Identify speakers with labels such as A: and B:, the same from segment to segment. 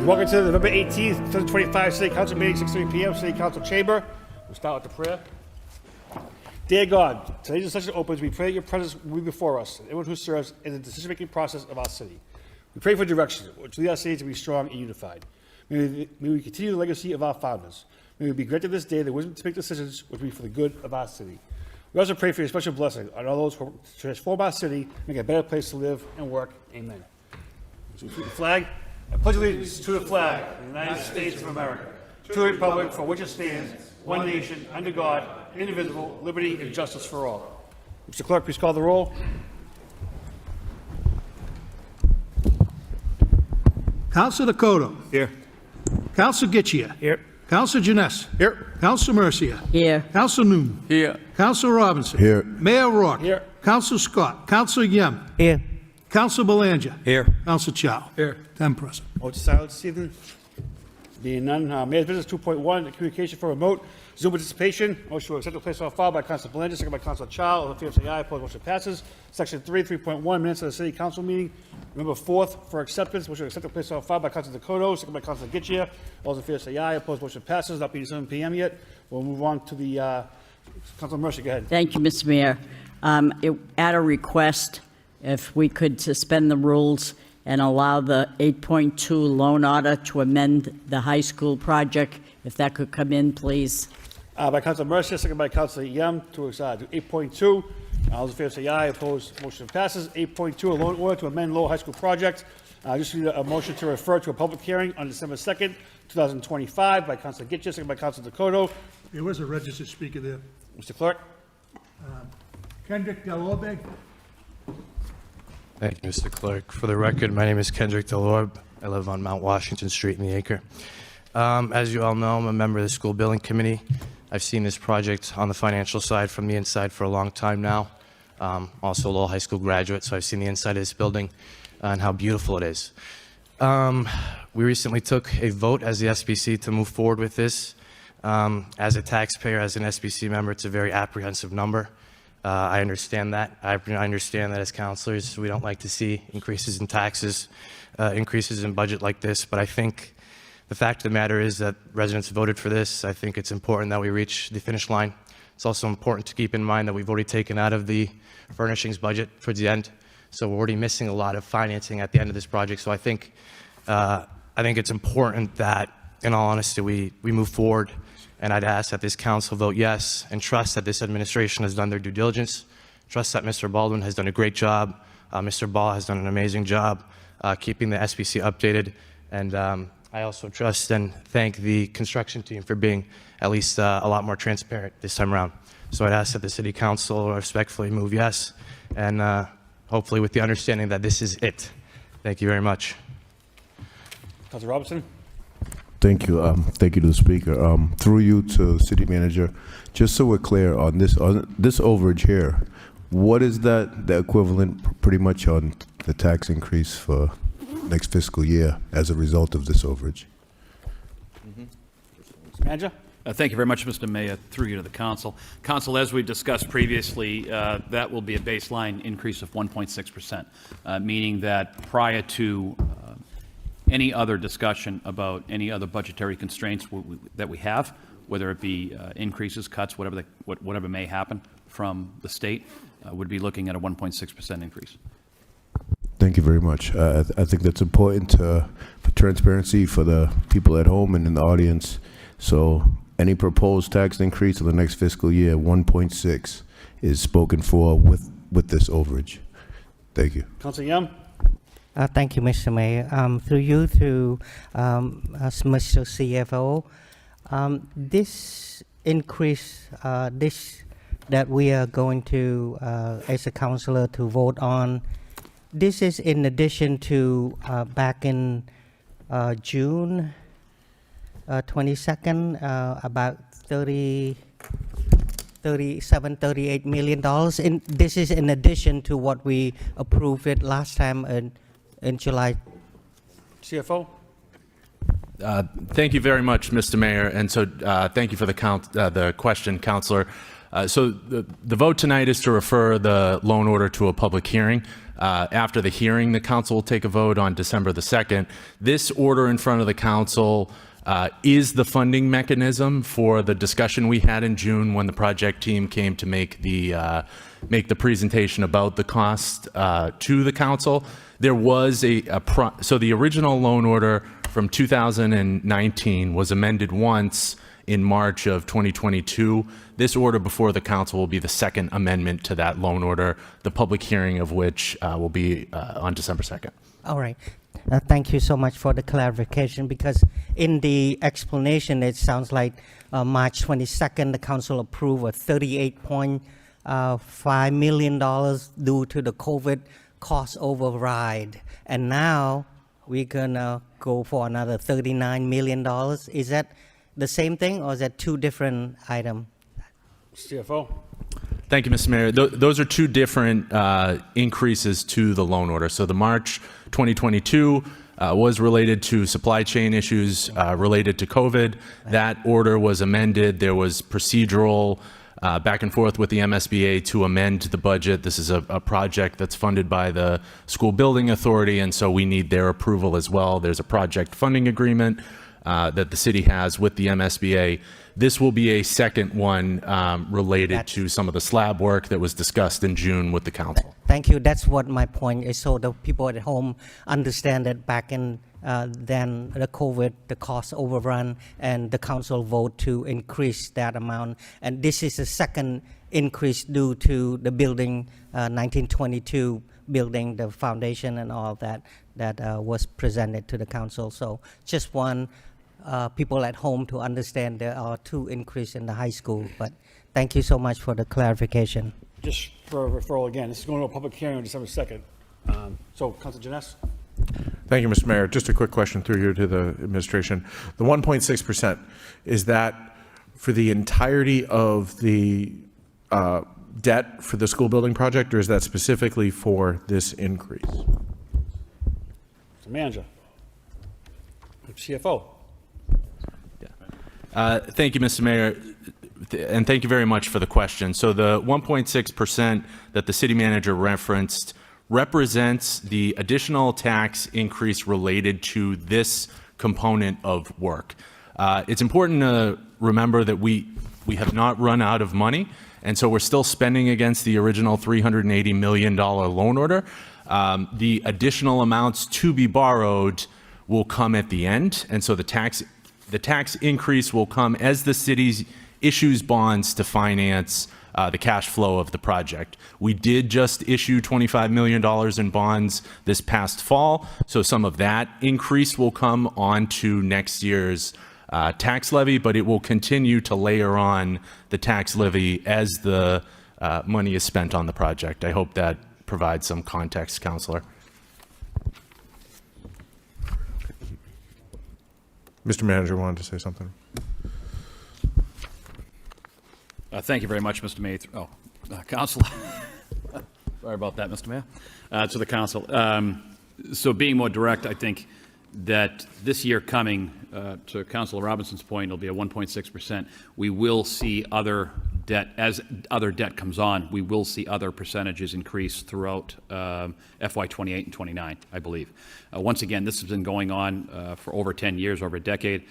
A: Welcome to the November 18th, 2025 City Council meeting, 6:30 p.m. City Council Chamber. We'll start with the prayer. Dear God, today's session opens. We pray that your presence will be before us and everyone who serves in the decision-making process of our city. We pray for direction, which lead our city to be strong and unified. May we continue the legacy of our founders. May we be granted this day the wisdom to make decisions which will be for the good of our city. We also pray for your special blessing on all those who transform our city, make it a better place to live and work. Amen. So we salute the flag. I pledge allegiance to the flag of the United States of America, to the republic for which it stands, one nation, under God, indivisible, liberty and justice for all. Mr. Clerk, please call the roll.
B: Councilor Dakota.
A: Here.
B: Councilor Giccia.
A: Here.
B: Councilor Janess.
A: Here.
B: Councilor Mercia.
C: Here.
B: Councilor Noon.
A: Here.
B: Councilor Robinson.
D: Here.
B: Mayor Rourke.
A: Here.
B: Councilor Scott. Councilor Yem.
C: Here.
B: Councilor Belanger.
D: Here.
B: Councilor Chow.
A: Here.
B: 10 present.
A: Vote to silence this evening. Being none, Mayor's Business 2.1, communication for remote Zoom participation. Motion to accept the place on file by Councilor Belanger, second by Councilor Chow. All in favor say aye. Opposed, motion passes. Section 3.1, minutes of the City Council meeting. November 4th for acceptance. Motion to accept the place on file by Councilor Dakota, second by Councilor Giccia. All in favor say aye. Opposed, motion passes. Not being 7 p.m. yet. We'll move on to the Councilor Mercia. Go ahead.
C: Thank you, Mr. Mayor. At a request, if we could suspend the rules and allow the 8.2 loan order to amend the high school project, if that could come in, please.
A: By Councilor Mercia, second by Councilor Yem to 8.2. All those in favor say aye. Opposed, motion passes. 8.2, a loan order to amend Lowell High School project. Just need a motion to refer to a public hearing on December 2nd, 2025 by Councilor Giccia, second by Councilor Dakota.
B: There was a registered speaker there.
A: Mr. Clerk.
B: Kendrick Delorbe.
E: Thank you, Mr. Clerk. For the record, my name is Kendrick Delorbe. I live on Mount Washington Street in the Acre. As you all know, I'm a member of the School Building Committee. I've seen this project on the financial side from the inside for a long time now. Also a Lowell High School graduate, so I've seen the inside of this building and how beautiful it is. We recently took a vote as the SBC to move forward with this. As a taxpayer, as an SBC member, it's a very apprehensive number. I understand that. I understand that as counselors, we don't like to see increases in taxes, increases in budget like this, but I think the fact of the matter is that residents voted for this. I think it's important that we reach the finish line. It's also important to keep in mind that we've already taken out of the furnishings budget towards the end, so we're already missing a lot of financing at the end of this project. So I think it's important that, in all honesty, we move forward. And I'd ask that this council vote yes and trust that this administration has done their due diligence. Trust that Mr. Baldwin has done a great job. Mr. Ball has done an amazing job keeping the SBC updated. And I also trust and thank the construction team for being at least a lot more transparent this time around. So I'd ask that the city council respectfully move yes, and hopefully with the understanding that this is it. Thank you very much.
A: Councilor Robinson.
D: Thank you. Thank you to the speaker. Through you to city manager, just so we're clear on this overage here, what is the equivalent pretty much on the tax increase for next fiscal year as a result of this overage?
A: Manager.
F: Thank you very much, Mr. Mayor. Through you to the council. Council, as we discussed previously, that will be a baseline increase of 1.6%, meaning that prior to any other discussion about any other budgetary constraints that we have, whether it be increases, cuts, whatever may happen from the state, would be looking at a 1.6% increase.
D: Thank you very much. I think that's important for transparency for the people at home and in the audience. So any proposed tax increase for the next fiscal year, 1.6, is spoken for with this overage. Thank you.
A: Councilor Yem.
G: Thank you, Mr. Mayor. Through you to Mr. CFO, this increase, that we are going to, as a councillor, to vote on, this is in addition to back in June 22nd, about $38 million. And this is in addition to what we approved it last time in July.
A: CFO.
H: Thank you very much, Mr. Mayor, and so thank you for the question, Councilor. So the vote tonight is to refer the loan order to a public hearing. After the hearing, the council will take a vote on December the 2nd. This order in front of the council is the funding mechanism for the discussion we had in June when the project team came to make the presentation about the cost to the council. There was so the original loan order from 2019 was amended once in March of 2022. This order before the council will be the second amendment to that loan order, the public hearing of which will be on December 2nd.
G: All right. Thank you so much for the clarification, because in the explanation, it sounds like March 22nd, the council approved a $38.5 million due to the COVID cost override. And now we're going to go for another $39 million. Is that the same thing, or is that two different items?
A: CFO.
H: Thank you, Mr. Mayor. Those are two different increases to the loan order. So the March 2022 was related to supply chain issues related to COVID. That order was amended. There was procedural back and forth with the MSBA to amend the budget. This is a project that's funded by the School Building Authority, and so we need their approval as well. There's a project funding agreement that the city has with the MSBA. This will be a second one related to some of the slab work that was discussed in June with the council.
G: Thank you. That's what my point is, so the people at home understand that back in then the COVID, the cost overrun, and the council vote to increase that amount. And this is the second increase due to the building, 1922 building, the foundation and all that was presented to the council. So just one people at home to understand there are two increases in the high school. But thank you so much for the clarification.
A: Just for referral again, this is going to a public hearing on December 2nd. So, Councilor Janess?
I: Thank you, Mr. Mayor. Just a quick question through here to the administration. The 1.6%, is that for the entirety of the debt for the school building project, or is that specifically for this increase?
A: Mr. Manager? CFO?
H: Thank you, Mr. Mayor, and thank you very much for the question. So the 1.6% that the city manager referenced represents the additional tax increase related to this component of work. It's important to remember that we have not run out of money, and so we're still spending against the original $380 million loan order. The additional amounts to be borrowed will come at the end, and so the tax increase will come as the city issues bonds to finance the cash flow of the project. We did just issue $25 million in bonds this past fall, so some of that increase will come onto next year's tax levy, but it will continue to layer on the tax levy as the money is spent on the project. I hope that provides some context, Councilor.
I: Mr. Manager wanted to say something.
F: Thank you very much, Mr. Mayor. Council. Sorry about that, Mr. Mayor. To the council. So being more direct, I think that this year coming, to Councilor Robinson's point, it'll be a 1.6%. We will see other debt, as other debt comes on, we will see other percentages increase throughout FY 28 and 29, I believe. Once again, this has been going on for over 10 years, over a decade.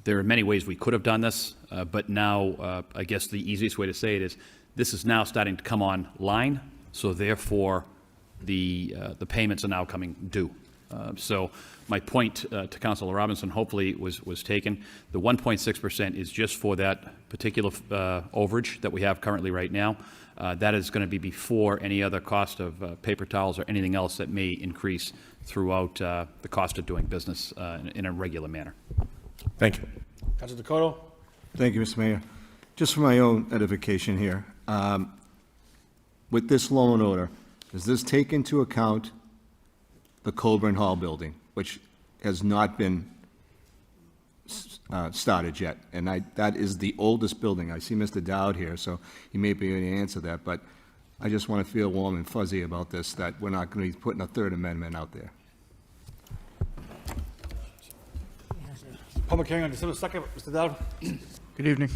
F: There are many ways we could have done this, but now I guess the easiest way to say it is this is now starting to come online, so therefore the payments are now coming due. So my point to Councilor Robinson hopefully was taken. The 1.6% is just for that particular overage that we have currently right now. That is going to be before any other cost of paper towels or anything else that may increase throughout the cost of doing business in a regular manner.
I: Thank you.
A: Councilor Dakota?
J: Thank you, Mr. Mayor. Just for my own edification here, with this loan order, does this take into account the Colburn Hall building, which has not been started yet? And that is the oldest building. I see Mr. Dowd here, so he may be able to answer that, but I just want to feel warm and fuzzy about this, that we're not going to be putting a third amendment out there.
A: Public hearing on December 2nd. Mr. Dowd?
K: Good evening.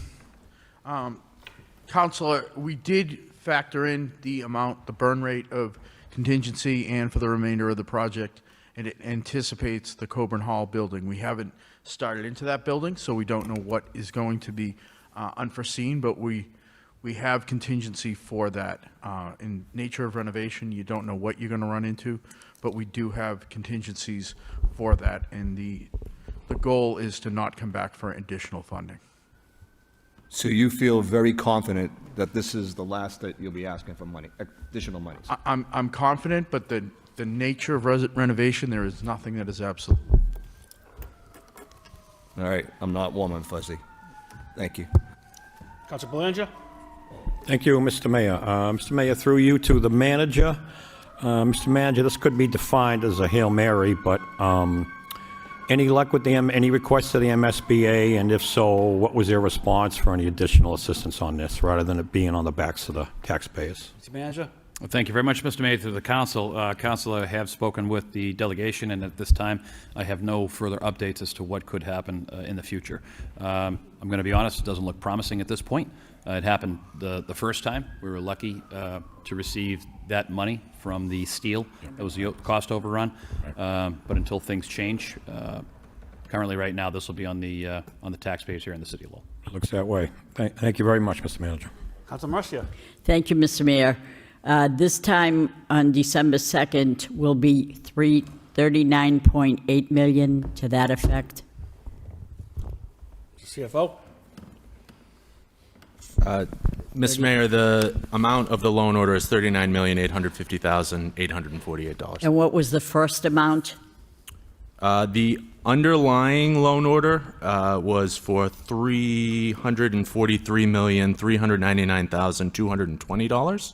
K: Councilor, we did factor in the amount, the burn rate of contingency and for the remainder of the project, and it anticipates the Coburn Hall building. We haven't started into that building, so we don't know what is going to be unforeseen, but we have contingency for that. In nature of renovation, you don't know what you're going to run into, but we do have contingencies for that, and the goal is to not come back for additional funding.
J: So you feel very confident that this is the last that you'll be asking for money, additional monies?
K: I'm confident, but the nature of renovation, there is nothing that is absolute.
J: All right, I'm not warm and fuzzy. Thank you.
A: Council Belanger?
L: Thank you, Mr. Mayor. Mr. Mayor, through you to the manager. Mr. Manager, this could be defined as a Hail Mary, but any luck with any requests to the MSBA, and if so, what was their response for any additional assistance on this, rather than it being on the backs of the taxpayers?
A: Mr. Manager?
F: Well, thank you very much, Mr. Mayor, through the council. Council, I have spoken with the delegation, and at this time, I have no further updates as to what could happen in the future. I'm going to be honest, it doesn't look promising at this point. It happened the first time. We were lucky to receive that money from the steel. That was the cost overrun. But until things change, currently right now, this will be on the taxpayers here in the city of Lowell.
L: Looks that way. Thank you very much, Mr. Manager.
A: Council Mercia?
C: Thank you, Mr. Mayor. This time on December 2nd will be $39.8 million to that effect.
A: CFO?
H: Mr. Mayor, the amount of the loan order is $39,850,848.
C: And what was the first amount?
H: The underlying loan order was for $343,399,220.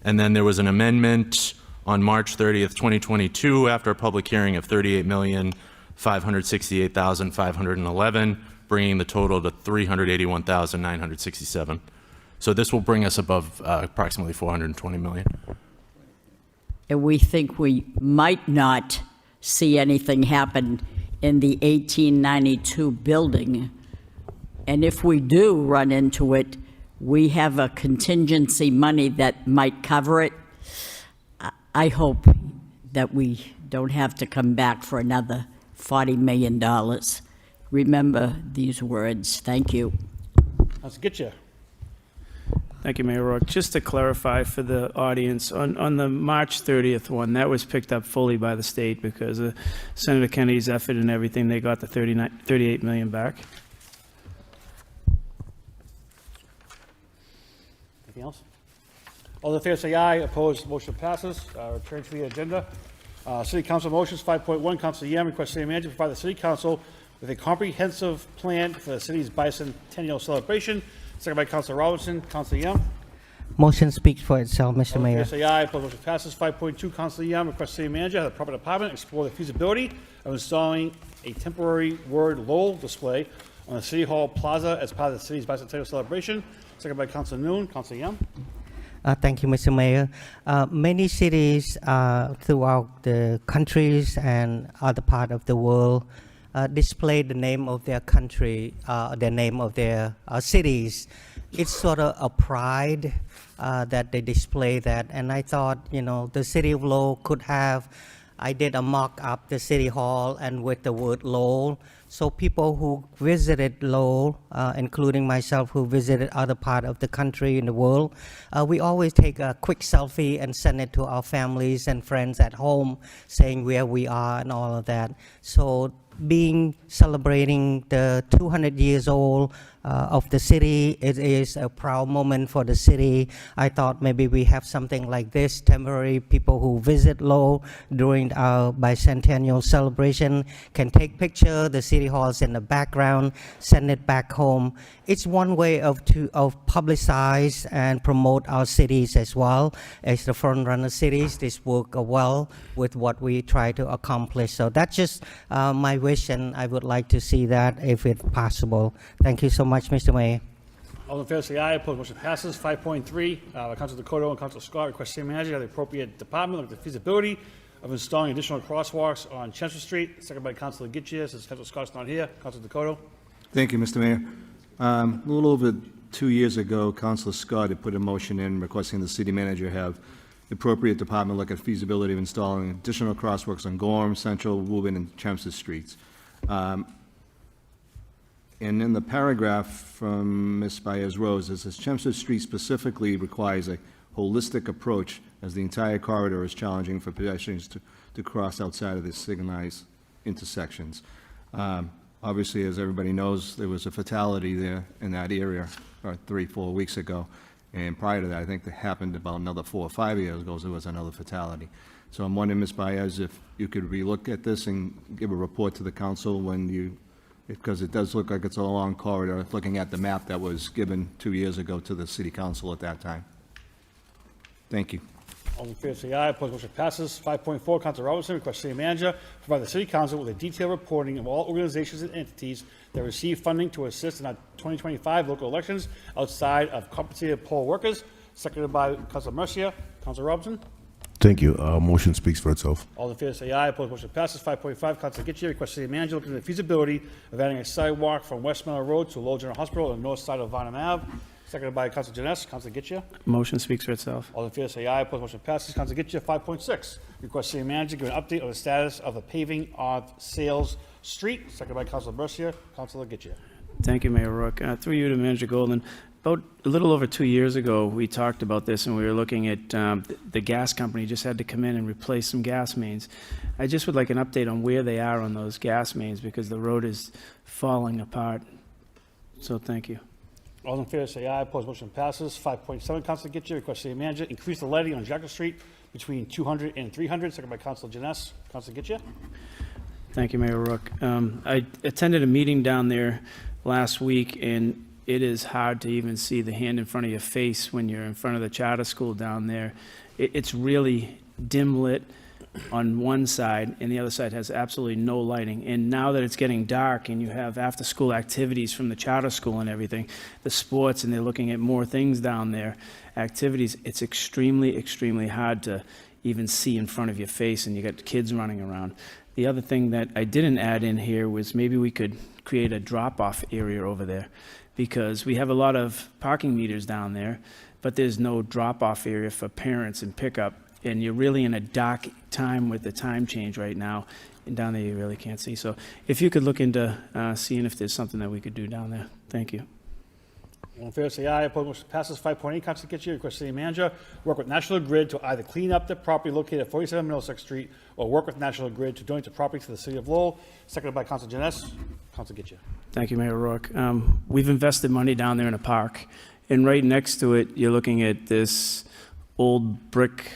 H: And then there was an amendment on March 30th, 2022, after a public hearing of $38,568,511, bringing the total to $381,967. So this will bring us above approximately $420 million.
C: And we think we might not see anything happen in the 1892 building. And if we do run into it, we have a contingency money that might cover it. I hope that we don't have to come back for another $40 million. Remember these words. Thank you.
A: Council Gitcha?
M: Thank you, Mayor Rourke. Just to clarify for the audience, on the March 30th one, that was picked up fully by the state because of Senator Kennedy's effort and everything. They got the $38 million back.
A: Anything else? All in favor say aye. Opposed, motion passes. Return to the agenda. City Council motions 5.1. Council Yam requests City Manager to provide the City Council with a comprehensive plan for the city's bicentennial celebration. Second by Council Robinson. Council Yam.
G: Motion speaks for itself, Mr.
A: All in
G: Mayor.
A: favor say aye. Opposed, motion passes. 5.2. Council Yam requests City Manager have the proper department explore the feasibility of installing a temporary word Lowell display on the City Hall Plaza as part of the city's bicentennial celebration. Second by Council Noon. Council Yam.
G: Thank you, Mr. Mayor. Many cities throughout the countries and other part of the world display the name of their country, the name of their cities. It's sort of a pride that they display that. And I thought, the city of Lowell could have, I did a mock-up, the city hall, and with the word Lowell. So people who visited Lowell, including myself who visited other part of the country in the world, we always take a quick selfie and send it to our families and friends at home saying where we are and all of that. So celebrating the 200 years old of the city, it is a proud moment for the city. I thought maybe we have something like this, temporary people who visit Lowell during our bicentennial celebration can take picture, the city hall's in the background, send it back home. It's one way of publicize and promote our cities as well. As the front runner cities, this work well with what we try to accomplish. So that's just my wish, and I would like to see that if it's possible. Thank you so much, Mr. Mayor.
A: All in favor say aye. Opposed, motion passes. 5.3. Council Dakota and Council Scott request City Manager have the appropriate department look at the feasibility of installing additional crosswalks on Chester Street. Second by Council Gitchius, since Council Scott's not here. Council Dakota.
J: Thank you, Mr. Mayor. A little over 2 years ago, Councilor Scott had put a motion in requesting the city manager have the appropriate department look at feasibility of installing additional crosswalks on Gorham, Central, Woburn, and Chelmsford streets. And in the paragraph from Ms. Baez-Rose, it says Chelmsford Street specifically requires a holistic approach as the entire corridor is challenging for pedestrians to cross outside of the signalized intersections. Obviously, as everybody knows, there was a fatality there in that area 3-4 weeks ago. And prior to that, I think that happened about another 4 or 5 years ago, there was another fatality. So I'm wondering, Ms. Baez, if you could relook at this and give a report to the council when you, because it does look like it's a long corridor, looking at the map that was given 2 years ago to the city council at that time. Thank you.
A: All in favor, say aye. Opposed, motion passes. 5.4, Council Robinson, request city manager provide the city council with a detailed reporting of all organizations and entities that receive funding to assist in our 2025 local elections outside of compensated poll workers. Seconded by Council Mercia. Council Robinson.
D: Thank you. Motion speaks for itself.
A: All in favor, say aye. Opposed, motion passes. 5.5, Council Getchia, request city manager looking at the feasibility of adding a sidewalk from West Meadow Road to Lowell General Hospital on the north side of Varnum Ave. Seconded by Council Janess. Council Getchia.
M: Motion speaks for itself.
A: All in favor, say aye. Opposed, motion passes. Council Getchia. 5.6, request city manager give an update on the status of the paving of Sales Street. Seconded by Council Mercia. Council Getchia.
M: Thank you, Mayor Rourke. Through you to Manager Golden. About a little over 2 years ago, we talked about this, and we were looking at the gas company just had to come in and replace some gas mains. I just would like an update on where they are on those gas mains, because the road is falling apart. So thank you.
A: All in favor, say aye. Opposed, motion passes. 5.7, Council Getchia, request city manager increase the lighting on Jackson Street between 200 and 300. Seconded by Council Janess. Council Getchia.
M: Thank you, Mayor Rourke. I attended a meeting down there last week, and it is hard to even see the hand in front of your face when you're in front of the charter school down there. It's really dim lit on one side, and the other side has absolutely no lighting. And now that it's getting dark and you have after-school activities from the charter school and everything, the sports, and they're looking at more things down there, activities, it's extremely, extremely hard to even see in front of your face, and you got kids running around. The other thing that I didn't add in here was maybe we could create a drop-off area over there, because we have a lot of parking meters down there, but there's no drop-off area for parents and pickup, and you're really in a dark time with the time change right now, and down there you really can't see. So if you could look into seeing if there's something that we could do down there. Thank you.
A: All in favor, say aye. Opposed, motion passes. 5.8, Council Getchia, request city manager work with National Grid to either clean up the property located at 47 Middlesex Street or work with National Grid to donate the property to the city of Lowell. Seconded by Council Janess. Council Getchia.
M: Thank you, Mayor Rourke. We've invested money down there in a park, and right next to it, you're looking at this old brick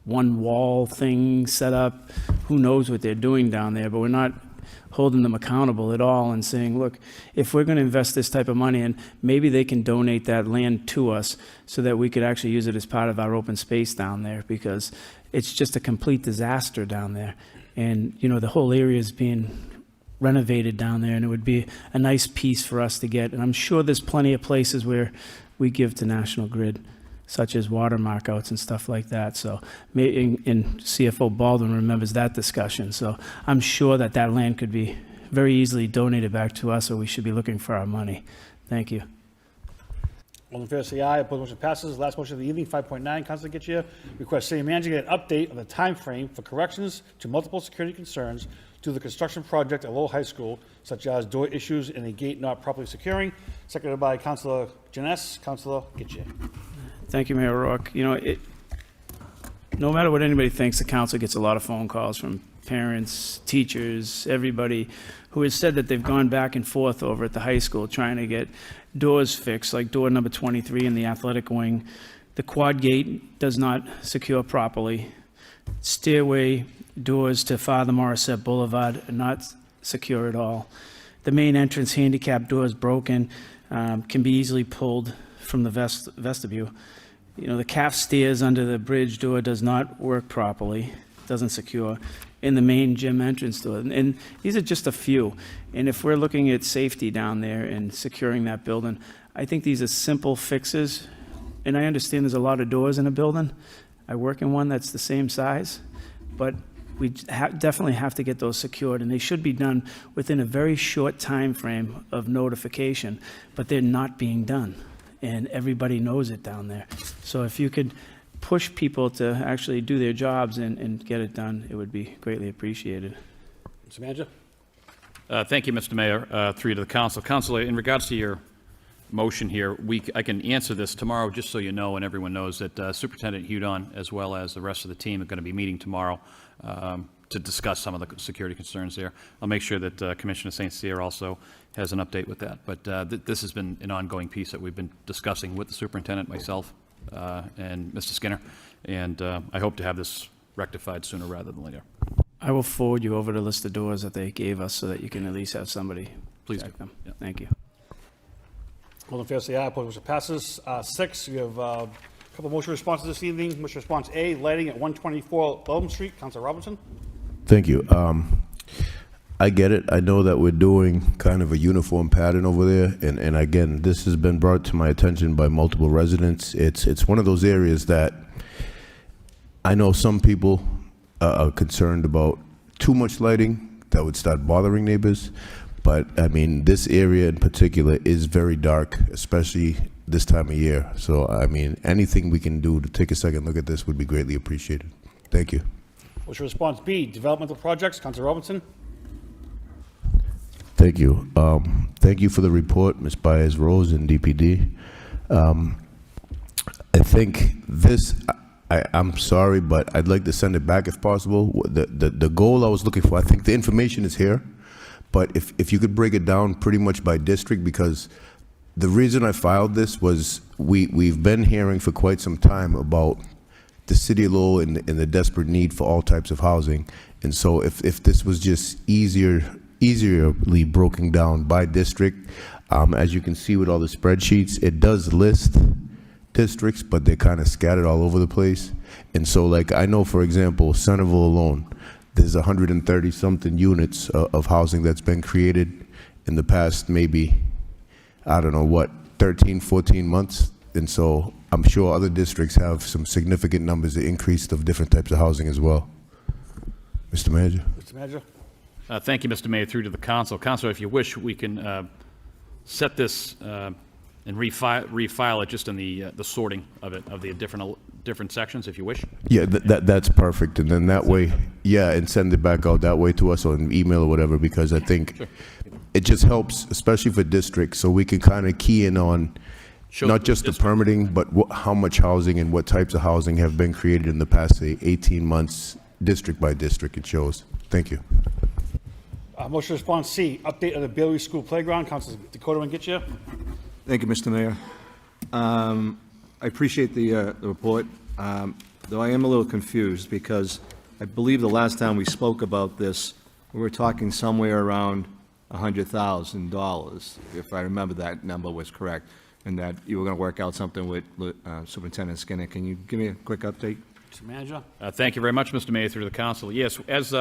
M: one wall thing set up. Who knows what they're doing down there, but we're not holding them accountable at all and saying, look, if we're going to invest this type of money in, maybe they can donate that land to us so that we could actually use it as part of our open space down there, because it's just a complete disaster down there. And, you know, the whole area is being renovated down there, and it would be a nice piece for us to get. And I'm sure there's plenty of places where we give to National Grid, such as water markouts and stuff like that. So, and CFO Baldwin remembers that discussion. So I'm sure that that land could be very easily donated back to us, or we should be looking for our money. Thank you.
A: All in favor, say aye. Opposed, motion passes. Last motion of the evening, 5.9, Council Getchia, request city manager get an update on the time frame for corrections to multiple security concerns to the construction project at Lowell High School, such as door issues and a gate not properly securing. Seconded by Councilor Janess. Councilor Getchia.
M: Thank you, Mayor Rourke. You know, no matter what anybody thinks, the council gets a lot of phone calls from parents, teachers, everybody who has said that they've gone back and forth over at the high school trying to get doors fixed, like door number 23 in the athletic wing. The quad gate does not secure properly. Stairway doors to Father Morissette Boulevard are not secure at all. The main entrance handicap door is broken, can be easily pulled from the vestibule. You know, the calf stairs under the bridge door does not work properly, doesn't secure, in the main gym entrance door. And these are just a few. And if we're looking at safety down there and securing that building, I think these are simple fixes. And I understand there's a lot of doors in a building. I work in one that's the same size, but we definitely have to get those secured, and they should be done within a very short time frame of notification, but they're not being done. And everybody knows it down there. So if you could push people to actually do their jobs and get it done, it would be greatly appreciated.
A: Mr. Manager?
F: Thank you, Mr. Mayor. Through you to the council. Council, in regards to your motion here, I can answer this tomorrow, just so you know and everyone knows that Superintendent Hudon, as well as the rest of the team, are going to be meeting tomorrow to discuss some of the security concerns there. I'll make sure that Commissioner St. Cyr also has an update with that. But this has been an ongoing piece that we've been discussing with the superintendent, myself, and Mr. Skinner, and I hope to have this rectified sooner rather than later.
M: I will forward you over the list of doors that they gave us so that you can at least have somebody
F: Please
M: check
F: do.
M: them.
F: Yeah.
M: Thank you.
A: All in favor, say aye. Opposed, motion passes. 6, we have a couple motion responses this evening. Motion response A, lighting at 124 Lowell Street. Councilor Robinson?
D: Thank you. I get it. I know that we're doing kind of a uniform pattern over there, and again, this has been brought to my attention by multiple residents. It's one of those areas that I know some people are concerned about too much lighting that would start bothering neighbors, but I mean, this area in particular is very dark, especially this time of year. So, I mean, anything we can do to take a second look at this would be greatly appreciated. Thank you.
A: Motion response B, developmental projects. Councilor Robinson?
D: Thank you. Thank you for the report, Ms. Baez-Rose and DPD. I think this, I'm sorry, but I'd like to send it back if possible. The goal I was looking for, I think the information is here, but if you could break it down pretty much by district, because the reason I filed this was we've been hearing for quite some time about the city of Lowell and the desperate need for all types of housing. And so if this was just easily broken down by district, as you can see with all the spreadsheets, it does list districts, but they're kind of scattered all over the place. And so, like, I know, for example, Centerville alone, there's 130-something units of housing that's been created in the past maybe, I don't know what, 13, 14 months. And so I'm sure other districts have some significant numbers, the increase of different types of housing as well. Mr. Manager?
A: Mr. Manager?
F: Thank you, Mr. Mayor. Through to the council. Council, if you wish, we can set this and refile it just in the sorting of it, of the different sections, if you wish.
D: Yeah, that's perfect. And then that way, yeah, and send it back out that way to us on email or whatever, because I think it just helps, especially for districts, so we can kind of key in on not just the permitting, but how much housing and what types of housing have been created in the past, say, 18 months, district by district, it shows. Thank you.
A: Motion response C, update of the Bailey School Playground. Councilor Dakota Wingitchia?
J: Thank you, Mr. Mayor. I appreciate the report, though I am a little confused because I believe the last time we spoke about this, we were talking somewhere around $100,000, if I remember that number was correct, and that you were going to work out something with Superintendent Skinner. Can you give me a quick update?
A: Mr. Manager?
F: Thank you very much, Mr. Mayor, through to the council. Yes, as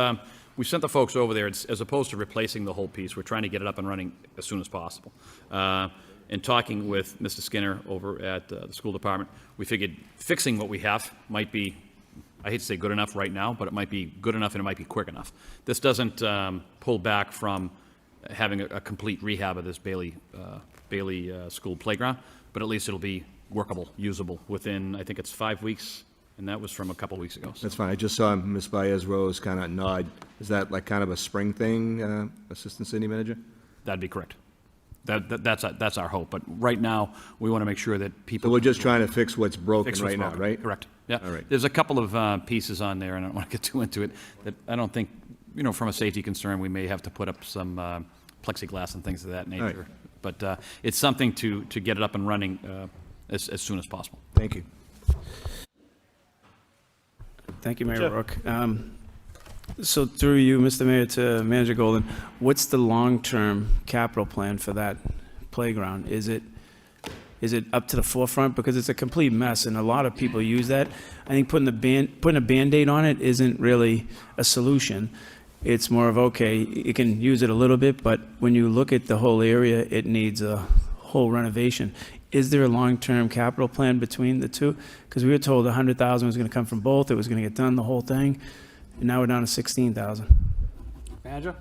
F: we sent the folks over there, as opposed to replacing the whole piece, we're trying to get it up and running as soon as possible. In talking with Mr. Skinner over at the school department, we figured fixing what we have might be, I hate to say good enough right now, but it might be good enough and it might be quick enough. This doesn't pull back from having a complete rehab of this Bailey School playground, but at least it'll be workable, usable within, I think it's 5 weeks, and that was from a couple weeks ago. So.
J: That's fine. I just saw Ms. Baez-Rose kind of nod. Is that like kind of a spring thing, Assistant City Manager?
F: That'd be correct. That's our hope. But right now, we want to make sure that people.
J: So we're just trying to fix what's broken
F: fix what's
J: right now,
F: broken.
J: right?
F: Correct. Yeah.
J: All right.
F: There's a couple of pieces on there, and I don't want to get too into it, that I don't think, from a safety concern, we may have to put up some plexiglass and things of that nature.
J: Right.
F: But it's something to get it up and running as soon as possible.
J: Thank you.
M: Thank you, Mayor Rourke. So through you, Mr. Mayor, to Manager Golden, what's the long-term capital plan for that playground? Is it up to the forefront? Because it's a complete mess, and a lot of people use that. I think putting a Band-Aid on it isn't really a solution. It's more of, okay, you can use it a little bit, but when you look at the whole area, it needs a whole renovation. Is there a long-term capital plan between the two? Because we were told $100,000 was going to come from both, it was going to get done, the whole thing, and now we're down to $16,000.
A: Manager?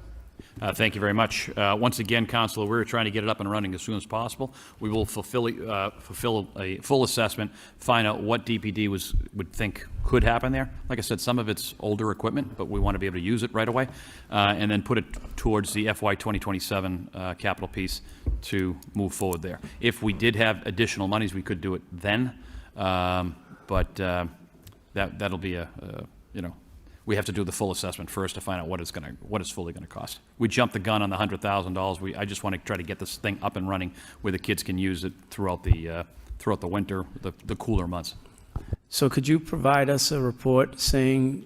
F: Thank you very much. Once again, Counselor, we're trying to get it up and running as soon as possible. We will fulfill a full assessment, find out what DPD would think could happen there. Like I said, some of it's older equipment, but we want to be able to use it right away, and then put it towards the FY 2027 capital piece to move forward there. If we did have additional monies, we could do it then, but that'll be we have to do the full assessment first to find out what it's fully going to cost. We jumped the gun on the $100,000. I just want to try to get this thing up and running where the kids can use it throughout the winter, the cooler months.
M: So could you provide us a report saying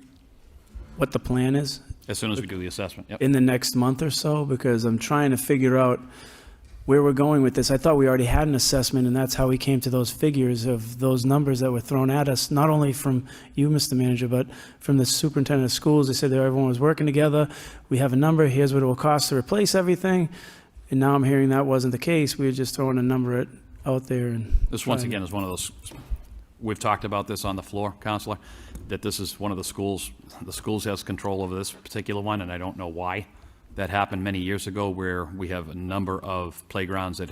M: what the plan is
F: As soon as we do the assessment, yep.
M: in the next month or so? Because I'm trying to figure out where we're going with this. I thought we already had an assessment, and that's how we came to those figures of those numbers that were thrown at us, not only from you, Mr. Manager, but from the superintendent of schools. They said that everyone was working together. We have a number. Here's what it will cost to replace everything. And now I'm hearing that wasn't the case. We were just throwing a number out there. And
F: This, once again, is one of those, we've talked about this on the floor, Counselor, that this is one of the schools has control over this particular one, and I don't know why. That happened many years ago, where we have a number of playgrounds that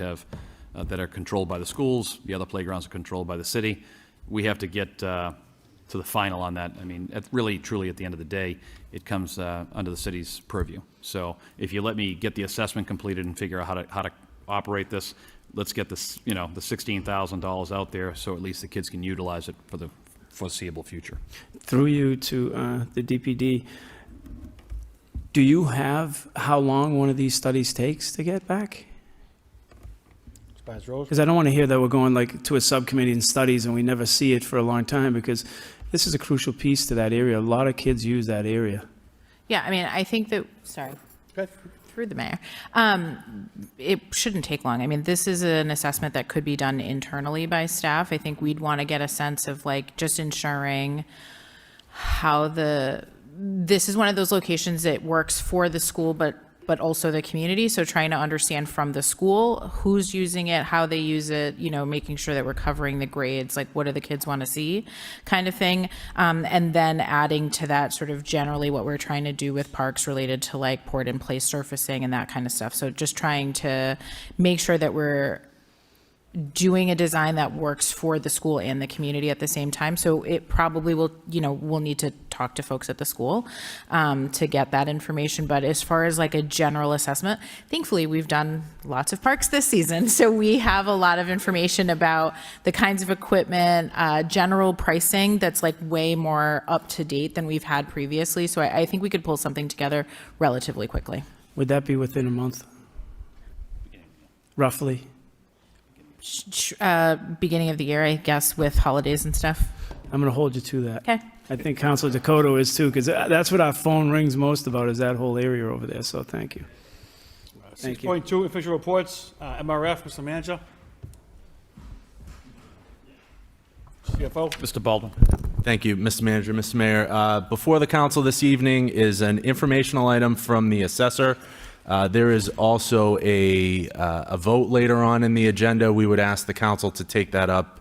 F: are controlled by the schools. The other playgrounds are controlled by the city. We have to get to the final on that. I mean, really, truly, at the end of the day, it comes under the city's purview. So if you let me get the assessment completed and figure out how to operate this, let's get this, the $16,000 out there, so at least the kids can utilize it for the foreseeable future.
M: through you to the DPD, do you have how long one of these studies takes to get back?
A: Spies Rose.
M: Because I don't want to hear that we're going to a subcommittee and studies and we never see it for a long time, because this is a crucial piece to that area. A lot of kids use that area.
N: Yeah, I mean, I think that, sorry,
A: Okay.
N: through the mayor, it shouldn't take long. I mean, this is an assessment that could be done internally by staff. I think we'd want to get a sense of just ensuring how this is one of those locations that works for the school, but also the community. So trying to understand from the school who's using it, how they use it, making sure that we're covering the grades, what do the kids want to see, kind of thing. And then adding to that sort of generally what we're trying to do with parks related to port in place surfacing and that kind of stuff. So just trying to make sure that we're doing a design that works for the school and the community at the same time. So it probably will, we'll need to talk to folks at the school to get that information. But as far as a general assessment, thankfully we've done lots of parks this season. So we have a lot of information about the kinds of equipment, general pricing that's way more up to date than we've had previously. So I think we could pull something together relatively quickly.
M: Would that be within a month? Roughly?
N: Beginning of the year, I guess, with holidays and stuff.
M: I'm going to hold you to that.
N: Okay.
M: I think Councilor Dakota is too, because that's what our phone rings most about, is that whole area over there. So thank you. Thank you.
A: 6.2, official reports, MRF, Mr. Manager. CFO.
F: Mr. Baldwin.
H: Thank you, Mr. Manager, Mr. Mayor. Before the council this evening is an informational item from the assessor. There is also a vote later on in the agenda. We would ask the council to take that up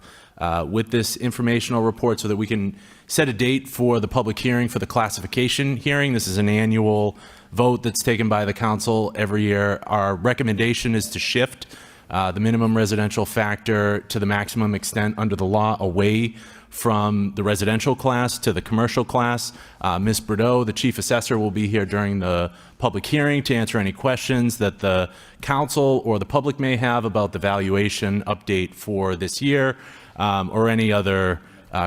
H: with this informational report so that we can set a date for the public hearing for the classification hearing. This is an annual vote that's taken by the council every year. Our recommendation is to shift the minimum residential factor to the maximum extent under the law away from the residential class to the commercial class. Ms. Bordeaux, the chief assessor, will be here during the public hearing to answer any questions that the council or the public may have about the valuation update for this year, or any other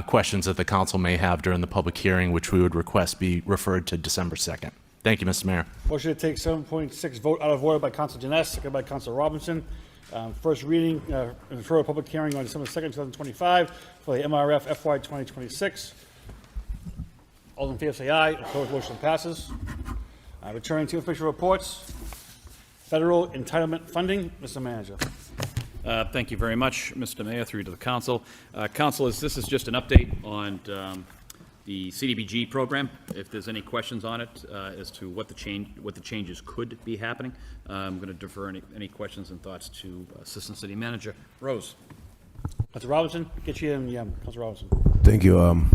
H: questions that the council may have during the public hearing, which we would request be referred to December 2nd. Thank you, Mr. Mayor.
A: Motion to take 7.6 vote out of order by Council Janess, second by Council Robinson. First reading, refer a public hearing on December 2nd, 2025 for the MRF FY 2026. All in favor say aye. Opposed, motion passes. Returning to official reports. Federal entitlement funding. Mr. Manager.
F: Thank you very much, Mr. Mayor, through to the council. Council, this is just an update on the CDBG program. If there's any questions on it as to what the changes could be happening, I'm going to defer any questions and thoughts to Assistant City Manager Rose.
A: Council Robinson, get you in. Council Robinson.
D: Thank you.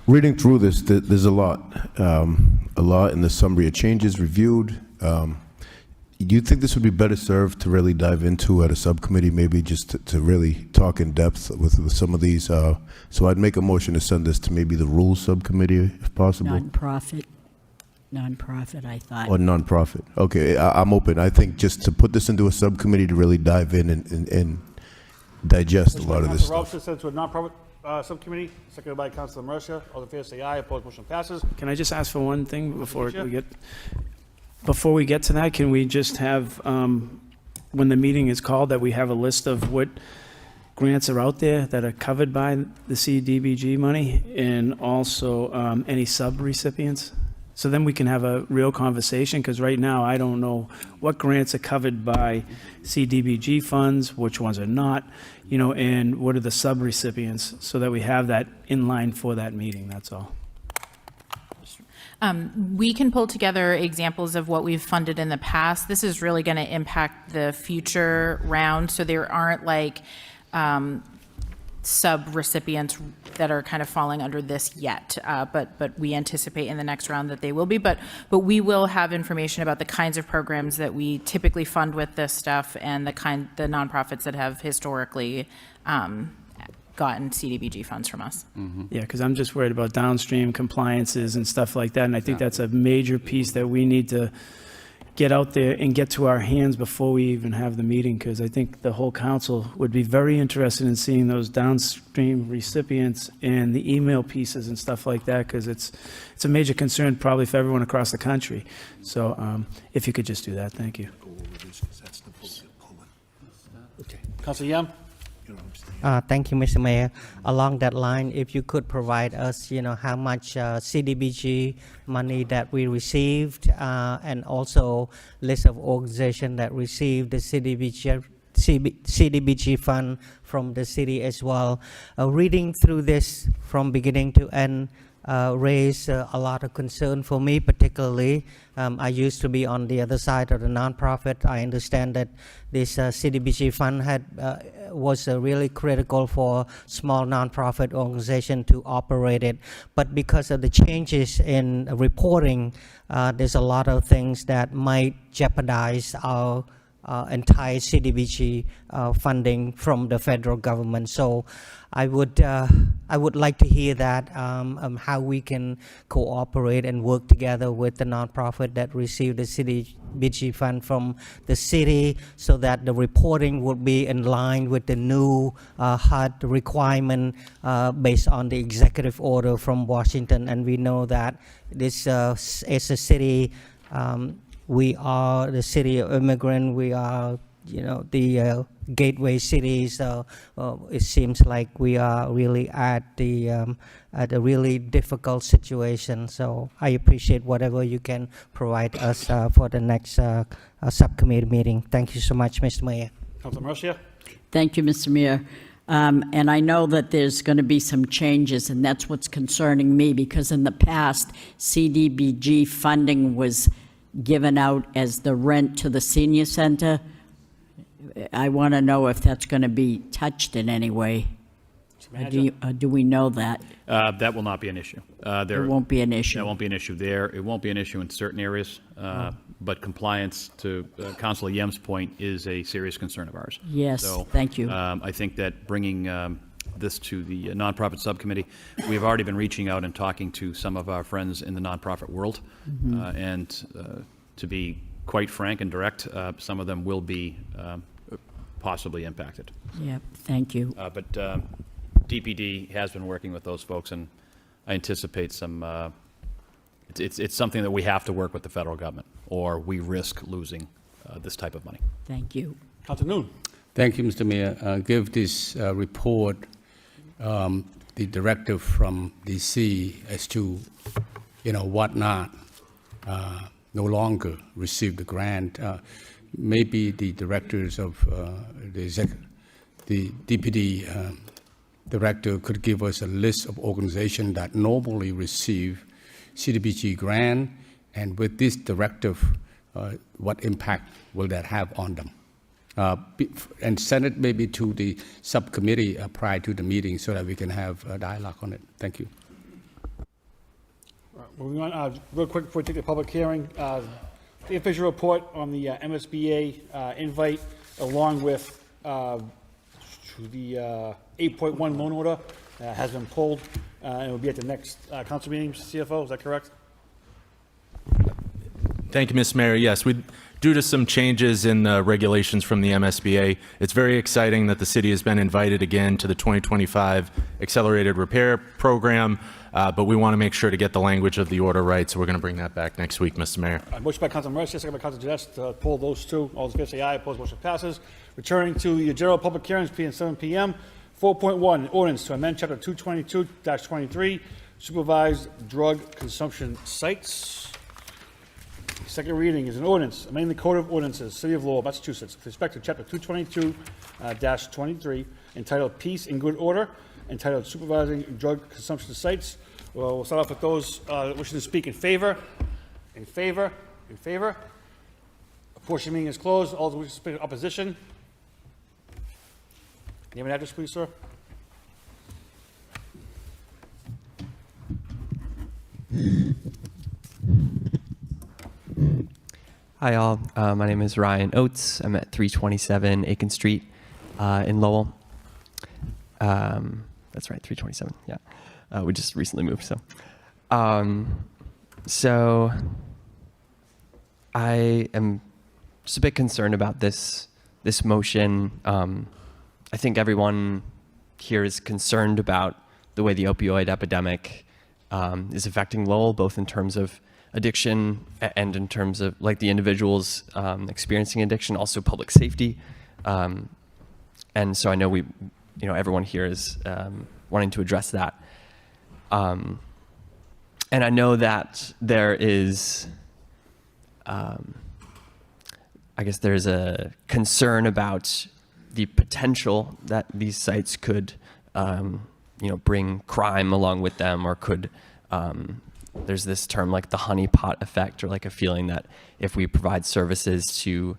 D: Reading through this, there's a lot in the summary of changes reviewed Do you think this would be better served to really dive into at a subcommittee, maybe just to really talk in depth with some of these? So I'd make a motion to send this to maybe the Rules Subcommittee, if possible.
C: Nonprofit, I thought.
D: Or nonprofit. Okay, I'm open. I think just to put this into a subcommittee to really dive in and digest a lot of this
A: Councilor
D: stuff.
A: Ralston sent to a non-profit subcommittee, seconded by Councilor Mercia. All in favor, say aye. Opposed, motion passes.
M: Can I just ask for one thing before
A: Sure.
M: we get to that? Can we just have, when the meeting is called, that we have a list of what grants are out there that are covered by the CDBG money, and also any sub-recipients? So then we can have a real conversation, because right now I don't know what grants are covered by CDBG funds, which ones are not, and what are the sub-recipients, so that we have that in line for that meeting, that's all.
N: We can pull together examples of what we've funded in the past. This is really going to impact the future round, so there aren't like sub-recipients that are kind of falling under this yet, but we anticipate in the next round that they will be. But we will have information about the kinds of programs that we typically fund with this stuff, and the nonprofits that have historically gotten CDBG funds from us.
M: Yeah, because I'm just worried about downstream compliances and stuff like that, and I think that's a major piece that we need to get out there and get to our hands before we even have the meeting, because I think the whole council would be very interested in seeing those downstream recipients and the email pieces and stuff like that, because it's a major concern probably for everyone across the country. So if you could just do that, thank you.
A: Councilor Yam?
G: Thank you, Mr. Mayor. Along that line, if you could provide us, how much CDBG money that we received, and also list of organizations that received the CDBG fund from the city as well. Reading through this from beginning to end raised a lot of concern for me, particularly. I used to be on the other side of the nonprofit. I understand that this CDBG fund was really critical for small nonprofit organization to operate it. But because of the changes in reporting, there's a lot of things that might jeopardize our entire CDBG funding from the federal government. So I would like to hear that, how we can cooperate and work together with the nonprofit that received the CDBG fund from the city, so that the reporting would be in line with the new HUD requirement based on the executive order from Washington. And we know that this is a city, we are the city of immigrant. We are, the gateway city. So it seems like we are really at a really difficult situation. So I appreciate whatever you can provide us for the next subcommittee meeting. Thank you so much, Mr. Mayor.
A: Councilor Mercia?
C: Thank you, Mr. Mayor. And I know that there's going to be some changes, and that's what's concerning me, because in the past, CDBG funding was given out as the rent to the senior center. I want to know if that's going to be touched in any way. Do we know that?
F: That will not be an issue.
C: There won't be an issue.
F: That won't be an issue there. It won't be an issue in certain areas, but compliance, to Councilor Yem's point, is a serious concern of ours.
C: Yes,
F: So,
C: thank you.
F: I think that bringing this to the nonprofit subcommittee, we've already been reaching out and talking to some of our friends in the nonprofit world, and to be quite frank and direct, some of them will be possibly impacted.
C: Yep, thank you.
F: But DPD has been working with those folks, and I anticipate some, it's something that we have to work with the federal government, or we risk losing this type of money.
C: Thank you.
A: Councilor Noon?
O: Thank you, Mr. Mayor. Give this report the directive from DC as to, what not no longer receive the grant. Maybe the directors of the DPD director could give us a list of organizations that normally receive CDBG grant, and with this directive, what impact will that have on them? And send it maybe to the subcommittee prior to the meeting, so that we can have a dialogue on it. Thank you.
A: Moving on, real quick before we take the public hearing, the official report on the MSBA invite, along with the 8.1 loan order has been pulled, and it will be at the next council meeting, CFO, is that correct?
H: Thank you, Mr. Mayor. Yes, due to some changes in the regulations from the MSBA, it's very exciting that the city has been invited again to the 2025 Accelerated Repair Program, but we want to make sure to get the language of the order right, so we're going to bring that back next week, Mr. Mayor.
A: Motion by Council Mercia, second by Council Janice to pull those two. All those in favor say aye. Opposed, motion passes. Returning to the general public hearings, p.m. 7 p.m. 4.1, ordinance to amend Chapter 222-23, supervised drug consumption sites. Second reading is an ordinance amending the Code of Ordinances, City of Lowell, Massachusetts, with respect to Chapter 222-23, entitled Peace and Good Order, entitled Supervising Drug Consumption Sites. Well, we'll start off with those wishing to speak in favor. In favor. In favor. A portion of the meeting is closed. All those wishing to speak in opposition. Name and address, please, sir.
P: Hi, all. My name is Ryan Oates. I'm at 327 Aiken Street in Lowell. That's right, 327. Yeah, we just recently moved. So I am just a bit concerned about this motion. I think everyone here is concerned about the way the opioid epidemic is affecting Lowell, both in terms of addiction and in terms of like the individuals experiencing addiction, also public safety. And so I know everyone here is wanting to address that. And I know that there is, I guess there's a concern about the potential that these sites could, bring crime along with them, or could, there's this term like the honeypot effect, or like a feeling that if we provide services to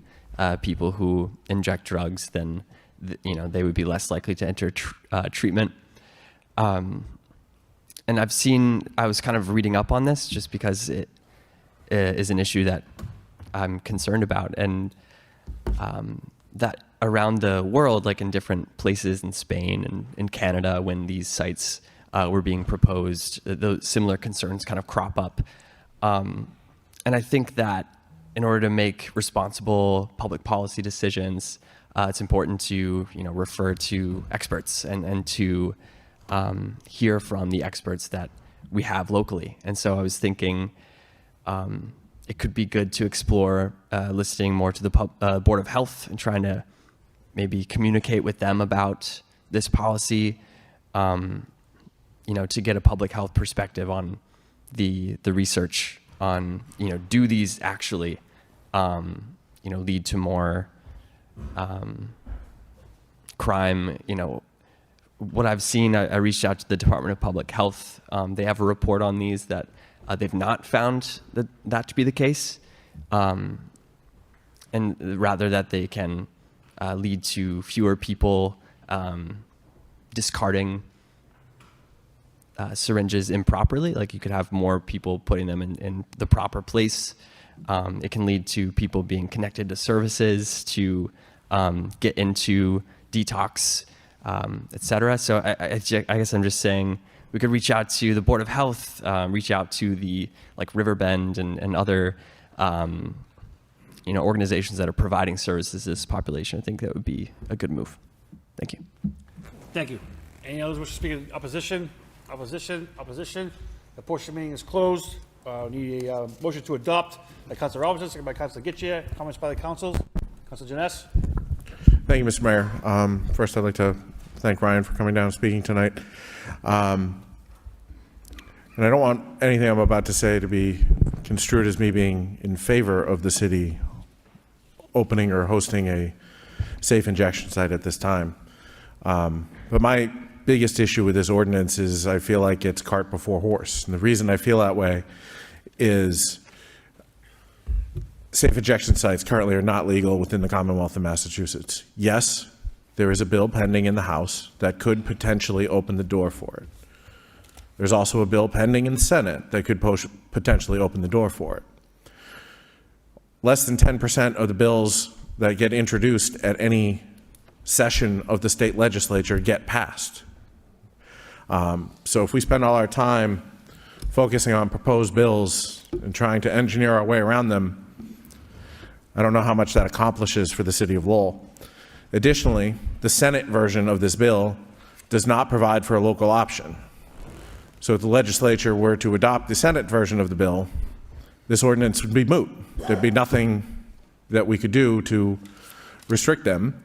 P: people who inject drugs, then they would be less likely to enter treatment. And I was kind of reading up on this just because it is an issue that I'm concerned about, and that around the world, like in different places in Spain and in Canada, when these sites were being proposed, those similar concerns kind of crop up. And I think that in order to make responsible public policy decisions, it's important to refer to experts and to hear from the experts that we have locally. And so I was thinking it could be good to explore listening more to the Board of Health and trying to maybe communicate with them about this policy, to get a public health perspective on the research on, do these actually, lead to more crime. What I've seen, I reached out to the Department of Public Health. They have a report on these that they've not found that to be the case, and rather that they can lead to fewer people discarding syringes improperly. Like you could have more people putting them in the proper place. It can lead to people being connected to services to get into detox, et cetera. So I guess I'm just saying we could reach out to the Board of Health, reach out to the Riverbend and other organizations that are providing services to this population. I think that would be a good move. Thank you.
A: Thank you. Any others wish to speak in opposition? Opposition? Opposition? The portion of the meeting is closed. Need a motion to adopt by Councilor Robinson, second by Councilor Getchia. Comments by the council? Councilor Janice?
I: Thank you, Mr. Mayor. First, I'd like to thank Ryan for coming down and speaking tonight. And I don't want anything I'm about to say to be construed as me being in favor of the city opening or hosting a safe injection site at this time. But my biggest issue with this ordinance is I feel like it's cart before horse. And the reason I feel that way is safe injection sites currently are not legal within the Commonwealth of Massachusetts. Yes, there is a bill pending in the House that could potentially open the door for it. There's also a bill pending in the Senate that could potentially open the door for it. less than 10% of the bills that get introduced at any session of the state legislature get passed. So if we spend all our time focusing on proposed bills and trying to engineer our way around them, I don't know how much that accomplishes for the city of Lowell. Additionally, the Senate version of this bill does not provide for a local option. So if the legislature were to adopt the Senate version of the bill, this ordinance would be moot. There'd be nothing that we could do to restrict them.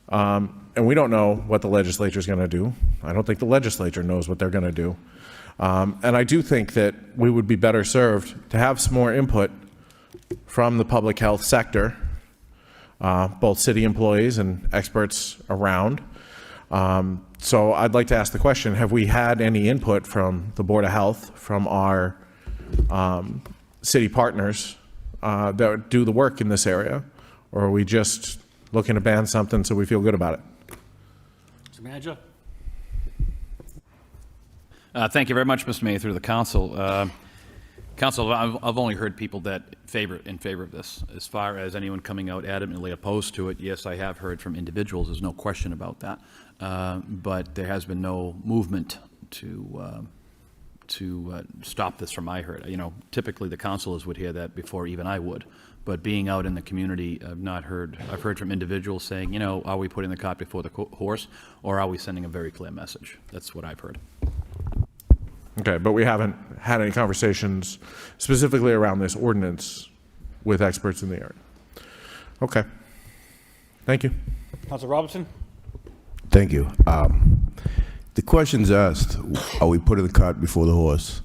I: And we don't know what the legislature is going to do. I don't think the legislature knows what they're going to do. And I do think that we would be better served to have some more input from the public health sector, both city employees and experts around. So I'd like to ask the question, have we had any input from the Board of Health, from our city partners that do the work in this area? Or are we just looking to ban something so we feel good about it?
A: Mr. Manager?
F: Thank you very much, Mr. Mayor, through the council. Council, I've only heard people that in favor of this. As far as anyone coming out adamantly opposed to it, yes, I have heard from individuals. There's no question about that. But there has been no movement to stop this from I heard. You know, typically the councilors would hear that before even I would. But being out in the community, I've heard from individuals saying, you know, are we putting the cart before the horse, or are we sending a very clear message? That's what I've heard.
I: Okay, but we haven't had any conversations specifically around this ordinance with experts in the area. Okay. Thank you.
A: Council Robinson?
D: Thank you. The question's asked, are we putting the cart before the horse?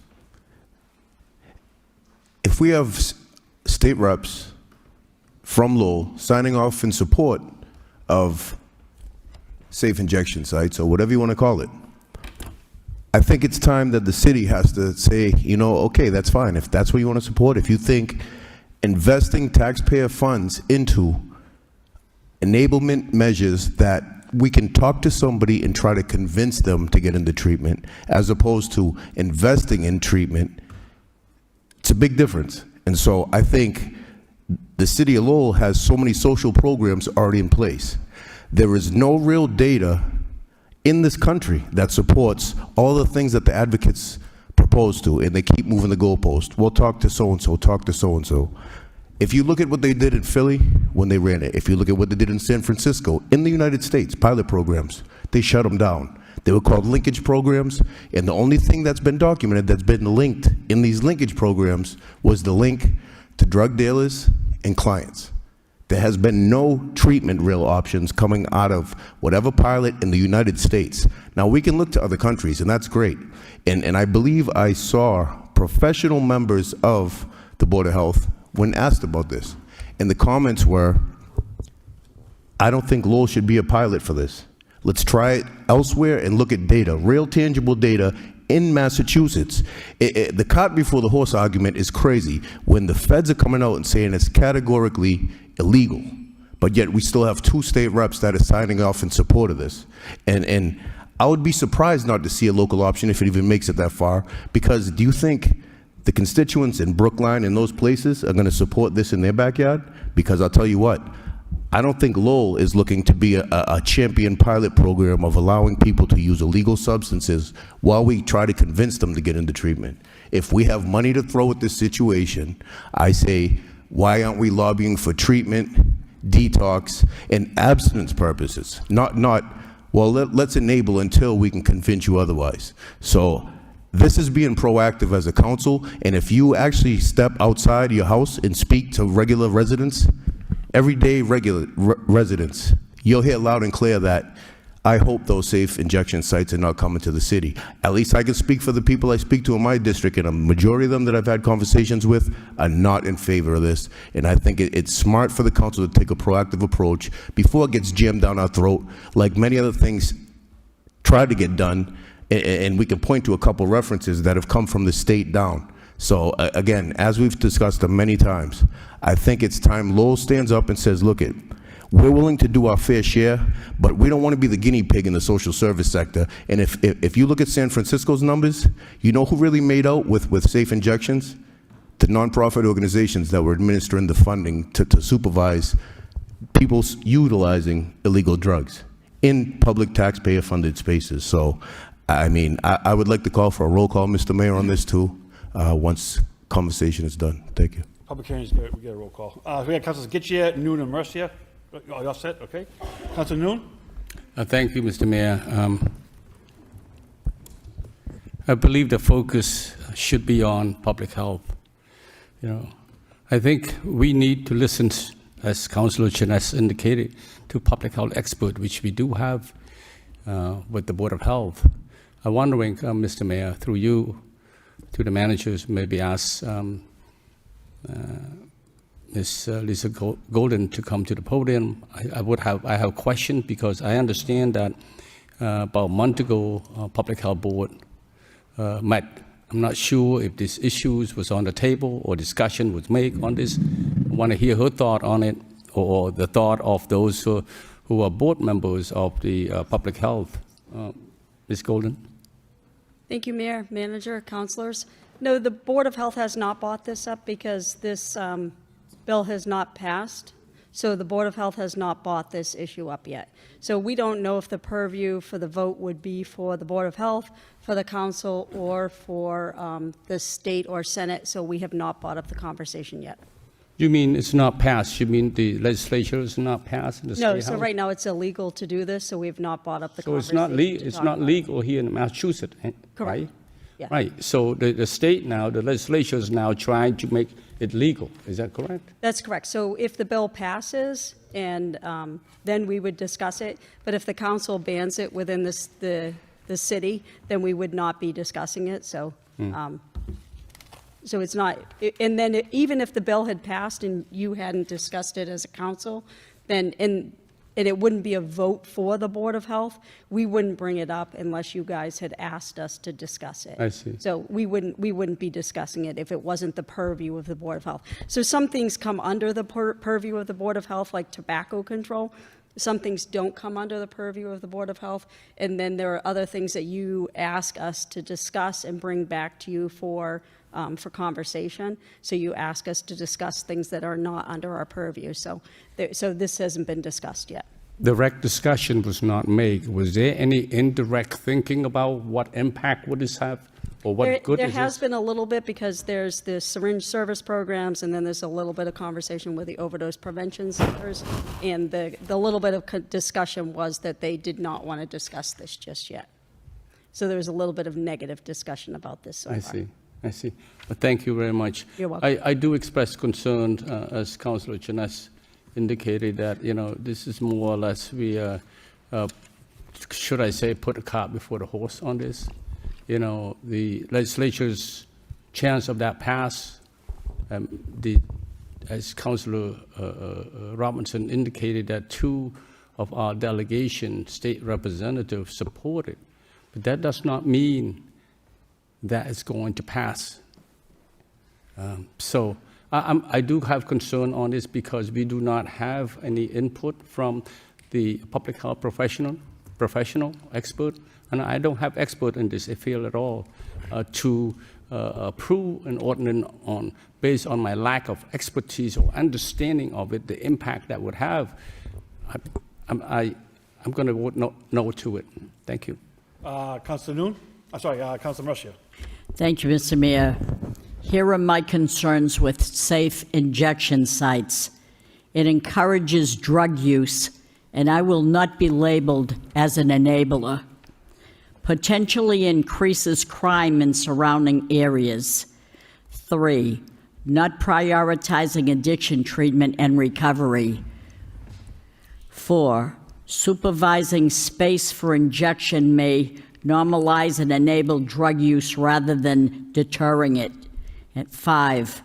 D: If we have state reps from Lowell signing off in support of safe injection sites, or whatever you want to call it, I think it's time that the city has to say, you know, okay, that's fine. If that's what you want to support, if you think investing taxpayer funds into enablement measures that we can talk to somebody and try to convince them to get into treatment, as opposed to investing in treatment, it's a big difference. And so I think the city of Lowell has so many social programs already in place. There is no real data in this country that supports all the things that the advocates propose to, and they keep moving the goalpost. We'll talk to so-and-so, talk to so-and-so. If you look at what they did in Philly when they ran it, if you look at what they did in San Francisco, in the United States, pilot programs, they shut them down. They were called linkage programs, and the only thing that's been documented that's been linked in these linkage programs was the link to drug dealers and clients. There has been no treatment real options coming out of whatever pilot in the United States. Now, we can look to other countries, and that's great. And I believe I saw professional members of the Board of Health when asked about this. And the comments were, I don't think Lowell should be a pilot for this. Let's try it elsewhere and look at data, real tangible data in Massachusetts. The cart before the horse argument is crazy when the feds are coming out and saying it's categorically illegal, but yet we still have 2 state reps that are signing off in support of this. And I would be surprised not to see a local option if it even makes it that far, because do you think the constituents in Brookline and those places are going to support this in their backyard? Because I'll tell you what, I don't think Lowell is looking to be a champion pilot program of allowing people to use illegal substances while we try to convince them to get into treatment. If we have money to throw at this situation, I say, why aren't we lobbying for treatment, detox, and abstinence purposes? Not well, let's enable until we can convince you otherwise. So this is being proactive as a council, and if you actually step outside your house and speak to regular residents, everyday regular residents, you'll hear loud and clear that I hope those safe injection sites are not coming to the city. At least I can speak for the people I speak to in my district, and a majority of them that I've had conversations with are not in favor of this. And I think it's smart for the council to take a proactive approach before it gets jammed down our throat, like many other things tried to get done, and we can point to a couple references that have come from the state down. So again, as we've discussed many times, I think it's time Lowell stands up and says, look, we're willing to do our fair share, but we don't want to be the guinea pig in the social service sector. And if you look at San Francisco's numbers, you know who really made out with safe injections? the nonprofit organizations that were administering the funding to supervise people utilizing illegal drugs in public taxpayer-funded spaces. So, I mean, I would like to call for a roll call, Mr. Mayor, on this too, once conversation is done. Thank you.
A: Public hearings, we get a roll call. We got Councilors Getchia, Noon, and Mercia. Oh, you all set? Okay. Councilor Noon?
O: Thank you, Mr. Mayor. I believe the focus should be on public health. You know, I think we need to listen, as Councilor Chines indicated, to public health expert, which we do have with the Board of Health. I'm wondering, Mr. Mayor, through you, to the managers, maybe ask Ms. Lisa Golden to come to the podium. I have a question because I understand that about a month ago, Public Health Board met. I'm not sure if these issues was on the table or discussion was made on this. I want to hear her thought on it, or the thought of those who are board members of the Public Health. Ms. Golden.
Q: Thank you, Mayor, Manager, Councilors. No, the Board of Health has not brought this up because this bill has not passed. So the Board of Health has not brought this issue up yet. So we don't know if the purview for the vote would be for the Board of Health, for the council, or for the state or Senate. So we have not brought up the conversation yet.
O: You mean it's not passed? You mean the legislature is not passed? In the
Q: No,
O: state
Q: so
O: house?
Q: right now it's illegal to do this, so we have not brought up the
O: So it's
Q: conversation.
O: it's not legal here in Massachusetts,
Q: Correct.
O: right?
Q: Yeah.
O: Right. So the state now, the legislature is now trying to make it legal. Is that correct?
Q: That's correct. So if the bill passes, and then we would discuss it. But if the council bans it within the city, then we would not be discussing it. So, so it's not. And then even if the bill had passed and you hadn't discussed it as a council, then and it wouldn't be a vote for the Board of Health, we wouldn't bring it up unless you guys had asked us to discuss it.
O: I see.
Q: So we wouldn't be discussing it if it wasn't the purview of the Board of Health. So some things come under the purview of the Board of Health, like tobacco control. Some things don't come under the purview of the Board of Health. And then there are other things that you ask us to discuss and bring back to you for conversation. So you ask us to discuss things that are not under our purview. So this hasn't been discussed yet.
O: Direct discussion was not made. Was there any indirect thinking about what impact would this have, or what good
Q: There
O: is
Q: has
O: this?
Q: been a little bit, because there's the syringe service programs, and then there's a little bit of conversation with the overdose prevention centers. And the little bit of discussion was that they did not want to discuss this just yet. So there was a little bit of negative discussion about this so far.
O: I see. But thank you very much.
Q: You're welcome.
O: I do express concern, as Councilor Chines indicated, that, you know, this is more or less we, should I say, put a cart before the horse on this. You know, the legislature's chance of that pass, as Councilor Robinson indicated, that 2 of our delegation state representatives supported. But that does not mean that it's going to pass. So I do have concern on this because we do not have any input from the public health professional expert, and I don't have expert in this field at all to approve an ordinance based on my lack of expertise or understanding of it, the impact that would have. I'm going to vote no to it. Thank you.
A: Councilor Noon? I'm sorry, Councilor Mercia.
C: Thank you, Mr. Mayor. Here are my concerns with safe injection sites. It encourages drug use, and I will not be labeled as an enabler. Potentially increases crime in surrounding areas. 3, not prioritizing addiction treatment and recovery. 4, supervising space for injection may normalize and enable drug use rather than deterring it. At 5,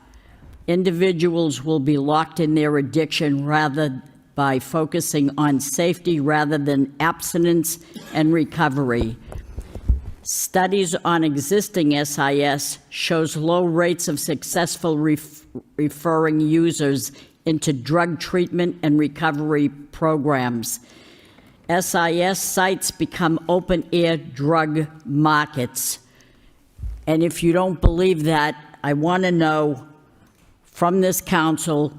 C: individuals will be locked in their addiction rather by focusing on safety rather than abstinence and recovery. Studies on existing SIS shows low rates of successful referring users into drug treatment and recovery programs. SIS sites become open-air drug markets. And if you don't believe that, I want to know from this council,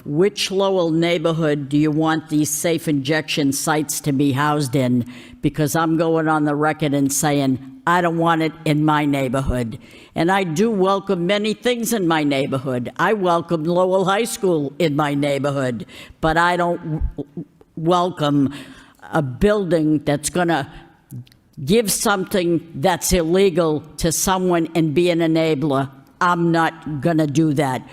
C: which Lowell neighborhood do you want these safe injection sites to be housed in? Because I'm going on the record and saying, I don't want it in my neighborhood. And I do welcome many things in my neighborhood. I welcome Lowell High School in my neighborhood, but I don't welcome a building that's going to give something that's illegal to someone and be an enabler. I'm not going to do that.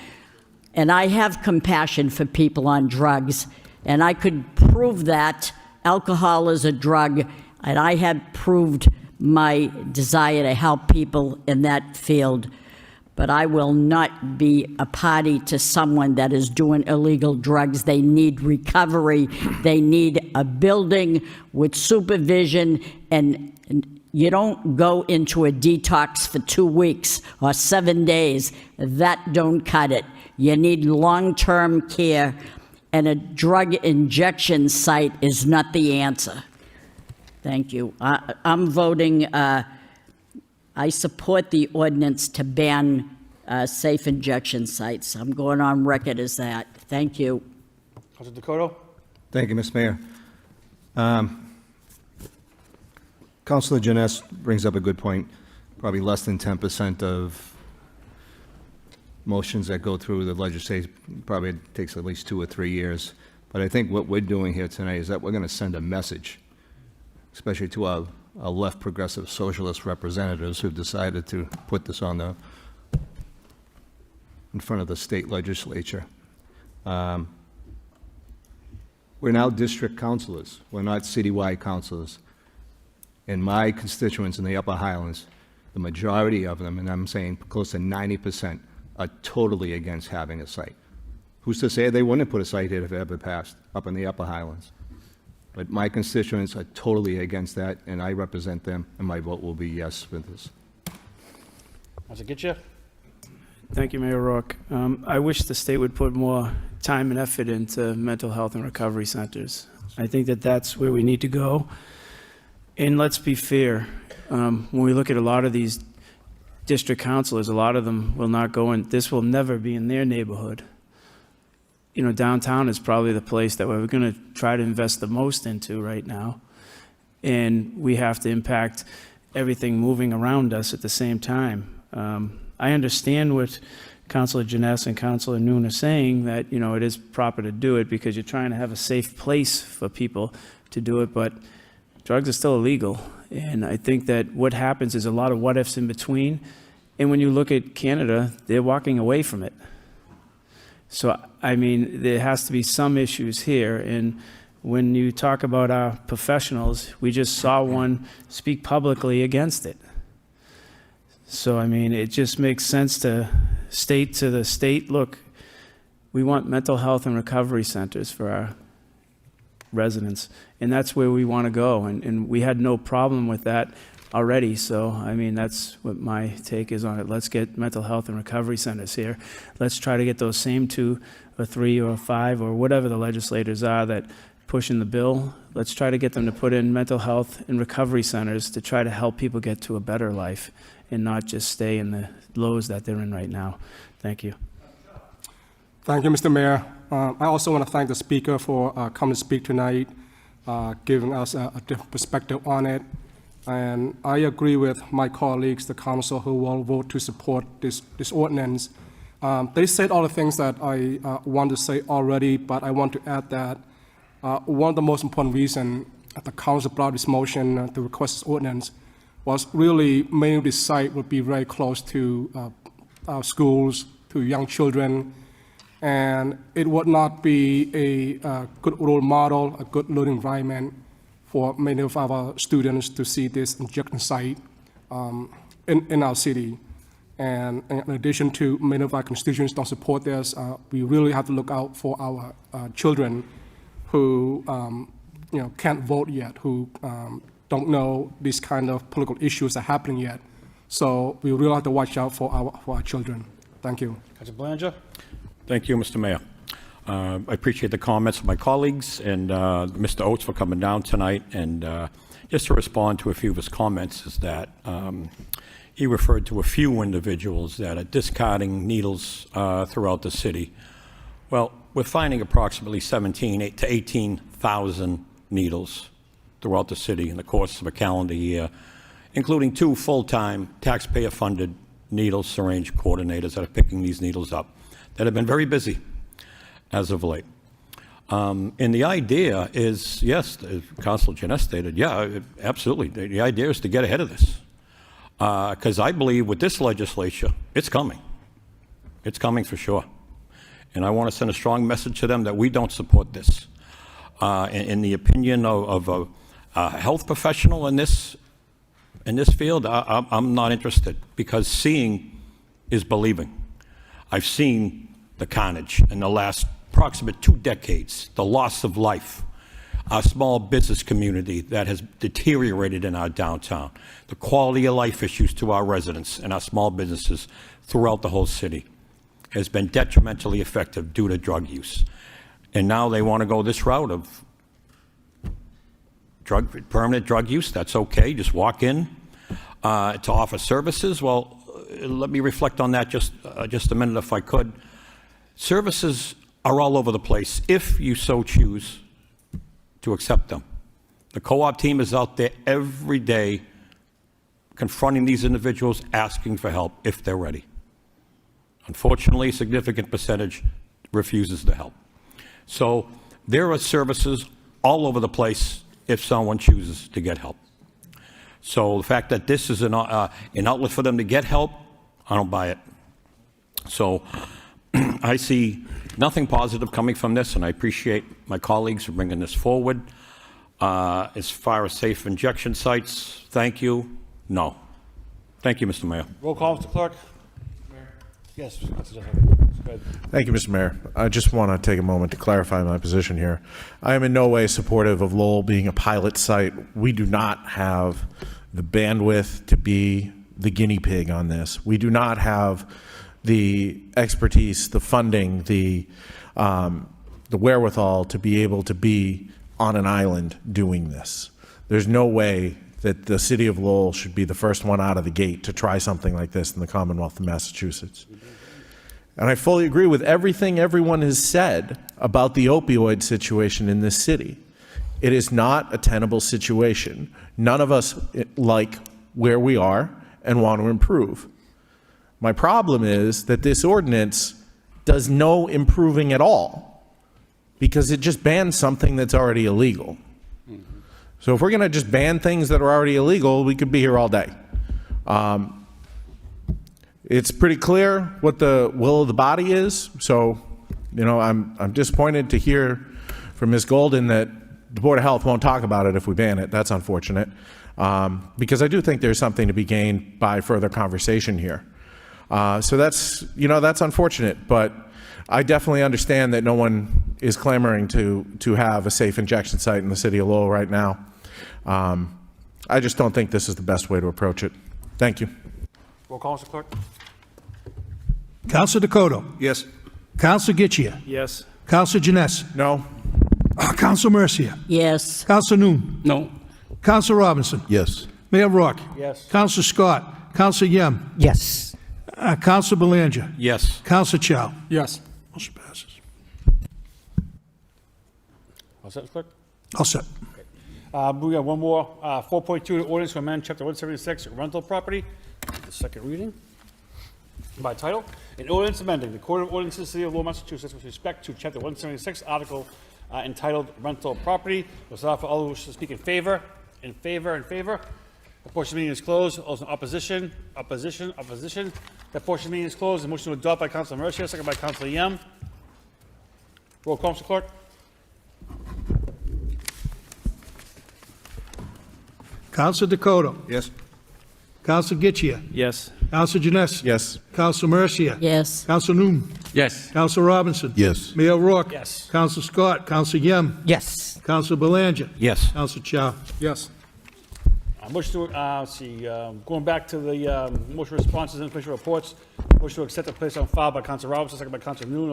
C: And I have compassion for people on drugs, and I could prove that alcohol is a drug, and I have proved my desire to help people in that field. But I will not be a party to someone that is doing illegal drugs. They need recovery. They need a building with supervision, and you don't go into a detox for 2 weeks or 7 days. That don't cut it. You need long-term care, and a drug injection site is not the answer. Thank you. I'm voting, I support the ordinance to ban safe injection sites. I'm going on record as that. Thank you.
A: Councilor Dakota?
J: Thank you, Mr. Mayor. Councilor Janess brings up a good point. Probably less than 10% of motions that go through the legislature probably takes at least 2 or 3 years. But I think what we're doing here tonight is that we're going to send a message, especially to our left progressive socialist representatives who've decided to put this on the in front of the state legislature. We're now district councilors. We're not citywide councilors. In my constituents in the Upper Highlands, the majority of them, and I'm saying close to 90%, are totally against having a site. Who's to say they wouldn't put a site here if it ever passed up in the Upper Highlands? But my constituents are totally against that, and I represent them, and my vote will be yes for this.
A: Councilor Getcha?
M: Thank you, Mayor Rourke. I wish the state would put more time and effort into mental health and recovery centers. I think that that's where we need to go. And let's be fair, when we look at a lot of these district councilors, a lot of them will not go in, this will never be in their neighborhood. You know, downtown is probably the place that we're going to try to invest the most into right now. And we have to impact everything moving around us at the same time. I understand what Councilor Janess and Councilor Noon are saying, that, you know, it is proper to do it because you're trying to have a safe place for people to do it, but drugs are still illegal. And I think that what happens is a lot of what-ifs in between. And when you look at Canada, they're walking away from it. So, I mean, there has to be some issues here. And when you talk about our professionals, we just saw one speak publicly against it. So, I mean, it just makes sense to state to the state, look, we want mental health and recovery centers for our residents, and that's where we want to go. And we had no problem with that already. So, I mean, that's what my take is on it. Let's get mental health and recovery centers here. Let's try to get those same 2 or 3 or 5 or whatever the legislators are that pushing the bill. Let's try to get them to put in mental health and recovery centers to try to help people get to a better life and not just stay in the lows that they're in right now. Thank you.
R: Thank you, Mr. Mayor. I also want to thank the speaker for coming to speak tonight, giving us a different perspective on it. And I agree with my colleagues, the council, who will vote to support this ordinance. They said all the things that I want to say already, but I want to add that one of the most important reasons the council brought this motion to request this ordinance was really mainly the site would be very close to our schools, to young children, and it would not be a good role model, a good learning environment for many of our students to see this injection site in our city. And in addition to many of our constituents don't support this, we really have to look out for our children who can't vote yet, who don't know these kind of political issues are happening yet. So we really have to watch out for our children. Thank you.
A: Councilor Belanger?
L: Thank you, Mr. Mayor. I appreciate the comments of my colleagues and Mr. Oates for coming down tonight. And just to respond to a few of his comments is that, he referred to a few individuals that are discarding needles throughout the city. Well, we're finding approximately 17 to 18,000 needles throughout the city in the course of a calendar year, including 2 full-time taxpayer-funded needle syringe coordinators that are picking these needles up, that have been very busy as of late. And the idea is, yes, as Councilor Jeunesse stated, yeah, absolutely. The idea is to get ahead of this. Because I believe with this legislature, it's coming. It's coming for sure. And I want to send a strong message to them that we don't support this. In the opinion of a health professional in this field, I'm not interested, because seeing is believing. I've seen the carnage in the last approximate 2 decades, the loss of life, our small business community that has deteriorated in our downtown, the quality of life issues to our residents and our small businesses throughout the whole city has been detrimentally affected due to drug use. And now they want to go this route of permanent drug use. That's okay, just walk in to offer services. Well, let me reflect on that just a minute if I could. Services are all over the place if you so choose to accept them. The co-op team is out there every day confronting these individuals, asking for help if they're ready. Unfortunately, a significant percentage refuses to help. So there are services all over the place if someone chooses to get help. So the fact that this is an outlet for them to get help, I don't buy it. So I see nothing positive coming from this, and I appreciate my colleagues for bringing this forward. As far as safe injection sites, thank you. No. Thank you, Mr. Mayor.
A: Roll call, Mr. Clerk. Yes, Councilor Jeff. Go ahead.
I: Thank you, Mr. Mayor. I just want to take a moment to clarify my position here. I am in no way supportive of Lowell being a pilot site. We do not have the bandwidth to be the guinea pig on this. We do not have the expertise, the funding, the wherewithal to be able to be on an island doing this. There's no way that the city of Lowell should be the first one out of the gate to try something like this in the Commonwealth of Massachusetts. And I fully agree with everything everyone has said about the opioid situation in this city. It is not a tenable situation. None of us like where we are and want to improve. My problem is that this ordinance does no improving at all, because it just bans something that's already illegal. So if we're going to just ban things that are already illegal, we could be here all day. It's pretty clear what the will of the body is. So, you know, I'm disappointed to hear from Ms. Golden that the Board of Health won't talk about it if we ban it. That's unfortunate, because I do think there's something to be gained by further conversation here. So that's, you know, that's unfortunate, but I definitely understand that no one is clamoring to have a safe injection site in the city of Lowell right now. I just don't think this is the best way to approach it. Thank you.
A: Roll call, Mr. Clerk.
B: Councilor Dakota.
J: Yes.
B: Councilor Giccia.
M: Yes.
B: Councilor Jeunesse.
I: No.
B: Councilor Mercia.
C: Yes.
B: Councilor Noon.
L: No.
B: Councilor Robinson.
D: Yes.
B: Mayor Rourke.
A: Yes.
B: Councilor Scott. Councilor Yem.
G: Yes.
B: Councilor Belanger.
L: Yes.
B: Councilor Chow.
R: Yes.
B: Motion passes.
A: All set, Mr. Clerk?
B: All set.
A: We got one more, 4.2, ordinance to amend chapter 176, rental property, the second reading. By title, an ordinance amending the Code of Ordinances of the City of Lowell, Massachusetts with respect to chapter 176, article entitled rental property. We'll start for all who wish to speak in favor, in favor, in favor. The portion of the meeting is closed. All those in opposition, opposition, opposition. The portion of the meeting is closed. The motion to adopt by Councilor Mercia, second by Councilor Yem. Roll call, Mr. Clerk.
B: Councilor Dakota.
J: Yes.
B: Councilor Giccia.
M: Yes.
B: Councilor Jeunesse.
I: Yes.
B: Councilor Mercia.
C: Yes.
B: Councilor Noon.
L: Yes.
B: Councilor Robinson.
D: Yes.
B: Mayor Rourke.
A: Yes.
B: Councilor Scott. Councilor Yem.
G: Yes.
B: Councilor Belanger.
L: Yes.
B: Councilor Chow.
R: Yes.
A: Motion to, let's see, going back to the motion responses and information reports, motion to accept the place on file by Councilor Robinson, second by Councilor Noon.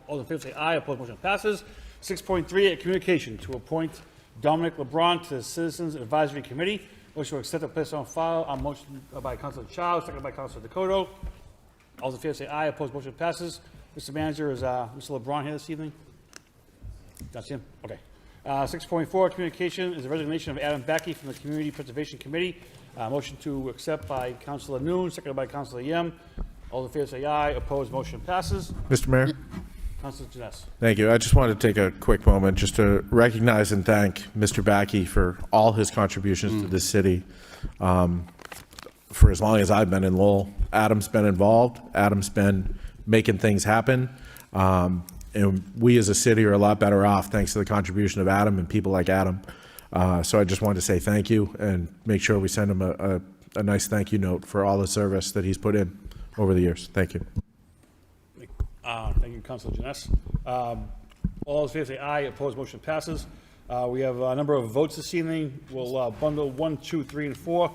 A: All in favor say aye. Opposed, motion passes. 6.3, a communication to appoint Dominic LeBron to the Citizens Advisory Committee. Motion to accept and place on file on motion by Councilor Chow, second by Councilor Dakota. All those in favor say aye. Opposed, motion passes. Mr. Manager, is Mr. LeBron here this evening? That's him? Okay. 6.4, communication is a resignation of Adam Backey from the Community Preservation Committee. Motion to accept by Councilor Noon, seconded by Councilor Yem. All in favor say aye. Opposed, motion passes.
I: Mr. Mayor?
A: Councilor Janess.
I: Thank you. I just wanted to take a quick moment just to recognize and thank Mr. Backey for all his contributions to this city. For as long as I've been in Lowell, Adam's been involved. Adam's been making things happen. And we as a city are a lot better off thanks to the contribution of Adam and people like Adam. So I just wanted to say thank you and make sure we send him a nice thank you note for all the service that he's put in over the years. Thank you.
A: Thank you, Councilor Janess. All those in favor say aye. Opposed, motion passes. We have a number of votes this evening. We'll bundle 1, 2, 3, and 4.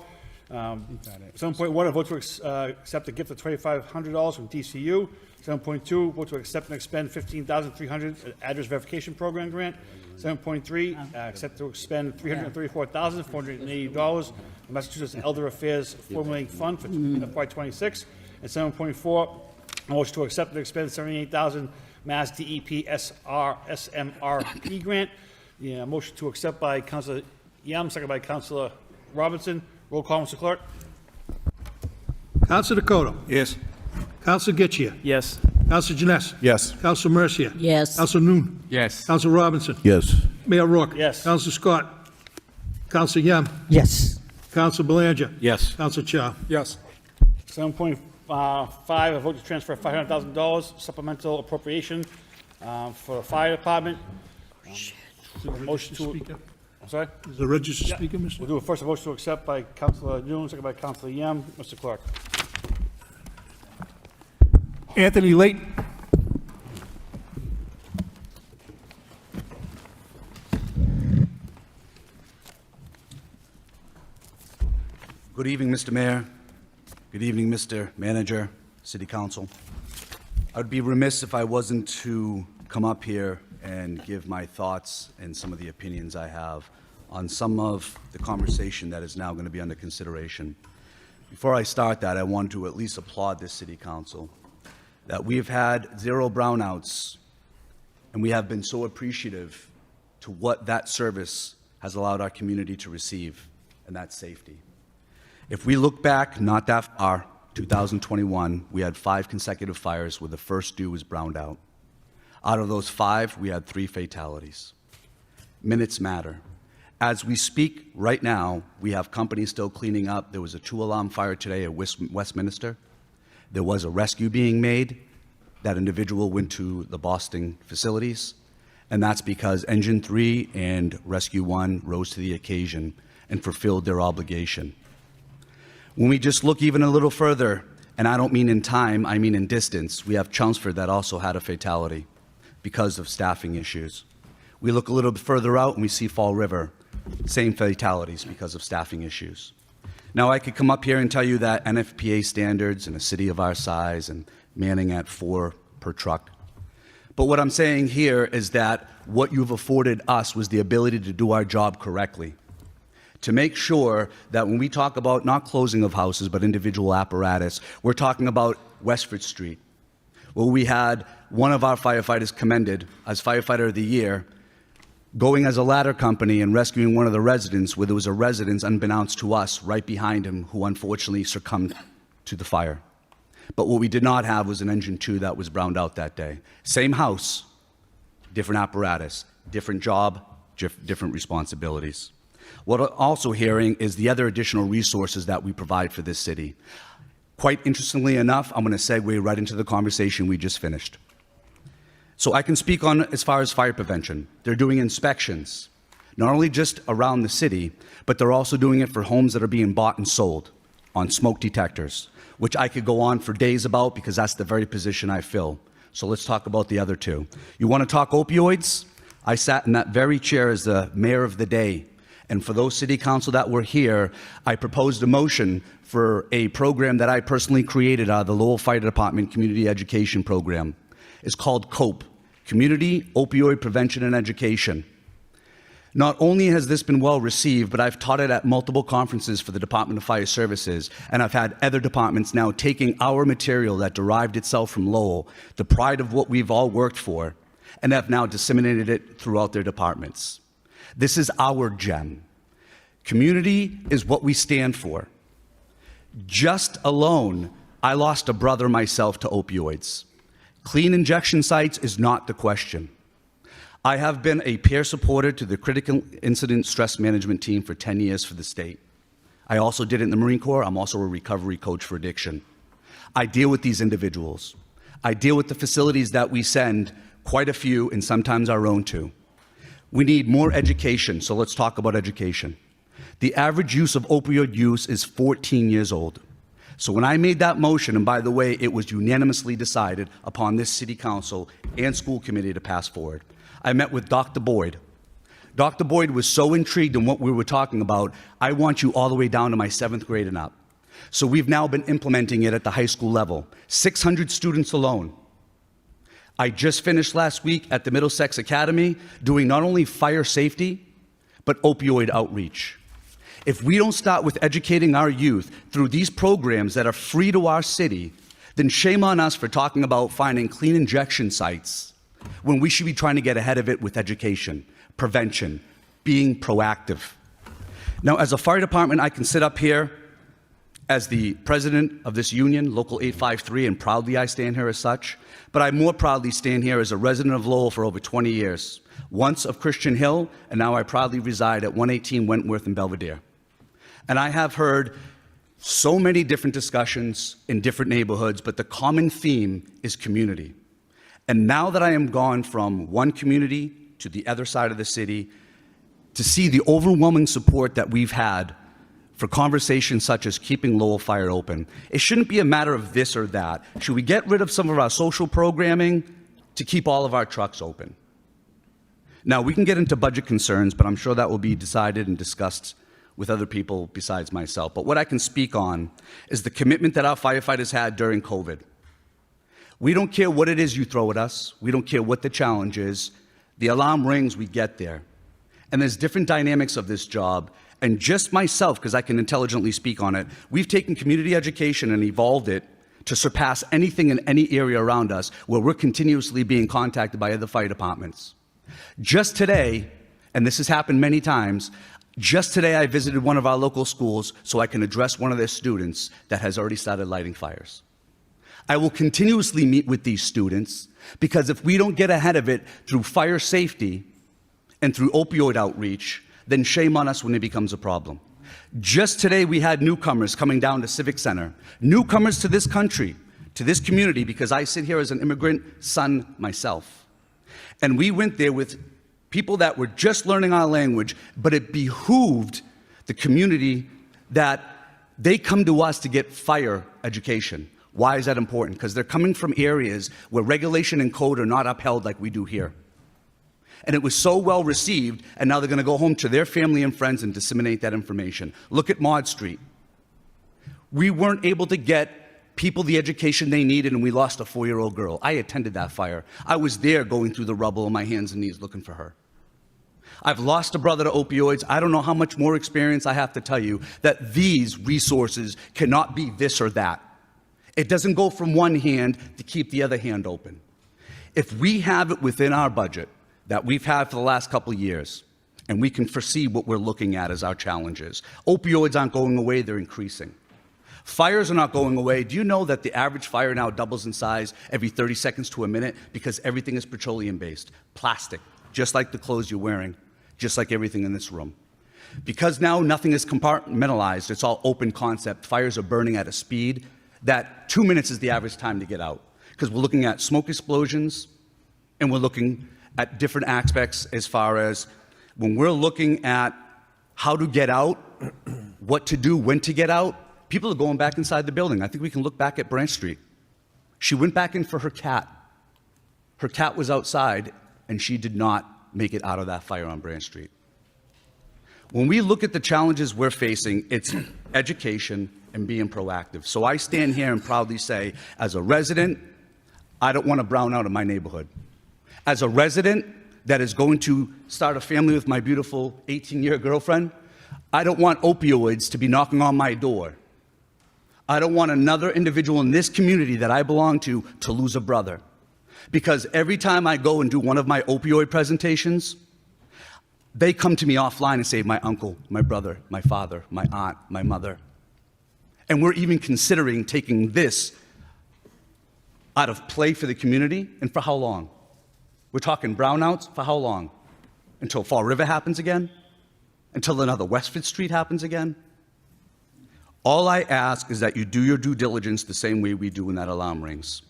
A: 7.1, a vote to accept a gift of $2,500 from DCU. 7.2, vote to accept and expend $15,300 address verification program grant. 7.3, accept to expend $334,480 from Massachusetts Elder Affairs Formulating Fund for FY26. And 7.4, a motion to accept and expend $78,000 Mass DEP SMRP grant. Yeah, motion to accept by Councilor Yam, second by Councilor Robinson. Roll call, Mr. Clerk.
B: Councilor Dakota.
L: Yes.
B: Councilor Getchia.
M: Yes.
B: Councilor Janess.
I: Yes.
B: Councilor Mercia.
C: Yes.
B: Councilor Noon.
K: Yes.
B: Councilor Robinson.
D: Yes.
B: Mayor Rourke.
A: Yes.
B: Councilor Scott. Councilor Yem.
G: Yes.
B: Councilor Belanger.
L: Yes.
B: Councilor Chow.
R: Yes.
A: 7.5, a vote to transfer $500,000 supplemental appropriation for the fire department. Motion to, I'm sorry?
B: Is the registered speaker, Mr.?
A: We'll do a first motion to accept by Councilor Noon, second by Councilor Yam. Mr. Clerk.
B: Anthony Late.
S: Good evening, Mr. Mayor. Good evening, Mr. Manager, City Council. I would be remiss if I wasn't to come up here and give my thoughts and some of the opinions I have on some of the conversation that is now going to be under consideration. Before I start that, I want to at least applaud this City Council that we have had 0 brownouts, and we have been so appreciative to what that service has allowed our community to receive, and that's safety. If we look back not that far, 2021, we had 5 consecutive fires where the first due was browned out. Out of those 5, we had 3 fatalities. Minutes matter. As we speak right now, we have companies still cleaning up. There was a 2-alarm fire today at Westminster. There was a rescue being made. That individual went to the Boston facilities, and that's because Engine 3 and Rescue 1 rose to the occasion and fulfilled their obligation. When we just look even a little further, and I don't mean in time, I mean in distance, we have Chelmsford that also had a fatality because of staffing issues. We look a little bit further out and we see Fall River, same fatalities because of staffing issues. Now, I could come up here and tell you that NFPA standards in a city of our size and manning at 4 per truck. But what I'm saying here is that what you've afforded us was the ability to do our job correctly, to make sure that when we talk about not closing of houses but individual apparatus, we're talking about Westford Street, where we had one of our firefighters commended as Firefighter of the Year, going as a ladder company and rescuing one of the residents where there was a resident, unbeknownst to us, right behind him who unfortunately succumbed to the fire. But what we did not have was an Engine 2 that was browned out that day. Same house, different apparatus, different job, different responsibilities. What I'm also hearing is the other additional resources that we provide for this city. Quite interestingly enough, I'm going to segue right into the conversation we just finished. So I can speak on as far as fire prevention. They're doing inspections, not only just around the city, but they're also doing it for homes that are being bought and sold on smoke detectors, which I could go on for days about because that's the very position I fill. So let's talk about the other 2. You want to talk opioids? I sat in that very chair as the mayor of the day. And for those city council that were here, I proposed a motion for a program that I personally created out of the Lowell Fire Department Community Education Program. It's called COPE, Community Opioid Prevention and Education. Not only has this been well received, but I've taught it at multiple conferences for the Department of Fire Services, and I've had other departments now taking our material that derived itself from Lowell, the pride of what we've all worked for, and have now disseminated it throughout their departments. This is our gem. Community is what we stand for. Just alone, I lost a brother myself to opioids. Clean injection sites is not the question. I have been a peer supporter to the Critical Incident Stress Management Team for 10 years for the state. I also did it in the Marine Corps. I'm also a recovery coach for addiction. I deal with these individuals. I deal with the facilities that we send, quite a few, and sometimes our own too. We need more education, so let's talk about education. The average use of opioid use is 14 years old. So when I made that motion, and by the way, it was unanimously decided upon this city council and school committee to pass forward, I met with Dr. Boyd. Dr. Boyd was so intrigued in what we were talking about, I want you all the way down to my 7th grade and up. So we've now been implementing it at the high school level, 600 students alone. I just finished last week at the Middlesex Academy doing not only fire safety, but opioid outreach. If we don't start with educating our youth through these programs that are free to our city, then shame on us for talking about finding clean injection sites when we should be trying to get ahead of it with education, prevention, being proactive. Now, as a fire department, I can sit up here as the president of this union, Local 853, and proudly I stand here as such, but I more proudly stand here as a resident of Lowell for over 20 years, once of Christian Hill, and now I proudly reside at 118 Wentworth in Belvedere. And I have heard so many different discussions in different neighborhoods, but the common theme is community. And now that I am gone from one community to the other side of the city, to see the overwhelming support that we've had for conversations such as keeping Lowell Fire open, it shouldn't be a matter of this or that. Should we get rid of some of our social programming to keep all of our trucks open? Now, we can get into budget concerns, but I'm sure that will be decided and discussed with other people besides myself. But what I can speak on is the commitment that our firefighters had during COVID. We don't care what it is you throw at us. We don't care what the challenge is. The alarm rings, we get there. And there's different dynamics of this job. And just myself, because I can intelligently speak on it, we've taken community education and evolved it to surpass anything in any area around us where we're continuously being contacted by other fire departments. Just today, and this has happened many times, just today I visited one of our local schools so I can address one of their students that has already started lighting fires. I will continuously meet with these students because if we don't get ahead of it through fire safety and through opioid outreach, then shame on us when it becomes a problem. Just today we had newcomers coming down to Civic Center, newcomers to this country, to this community, because I sit here as an immigrant son myself. And we went there with people that were just learning our language, but it behooved the community that they come to us to get fire education. Why is that important? Because they're coming from areas where regulation and code are not upheld like we do here. And it was so well received, and now they're going to go home to their family and friends and disseminate that information. Look at Maud Street. We weren't able to get people the education they needed, and we lost a 4-year-old girl. I attended that fire. I was there going through the rubble on my hands and knees looking for her. I've lost a brother to opioids. I don't know how much more experience I have to tell you that these resources cannot be this or that. It doesn't go from one hand to keep the other hand open. If we have it within our budget that we've had for the last couple of years, and we can foresee what we're looking at as our challenges, opioids aren't going away, they're increasing. Fires are not going away. Do you know that the average fire now doubles in size every 30 seconds to a minute because everything is petroleum-based, plastic, just like the clothes you're wearing, just like everything in this room. Because now nothing is compartmentalized, it's all open concept, fires are burning at a speed that 2 minutes is the average time to get out. Because we're looking at smoke explosions, and we're looking at different aspects as far as when we're looking at how to get out, what to do, when to get out, people are going back inside the building. I think we can look back at Branch Street. She went back in for her cat. Her cat was outside, and she did not make it out of that fire on Branch Street. When we look at the challenges we're facing, it's education and being proactive. So I stand here and proudly say, as a resident, I don't want to brown out in my neighborhood. As a resident, that is going to start a family with my beautiful 18-year girlfriend, I don't want opioids to be knocking on my door. I don't want another individual in this community that I belong to lose a brother. Because every time I go and do one of my opioid presentations, they come to me offline and say, my uncle, my brother, my father, my aunt, my mother. And we're even considering taking this out of play for the community, and for how long? We're talking brownouts for how long? Until Fall River happens again? Until another Westford Street happens again? All I ask is that you do your due diligence the same way we do when that alarm rings.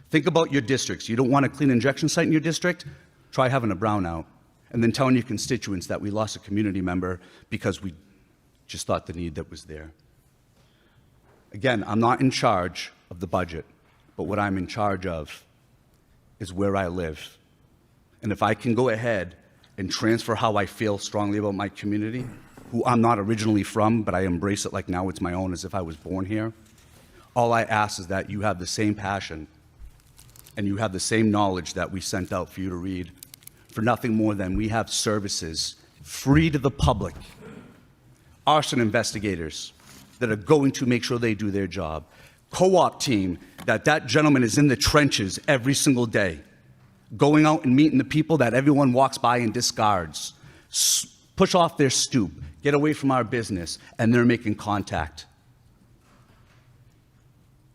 S: Think about your districts. You don't want a clean injection site in your district? Try having a brownout, and then telling your constituents that we lost a community member because we just thought the need that was there. Again, I'm not in charge of the budget, but what I'm in charge of is where I live. And if I can go ahead and transfer how I feel strongly about my community, who I'm not originally from, but I embrace it like now it's my own, as if I was born here, all I ask is that you have the same passion and you have the same knowledge that we sent out for you to read, for nothing more than we have services free to the public, arson investigators that are going to make sure they do their job, co-op team that gentleman is in the trenches every single day, going out and meeting the people that everyone walks by and discards, push off their stoop, get away from our business, and they're making contact.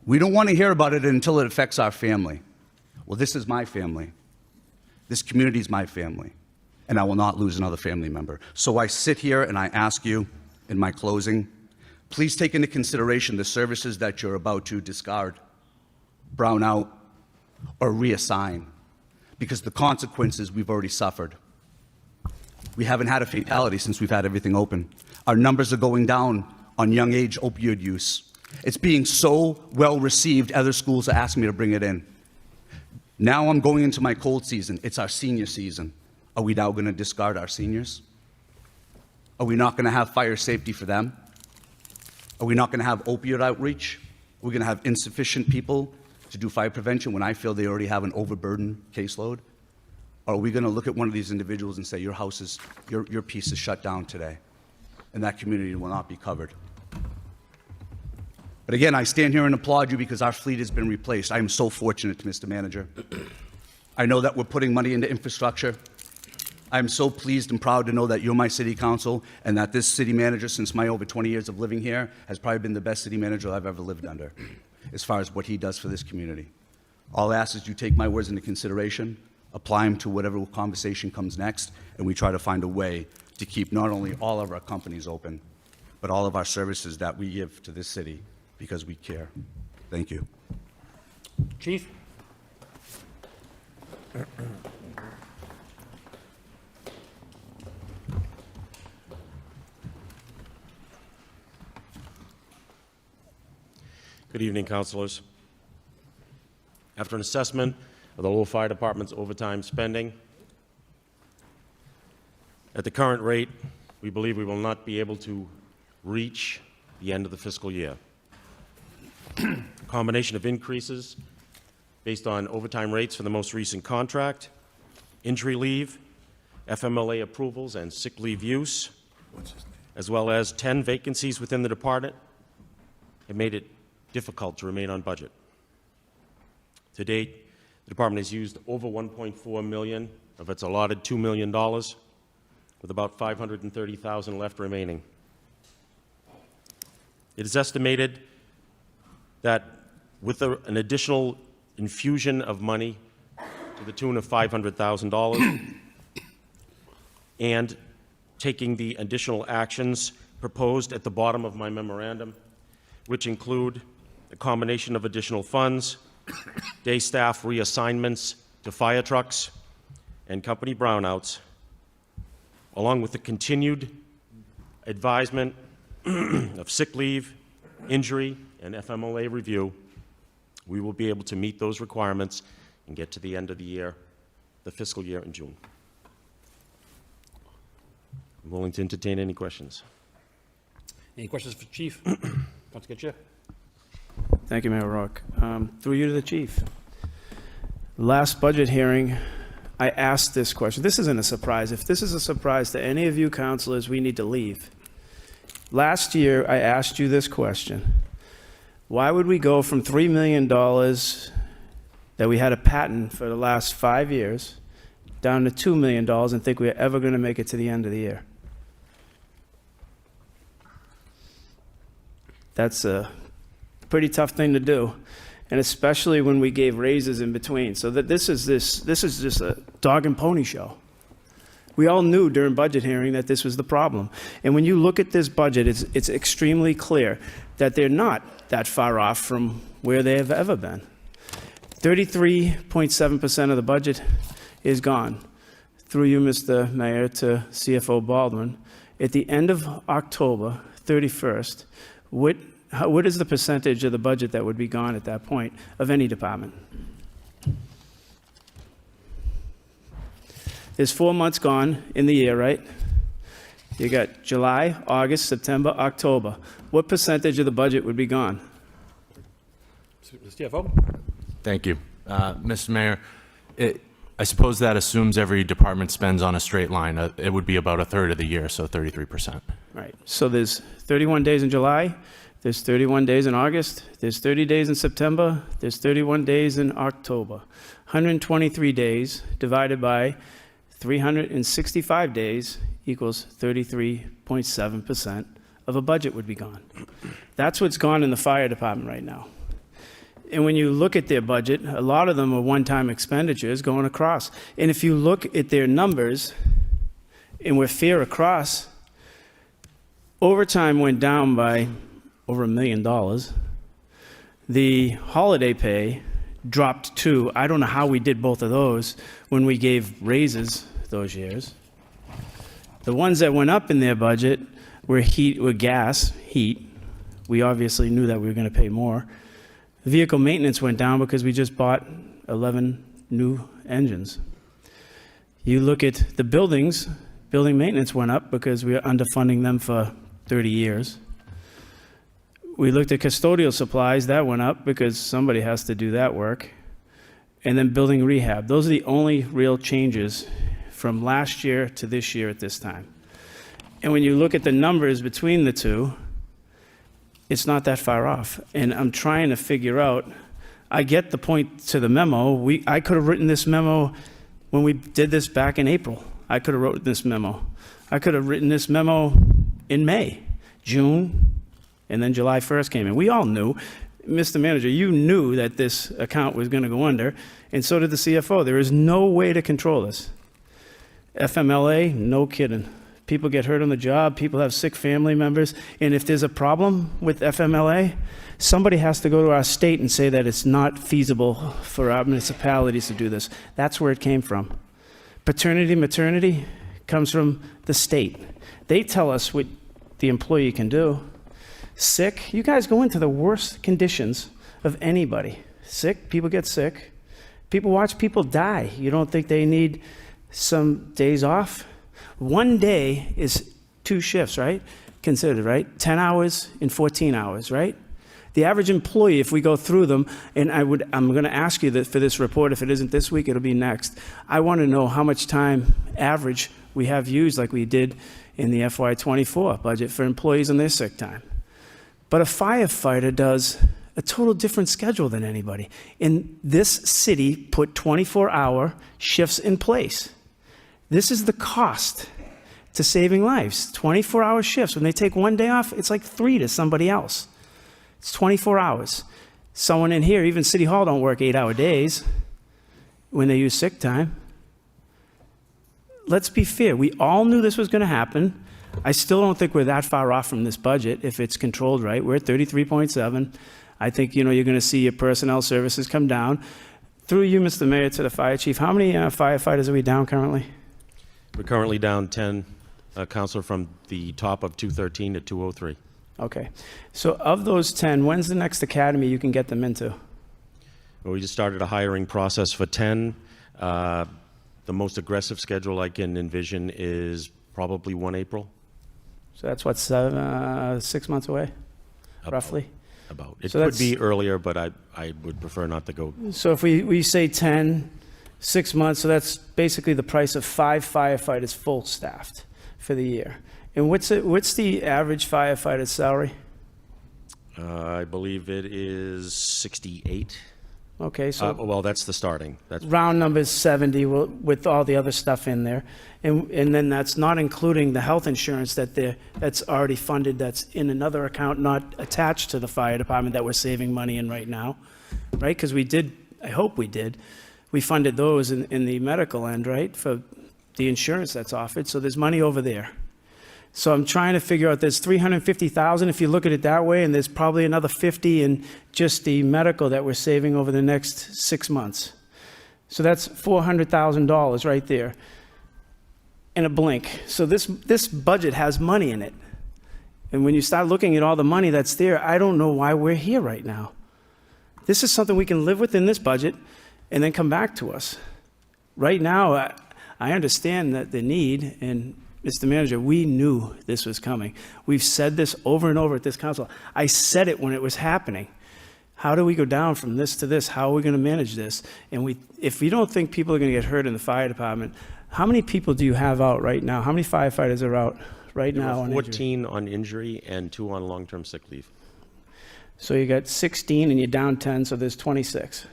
S: We don't want to hear about it until it affects our family. Well, this is my family. This community is my family, and I will not lose another family member. So I sit here and I ask you in my closing, please take into consideration the services that you're about to discard, brown out, or reassign, because the consequences we've already suffered. We haven't had a fatality since we've had everything open. Our numbers are going down on young age opioid use. It's being so well received, other schools are asking me to bring it in. Now I'm going into my cold season. It's our senior season. Are we now going to discard our seniors? Are we not going to have fire safety for them? Are we not going to have opioid outreach? Are we going to have insufficient people to do fire prevention when I feel they already have an overburdened caseload? Or are we going to look at one of these individuals and say, your house is, your piece is shut down today, and that community will not be covered? But again, I stand here and applaud you because our fleet has been replaced. I am so fortunate, Mr. Manager. I know that we're putting money into infrastructure. I'm so pleased and proud to know that you're my city council and that this city manager, since my over 20 years of living here, has probably been the best city manager I've ever lived under as far as what he does for this community. All I ask is you take my words into consideration, apply them to whatever conversation comes next, and we try to find a way to keep not only all of our companies open, but all of our services that we give to this city because we care. Thank you.
A: Chief?
T: Good evening, councilors. After an assessment of the Lowell Fire Department's overtime spending, at the current rate, we believe we will not be able to reach the end of the fiscal year. A combination of increases based on overtime rates for the most recent contract, injury leave, FMLA approvals, and sick leave use, as well as 10 vacancies within the department, have made it difficult to remain on budget. To date, the department has used over $1.4 million of its allotted $2 million, with about $530,000 left remaining. It is estimated that with an additional infusion of money to the tune of $500,000 and taking the additional actions proposed at the bottom of my memorandum, which include a combination of additional funds, day staff reassignments to fire trucks, and company brownouts, along with the continued advisement of sick leave, injury, and FMLA review, we will be able to meet those requirements and get to the end of the year, the fiscal year in June. I'm willing to entertain any questions.
A: Any questions for Chief? Councilor Chair.
M: Thank you, Mayor Rourke. Through you to the chief. Last budget hearing, I asked this question. This isn't a surprise. If this is a surprise to any of you counselors, we need to leave. Last year, I asked you this question. Why would we go from $3 million that we had a patent for the last 5 years down to $2 million and think we're ever going to make it to the end of the year? That's a pretty tough thing to do, and especially when we gave raises in between. So that this is just a dog and pony show. We all knew during budget hearing that this was the problem. And when you look at this budget, it's extremely clear that they're not that far off from where they have ever been. 33.7% of the budget is gone. Through you, Mr. Mayor, to CFO Baldwin. At the end of October 31st, what is the percentage of the budget that would be gone at that point of any department? There's 4 months gone in the year, right? You got July, August, September, October. What percentage of the budget would be gone?
A: CFO?
H: Thank you. Mr. Mayor, I suppose that assumes every department spends on a straight line. It would be about a third of the year, so 33%.
M: Right. So there's 31 days in July, there's 31 days in August, there's 30 days in September, there's 31 days in October. 123 days divided by 365 days equals 33.7% of a budget would be gone. That's what's gone in the fire department right now. And when you look at their budget, a lot of them are one-time expenditures going across. And if you look at their numbers, and we're fair across, overtime went down by over $1 million. The holiday pay dropped too. I don't know how we did both of those when we gave raises those years. The ones that went up in their budget were gas, heat. We obviously knew that we were going to pay more. Vehicle maintenance went down because we just bought 11 new engines. You look at the buildings, building maintenance went up because we are underfunding them for 30 years. We looked at custodial supplies, that went up because somebody has to do that work. And then building rehab. Those are the only real changes from last year to this year at this time. And when you look at the numbers between the two, it's not that far off. And I'm trying to figure out, I get the point to the memo. I could have written this memo when we did this back in April. I could have written this memo. I could have written this memo in May, June, and then July 1st came in. We all knew. Mr. Manager, you knew that this account was going to go under, and so did the CFO. There is no way to control this. FMLA, no kidding. People get hurt on the job, people have sick family members, and if there's a problem with FMLA, somebody has to go to our state and say that it's not feasible for our municipalities to do this. That's where it came from. Paternity, maternity comes from the state. They tell us what the employee can do. Sick, you guys go into the worst conditions of anybody. Sick, people get sick. People watch people die. You don't think they need some days off? 1 day is 2 shifts, right? Considered, right? 10 hours and 14 hours, right? The average employee, if we go through them, and I'm going to ask you that for this report, if it isn't this week, it'll be next. I want to know how much time average we have used like we did in the FY24 budget for employees on their sick time. But a firefighter does a total different schedule than anybody. And this city put 24-hour shifts in place. This is the cost to saving lives. 24-hour shifts. When they take 1 day off, it's like 3 to somebody else. It's 24 hours. Someone in here, even City Hall, don't work 8-hour days when they use sick time. Let's be fair. We all knew this was going to happen. I still don't think we're that far off from this budget if it's controlled right. We're at 33.7. I think, you're going to see your personnel services come down. Through you, Mr. Mayor, to the fire chief, how many firefighters are we down currently?
T: We're currently down 10, Counselor, from the top of 213 to 203.
M: Okay. So of those 10, when's the next academy you can get them into?
T: Well, we just started a hiring process for 10. The most aggressive schedule I can envision is probably 1 April.
M: So that's what, 6 months away, roughly?
T: About. It
M: So
T: could be earlier, but I would prefer not to go.
M: So if we say 10, 6 months, so that's basically the price of 5 firefighters full staffed for the year. And what's the average firefighter's salary?
T: I believe it is 68.
M: Okay, so
T: Well, that's the starting. That's
M: round number is 70 with all the other stuff in there. And then that's not including the health insurance that's already funded, that's in another account, not attached to the fire department, that we're saving money in right now, right? Because we did, I hope we did, we funded those in the medical end, right, for the insurance that's offered. So there's money over there. So I'm trying to figure out, there's 350,000 if you look at it that way, and there's probably another 50 in just the medical that we're saving over the next 6 months. So that's $400,000 right there in a blink. So this budget has money in it. And when you start looking at all the money that's there, I don't know why we're here right now. This is something we can live with in this budget and then come back to us. Right now, I understand that the need, and Mr. Manager, we knew this was coming. We've said this over and over at this council. I said it when it was happening. How do we go down from this to this? How are we going to manage this? And if we don't think people are going to get hurt in the fire department, how many people do you have out right now? How many firefighters are out right now on
T: 14 on injury and 2 on long-term sick leave.
M: So you got 16 and you're down 10, so there's 26.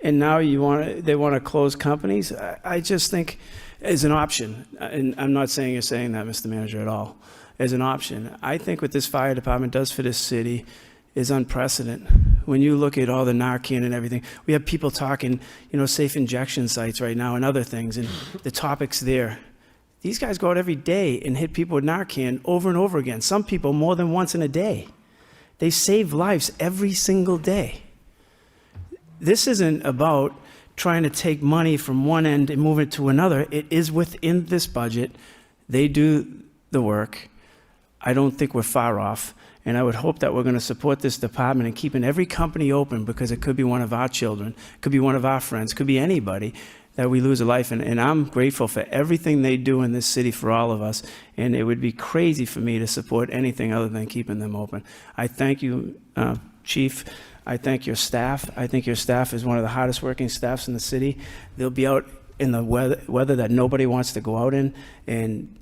M: And now they want to close companies? I just think as an option, and I'm not saying you're saying that, Mr. Manager, at all, as an option, I think what this fire department does for this city is unprecedented. When you look at all the Narcan and everything, we have people talking, safe injection sites right now and other things, and the topics there. These guys go out every day and hit people with Narcan over and over again. Some people more than once in a day. They save lives every single day. This isn't about trying to take money from one end and move it to another. It is within this budget. They do the work. I don't think we're far off. And I would hope that we're going to support this department and keeping every company open, because it could be one of our children, could be one of our friends, could be anybody that we lose a life in. And I'm grateful for everything they do in this city for all of us. And it would be crazy for me to support anything other than keeping them open. I thank you, Chief. I thank your staff. I think your staff is one of the hardest working staffs in the city. They'll be out in the weather that nobody wants to go out in, and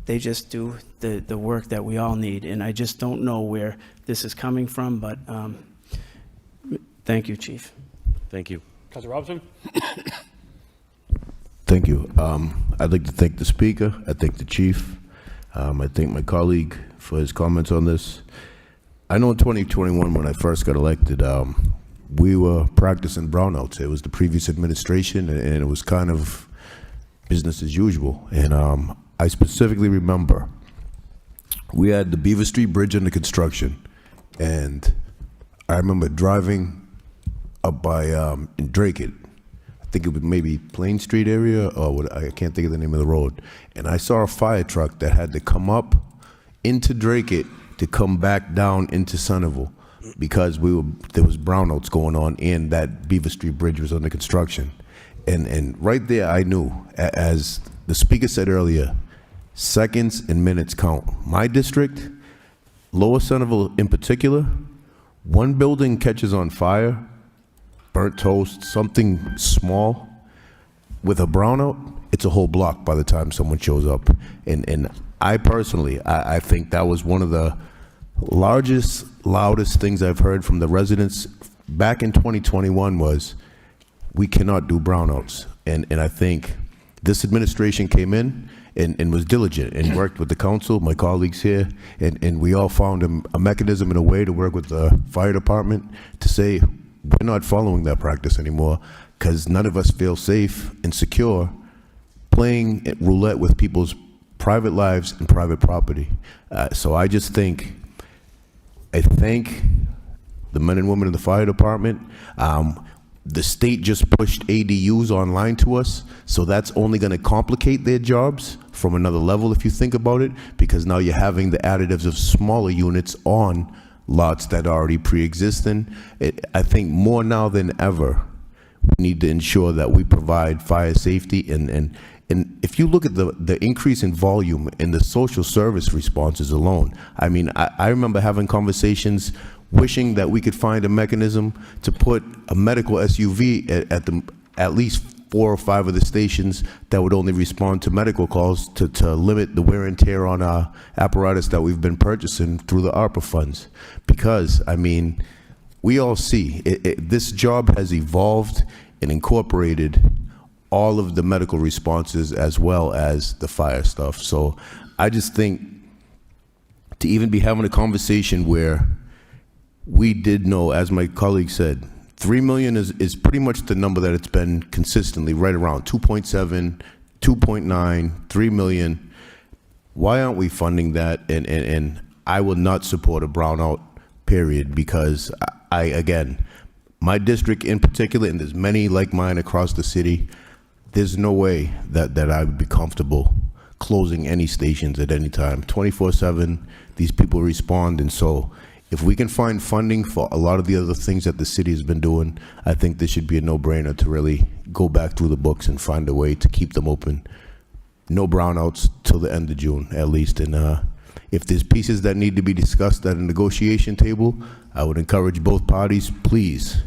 M: they just do the work that we all need. And I just don't know where this is coming from, but thank you, Chief.
T: Thank you.
A: Councilor Robinson?
D: Thank you. I'd like to thank the speaker. I thank the chief. I thank my colleague for his comments on this. I know in 2021, when I first got elected, we were practicing brownouts. It was the previous administration, and it was kind of business as usual. And I specifically remember we had the Beaver Street Bridge under construction, and I remember driving up by in Drake. I think it was maybe Plain Street area, or I can't think of the name of the road. And I saw a fire truck that had to come up into Drake to come back down into Centerville, because there was brownouts going on and that Beaver Street Bridge was under construction. And right there I knew, as the speaker said earlier, seconds and minutes count. My district, Lower Centerville in particular, one building catches on fire, burnt toast, something small, with a brownout, it's a whole block by the time someone shows up. And I personally, I think that was one of the largest, loudest things I've heard from the residents back in 2021 was, we cannot do brownouts. And I think this administration came in and was diligent and worked with the council, my colleagues here, and we all found a mechanism and a way to work with the fire department to say, we're not following that practice anymore, because none of us feel safe and secure playing roulette with people's private lives and private property. So I just think, I thank the men and women in the fire department. The state just pushed ADUs online to us, so that's only going to complicate their jobs from another level if you think about it, because now you're having the additives of smaller units on lots that are already pre-existing. I think more now than ever, we need to ensure that we provide fire safety. And if you look at the increase in volume in the social service responses alone, I mean, I remember having conversations wishing that we could find a mechanism to put a medical SUV at least 4 or 5 of the stations that would only respond to medical calls to limit the wear and tear on our apparatus that we've been purchasing through the ARPA funds. Because, I mean, we all see this job has evolved and incorporated all of the medical responses as well as the fire stuff. So I just think to even be having a conversation where we did know, as my colleague said, 3 million is pretty much the number that it's been consistently right around 2.7, 2.9, 3 million. Why aren't we funding that? And I will not support a brownout, period, because again, my district in particular, and there's many like mine across the city, there's no way that I would be comfortable closing any stations at any time. 24/7, these people respond, and so if we can find funding for a lot of the other things that the city has been doing, I think this should be a no-brainer to really go back through the books and find a way to keep them open. No brownouts till the end of June, at least. And if there's pieces that need to be discussed at a negotiation table, I would encourage both parties, please,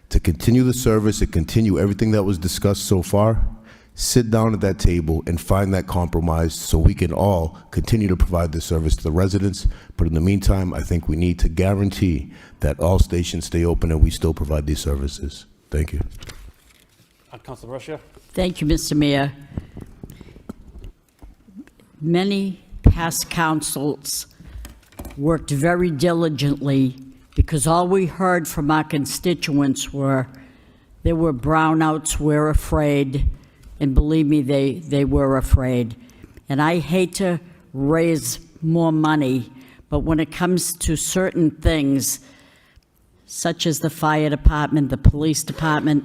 D: to continue the service and continue everything that was discussed so far. Sit down at that table and find that compromise so we can all continue to provide this service to the residents. But in the meantime, I think we need to guarantee that all stations stay open and we still provide these services. Thank you.
A: Councilor Russia?
C: Thank you, Mr. Mayor. Many past councils worked very diligently because all we heard from our constituents were there were brownouts, we're afraid, and believe me, they were afraid. And I hate to raise more money, but when it comes to certain things, such as the fire department, the police department,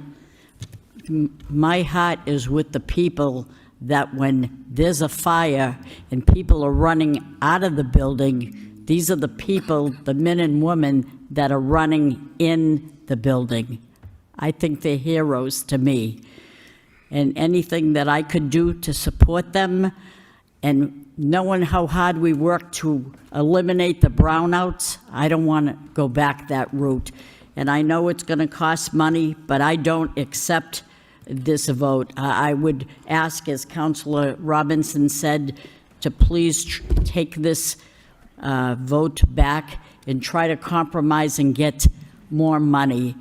C: my heart is with the people that when there's a fire and people are running out of the building, these are the people, the men and women that are running in the building. I think they're heroes to me. And anything that I could do to support them, and knowing how hard we work to eliminate the brownouts, I don't want to go back that route. And I know it's going to cost money, but I don't accept this vote. I would ask, as Councilor Robinson said, to please take this vote back and try to compromise and get more money.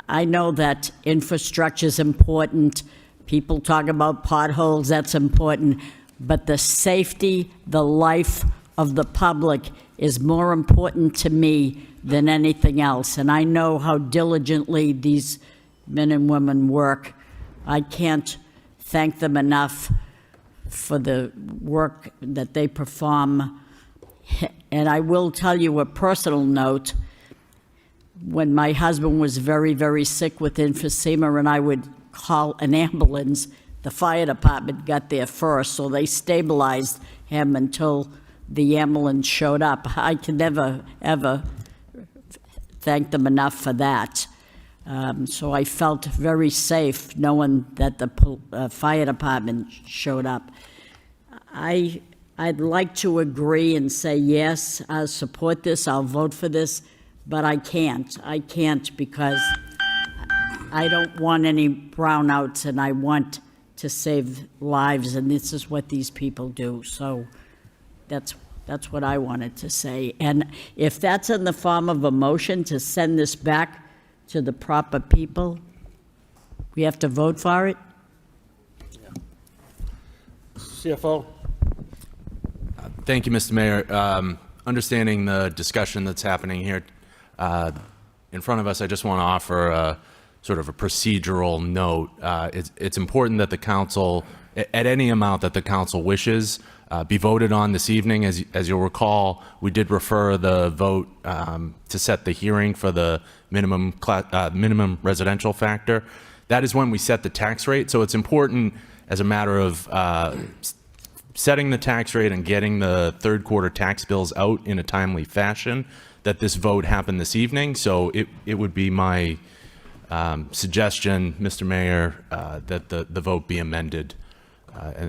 C: I know that infrastructure is important. People talk about potholes, that's important. But the safety, the life of the public is more important to me than anything else. And I know how diligently these men and women work. I can't thank them enough for the work that they perform. And I will tell you a personal note. When my husband was very, very sick with emphysema and I would call an ambulance, the fire department got there first, so they stabilized him until the ambulance showed up. I can never, ever thank them enough for that. So I felt very safe knowing that the fire department showed up. I'd like to agree and say, yes, I'll support this, I'll vote for this, but I can't. I can't because I don't want any brownouts and I want to save lives, and this is what these people do. So that's what I wanted to say. And if that's in the form of a motion to send this back to the proper people, we have to vote for it?
A: CFO?
H: Thank you, Mr. Mayor. Understanding the discussion that's happening here in front of us, I just want to offer a sort of a procedural note. It's important that the council, at any amount that the council wishes, be voted on this evening. As you'll recall, we did refer the vote to set the hearing for the minimum residential factor. That is when we set the tax rate. So it's important as a matter of setting the tax rate and getting the third quarter tax bills out in a timely fashion that this vote happen this evening. So it would be my suggestion, Mr. Mayor, that the vote be amended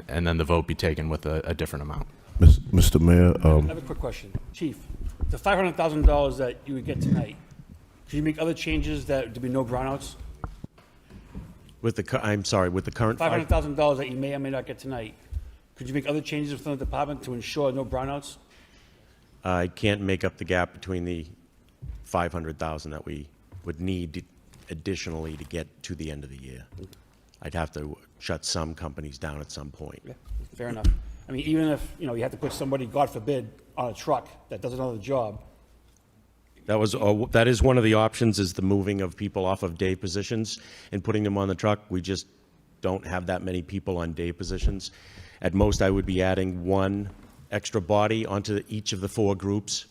H: and then the vote be taken with a different amount.
D: Mr. Mayor,
A: I have a quick question. Chief, the $500,000 that you would get tonight, could you make other changes that there'd be no brownouts?
T: I'm sorry, with the current
A: $500,000 that you may or may not get tonight, could you make other changes within the department to ensure no brownouts?
T: I can't make up the gap between the 500,000 that we would need additionally to get to the end of the year. I'd have to shut some companies down at some point.
A: Yeah, fair enough. I mean, even if, you have to put somebody, God forbid, on a truck that does another job,
T: That is one of the options, is the moving of people off of day positions and putting them on the truck. We just don't have that many people on day positions. At most, I would be adding one extra body onto each of the 4 groups.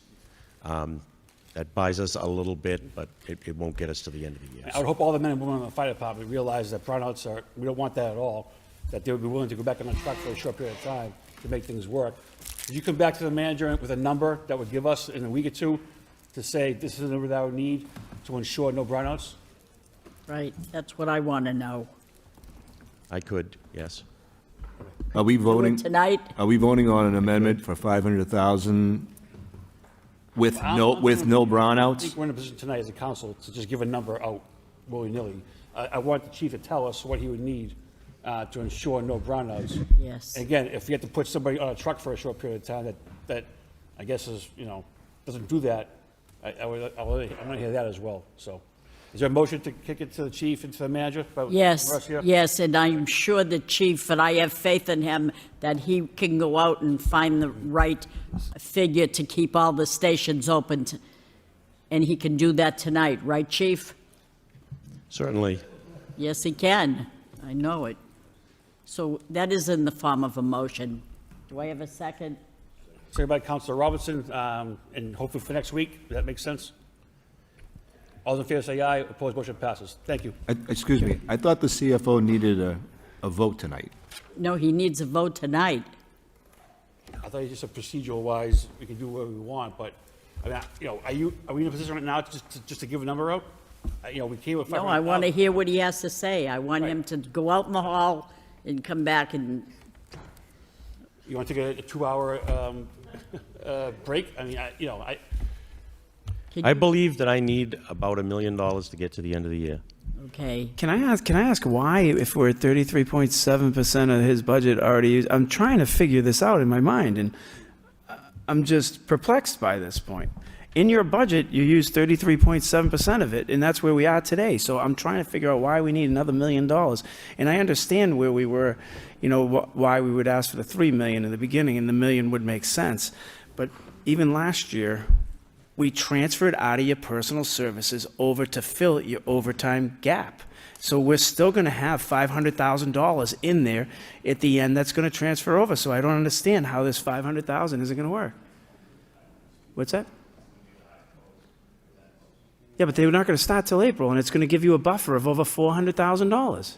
T: That buys us a little bit, but it won't get us to the end of the year.
A: I would hope all the men and women on the fire department realize that brownouts we don't want that at all, that they would be willing to go back on the truck for a short period of time to make things work. If you come back to the manager with a number that would give us in a week or two to say, this is the number that I would need to ensure no brownouts?
C: Right, that's what I want to know.
T: I could, yes.
J: Are we voting?
C: Tonight?
J: Are we voting on an amendment for 500,000 with no
A: I
J: brownouts?
A: think we're in a position tonight as a council to just give a number out willy-nilly. I want the chief to tell us what he would need to ensure no brownouts.
C: Yes.
A: Again, if we have to put somebody on a truck for a short period of time that I guess is, doesn't do that, I want to hear that as well. So, is there a motion to kick it to the chief and to the manager?
C: Yes, yes, and I'm sure the chief, and I have faith in him, that he can go out and find the right figure to keep all the stations open, and he can do that tonight, right, chief?
T: Certainly.
C: Yes, he can. I know it. So that is in the form of a motion. Do I have a second?
A: Second by Councilor Robinson, and hopefully for next week. Does that make sense? All those in favor say aye. Opposed, motion passes. Thank you.
J: Excuse me, I thought the CFO needed a vote tonight.
C: No, he needs a vote tonight.
A: I thought just a procedural wise, we can do whatever we want, but, I mean, are we in a position right now just to give a number out? We came with 500,000.
C: No, I want to hear what he has to say. I want him to go out in the hall and come back and,
A: You want to take a 2-hour break? I mean,
T: I believe that I need about $1 million to get to the end of the year.
C: okay.
M: Can I ask why, if we're at 33.7% of his budget already used? I'm trying to figure this out in my mind, and I'm just perplexed by this point. In your budget, you use 33.7% of it, and that's where we are today. So I'm trying to figure out why we need another $1 million. And I understand where we were, why we would ask for the $3 million in the beginning, and the $1 million would make sense. But even last year, we transferred out of your personal services over to fill your overtime gap. So we're still going to have $500,000 in there at the end that's going to transfer over. So I don't understand how this $500,000 isn't going to work. What's that? Yeah, but they're not going to start till April, and it's going to give you a buffer of over $400,000.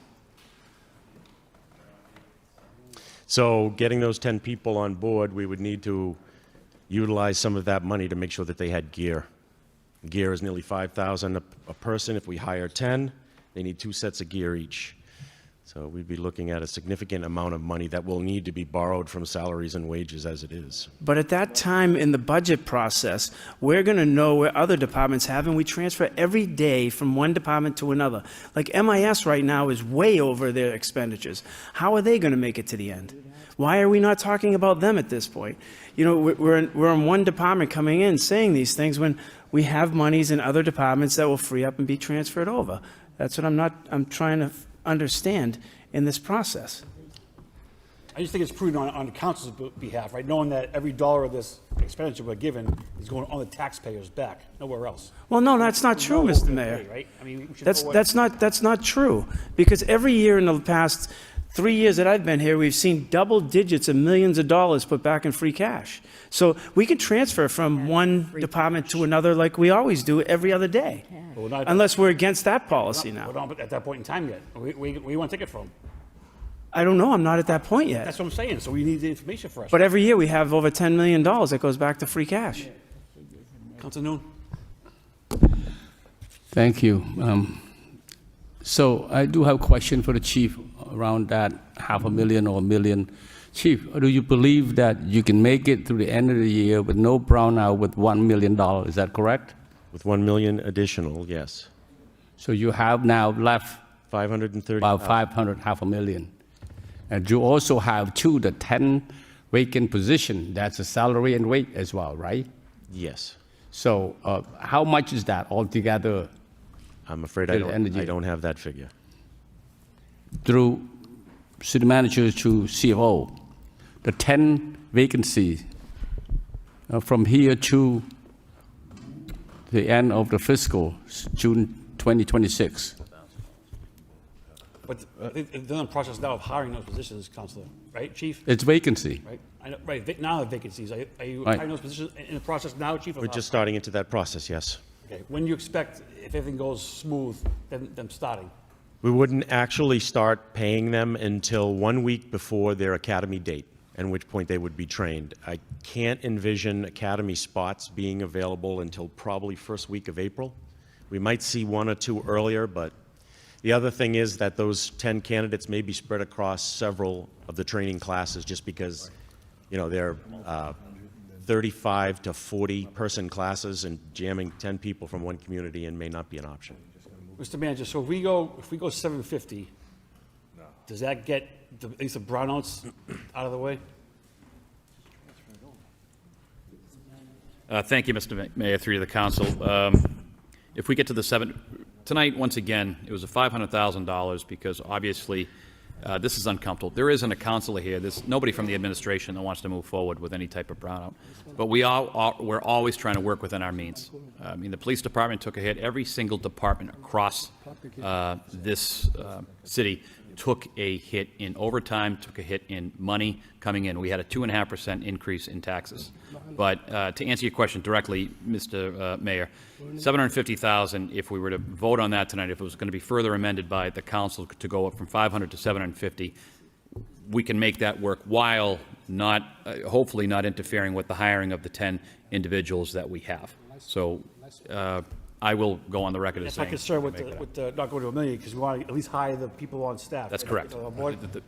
T: So getting those 10 people on board, we would need to utilize some of that money to make sure that they had gear. Gear is nearly $5,000 a person. If we hire 10, they need 2 sets of gear each. So we'd be looking at a significant amount of money that will need to be borrowed from salaries and wages as it is.
M: But at that time in the budget process, we're going to know where other departments have, and we transfer every day from one department to another. Like MIS right now is way over their expenditures. How are they going to make it to the end? Why are we not talking about them at this point? We're in one department coming in saying these things when we have monies in other departments that will free up and be transferred over. That's what I'm trying to understand in this process.
A: I just think it's prudent on the council's behalf, right? Knowing that every dollar of this expenditure we're given is going on the taxpayers' back, nowhere else.
M: Well, no, that's not true,
A: We know what
M: Mr.
A: we're gonna
M: Mayor.
A: pay, right? I mean, we should know what-
M: That's not true, because every year in the past 3 years that I've been here, we've seen double digits of millions of dollars put back in free cash. So we can transfer from one department to another like we always do every other day,
A: But we're not-
M: unless we're against that policy
A: We're
M: now.
A: not at that point in time yet. We want to take it from.
M: I don't know, I'm not at that point yet.
A: That's what I'm saying. So we need the information first.
M: But every year we have over $10 million that goes back to free cash.
A: Councilor Noon.
O: Thank you. So I do have a question for the chief around that $500,000 or $1 million. Chief, do you believe that you can make it through the end of the year with no brownout with $1 million? Is that correct?
T: With $1 million additional, yes.
O: So you have now left
T: 530.
O: About 500, half a million. And you also have the 10 vacant position. That's a salary and rate as well, right?
T: Yes.
O: So how much is that altogether?
T: I'm afraid I don't have that figure.
O: Through city manager to CFO, the 10 vacancies from here to the end of the fiscal, June 2026.
A: But they're in the process now of hiring those positions, Counselor, right, Chief?
O: It's vacancy.
A: Right, I know, right, now the vacancies. Are you
O: Right.
A: hiring those positions in the process now, Chief?
T: We're just starting into that process, yes.
A: Okay, when do you expect, if everything goes smooth, them starting?
T: We wouldn't actually start paying them until 1 week before their academy date, at which point they would be trained. I can't envision academy spots being available until probably first week of April. We might see 1 or 2 earlier, but the other thing is that those 10 candidates may be spread across several of the training classes just because, you know, they're 35 to 40 person classes, and jamming 10 people from one community in may not be an option.
A: Mr. Manager, so if we go 750, does that get at least the brownouts out of the way?
F: Thank you, Mr. Mayor, through the council. If we get to the tonight, once again, it was a $500,000 because obviously this is uncomfortable. There isn't a counselor here. There's nobody from the administration that wants to move forward with any type of brownout. But we're always trying to work within our means. I mean, the police department took a hit. Every single department across this city took a hit in overtime, took a hit in money coming in. We had a 2.5% increase in taxes. But to answer your question directly, Mr. Mayor, $750,000, if we were to vote on that tonight, if it was going to be further amended by the council to go up from $500 to $750, we can make that work while not, hopefully not interfering with the hiring of the 10 individuals that we have. So I will go on the record as
A: That's my
F: saying.
A: concern with not going to $1 million, because we want to at least hire the people on staff.
F: That's correct.
A: So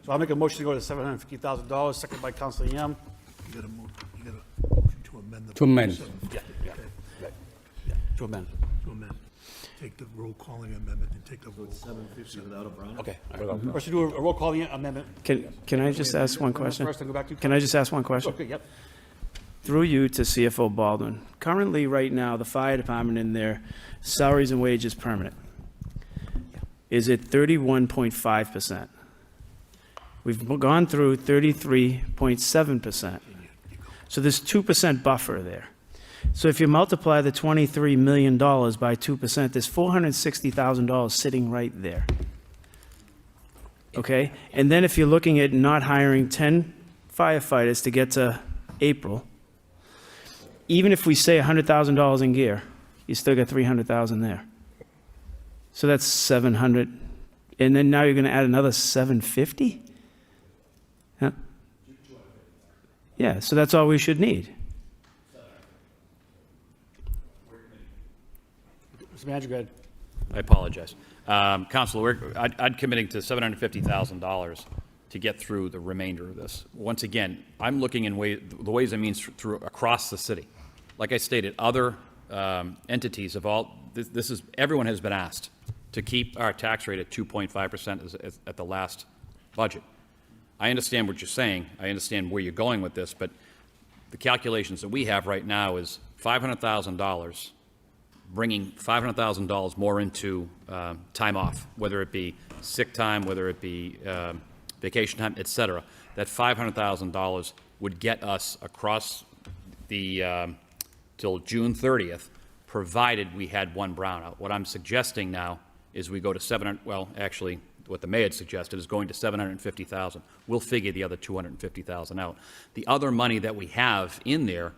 A: I'll make a motion to go to $750,000, second by Councilor Yam.
B: You got a motion to amend the.
O: To amend.
A: Yeah. To amend.
B: To amend. Take the roll calling amendment and take the roll. 750 without a brown.
A: Okay. First, we do a roll calling amendment.
M: Can I just ask one question?
A: First, then go back to.
M: Can I just ask one question?
A: Okay, yep.
M: Through you to CFO Baldwin. Currently, right now, the fire department in their salaries and wages permanent is at 31.5%. We've gone through 33.7%. So there's 2% buffer there. So if you multiply the $23 million by 2%, there's $460,000 sitting right there. Okay? And then if you're looking at not hiring 10 firefighters to get to April, even if we say $100,000 in gear, you still got $300,000 there. So that's 700, and then now you're going to add another 750? Huh? Yeah, so that's all we should need.
A: Mr. Manager, go ahead.
F: I apologize. Councilor, I'm committing to $750,000 to get through the remainder of this. Once again, I'm looking in the ways and means through across the city. Like I stated, other entities of all, this is, everyone has been asked to keep our tax rate at 2.5% at the last budget. I understand what you're saying. I understand where you're going with this, but the calculations that we have right now is $500,000, bringing $500,000 more into time off, whether it be sick time, whether it be vacation time, et cetera. That $500,000 would get us across the till June 30th, provided we had one brownout. What I'm suggesting now is we go to 700, well, actually, what the mayor had suggested is going to 750,000. We'll figure the other 250,000 out. The other money that we have in there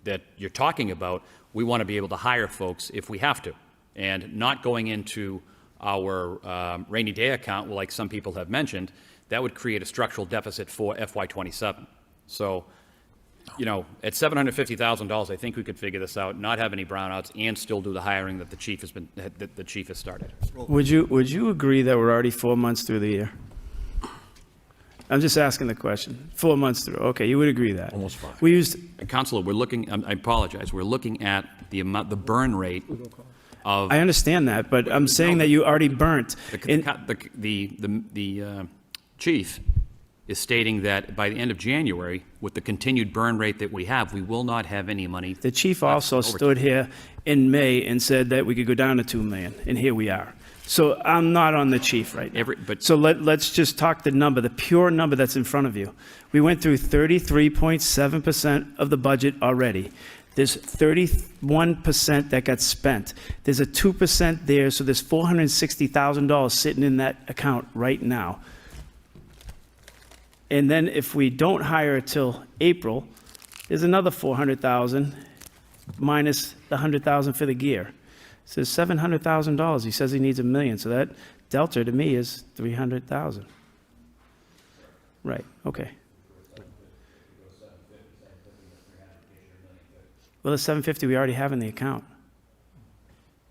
F: that you're talking about, we want to be able to hire folks if we have to, and not going into our rainy day account, like some people have mentioned. That would create a structural deficit for FY27. So, you know, at $750,000, I think we could figure this out, not have any brownouts, and still do the hiring that the chief has started.
M: Would you agree that we're already 4 months through the year? I'm just asking the question. 4 months through. Okay, you would agree that.
F: Almost 5.
M: We used.
F: Councilor, we're looking. I apologize. We're looking at the amount, the burn rate of
M: I understand that, but I'm saying that you already burnt.
F: the chief is stating that by the end of January, with the continued burn rate that we have, we will not have any money.
M: The chief also stood here in May and said that we could go down to 2 million, and here we are. So I'm not on the chief right now. So let's just talk the number, the pure number that's in front of you. We went through 33.7% of the budget already. There's 31% that got spent. There's a 2% there, so there's $460,000 sitting in that account right now. And then if we don't hire till April, there's another 400,000 minus the 100,000 for the gear. So there's $700,000. He says he needs $1 million. So that delta to me is 300,000. Right. Okay. Well, the 750 we already have in the account.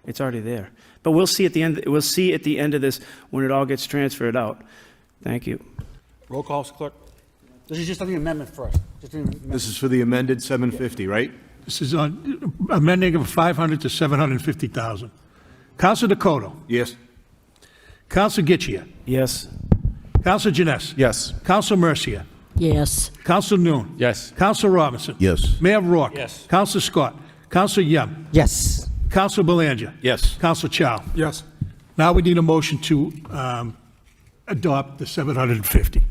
M: It's already there. But we'll see at the end. We'll see at the end of this when it all gets transferred out. Thank you.
A: Roll call, Mr. Clerk. This is just on the amendment first. Just an amendment.
J: This is for the amended 750, right?
B: This is on amending of 500 to 750,000. Counsel Dakota.
J: Yes.
B: Counsel Getchia.
M: Yes.
B: Counsel Janess.
I: Yes.
B: Counsel Mercia.
C: Yes.
B: Counsel Noon.
I: Yes.
B: Counsel Robinson.
D: Yes.
B: Mayor Rourke.
A: Yes.
B: Counsel Scott. Counsel Yem.
G: Yes.
B: Counsel Belanger.
I: Yes.
B: Counsel Chow.
R: Yes.
B: Now we need a motion to adopt the 750.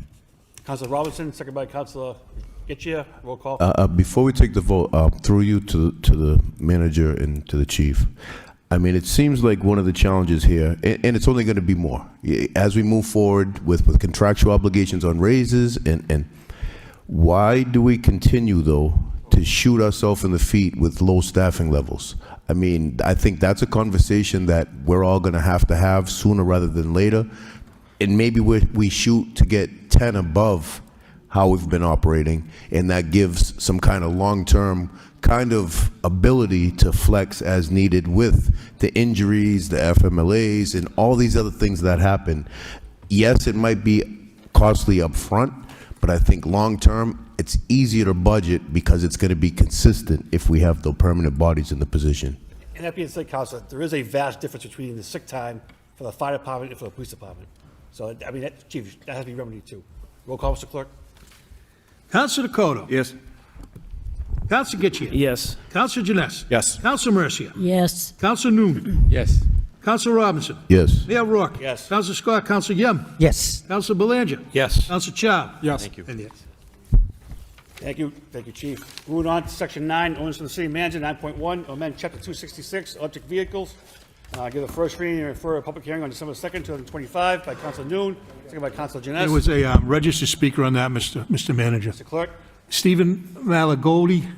A: Councilor Robinson, second by Councilor Getchia. Roll call.
D: Before we take the vote, through you to the manager and to the chief, I mean, it seems like one of the challenges here, and it's only going to be more, as we move forward with contractual obligations on raises, and why do we continue, though, to shoot ourselves in the feet with low staffing levels? I mean, I think that's a conversation that we're all going to have sooner rather than later, and maybe we shoot to get 10 above how we've been operating, and that gives some kind of long-term kind of ability to flex as needed with the injuries, the FMLAs, and all these other things that happen. Yes, it might be costly up front, but I think long-term, it's easier to budget because it's going to be consistent if we have the permanent bodies in the position.
A: And that being said, Councilor, there is a vast difference between the sick time for the fire department and for the police department. So, I mean, Chief, that has to be remedied too. Roll call, Mr. Clerk.
B: Counsel Dakota.
J: Yes.
B: Counsel Getchia.
M: Yes.
B: Counsel Janess.
I: Yes.
B: Counsel Mercia.
C: Yes.
B: Counsel Noon.
I: Yes.
B: Counsel Robinson.
D: Yes.
B: Mayor Rourke.
A: Yes.
B: Counsel Scott. Counsel Yem.
G: Yes.
B: Counsel Belanger.
I: Yes.
B: Counsel Chow.
R: Yes.
T: Thank you.
B: And yes.
A: Thank you, Chief. Moving on to Section 9, ordinance from the City Manager, 9.1, amend Chapter 266, electric vehicles. Give the first reading and refer a public hearing on December 2nd, 2025 by Councilor Noon, second by Councilor Janess.
B: There was a registered speaker on that, Mr. Manager.
A: Mr. Clerk.
B: Stephen Malagoli.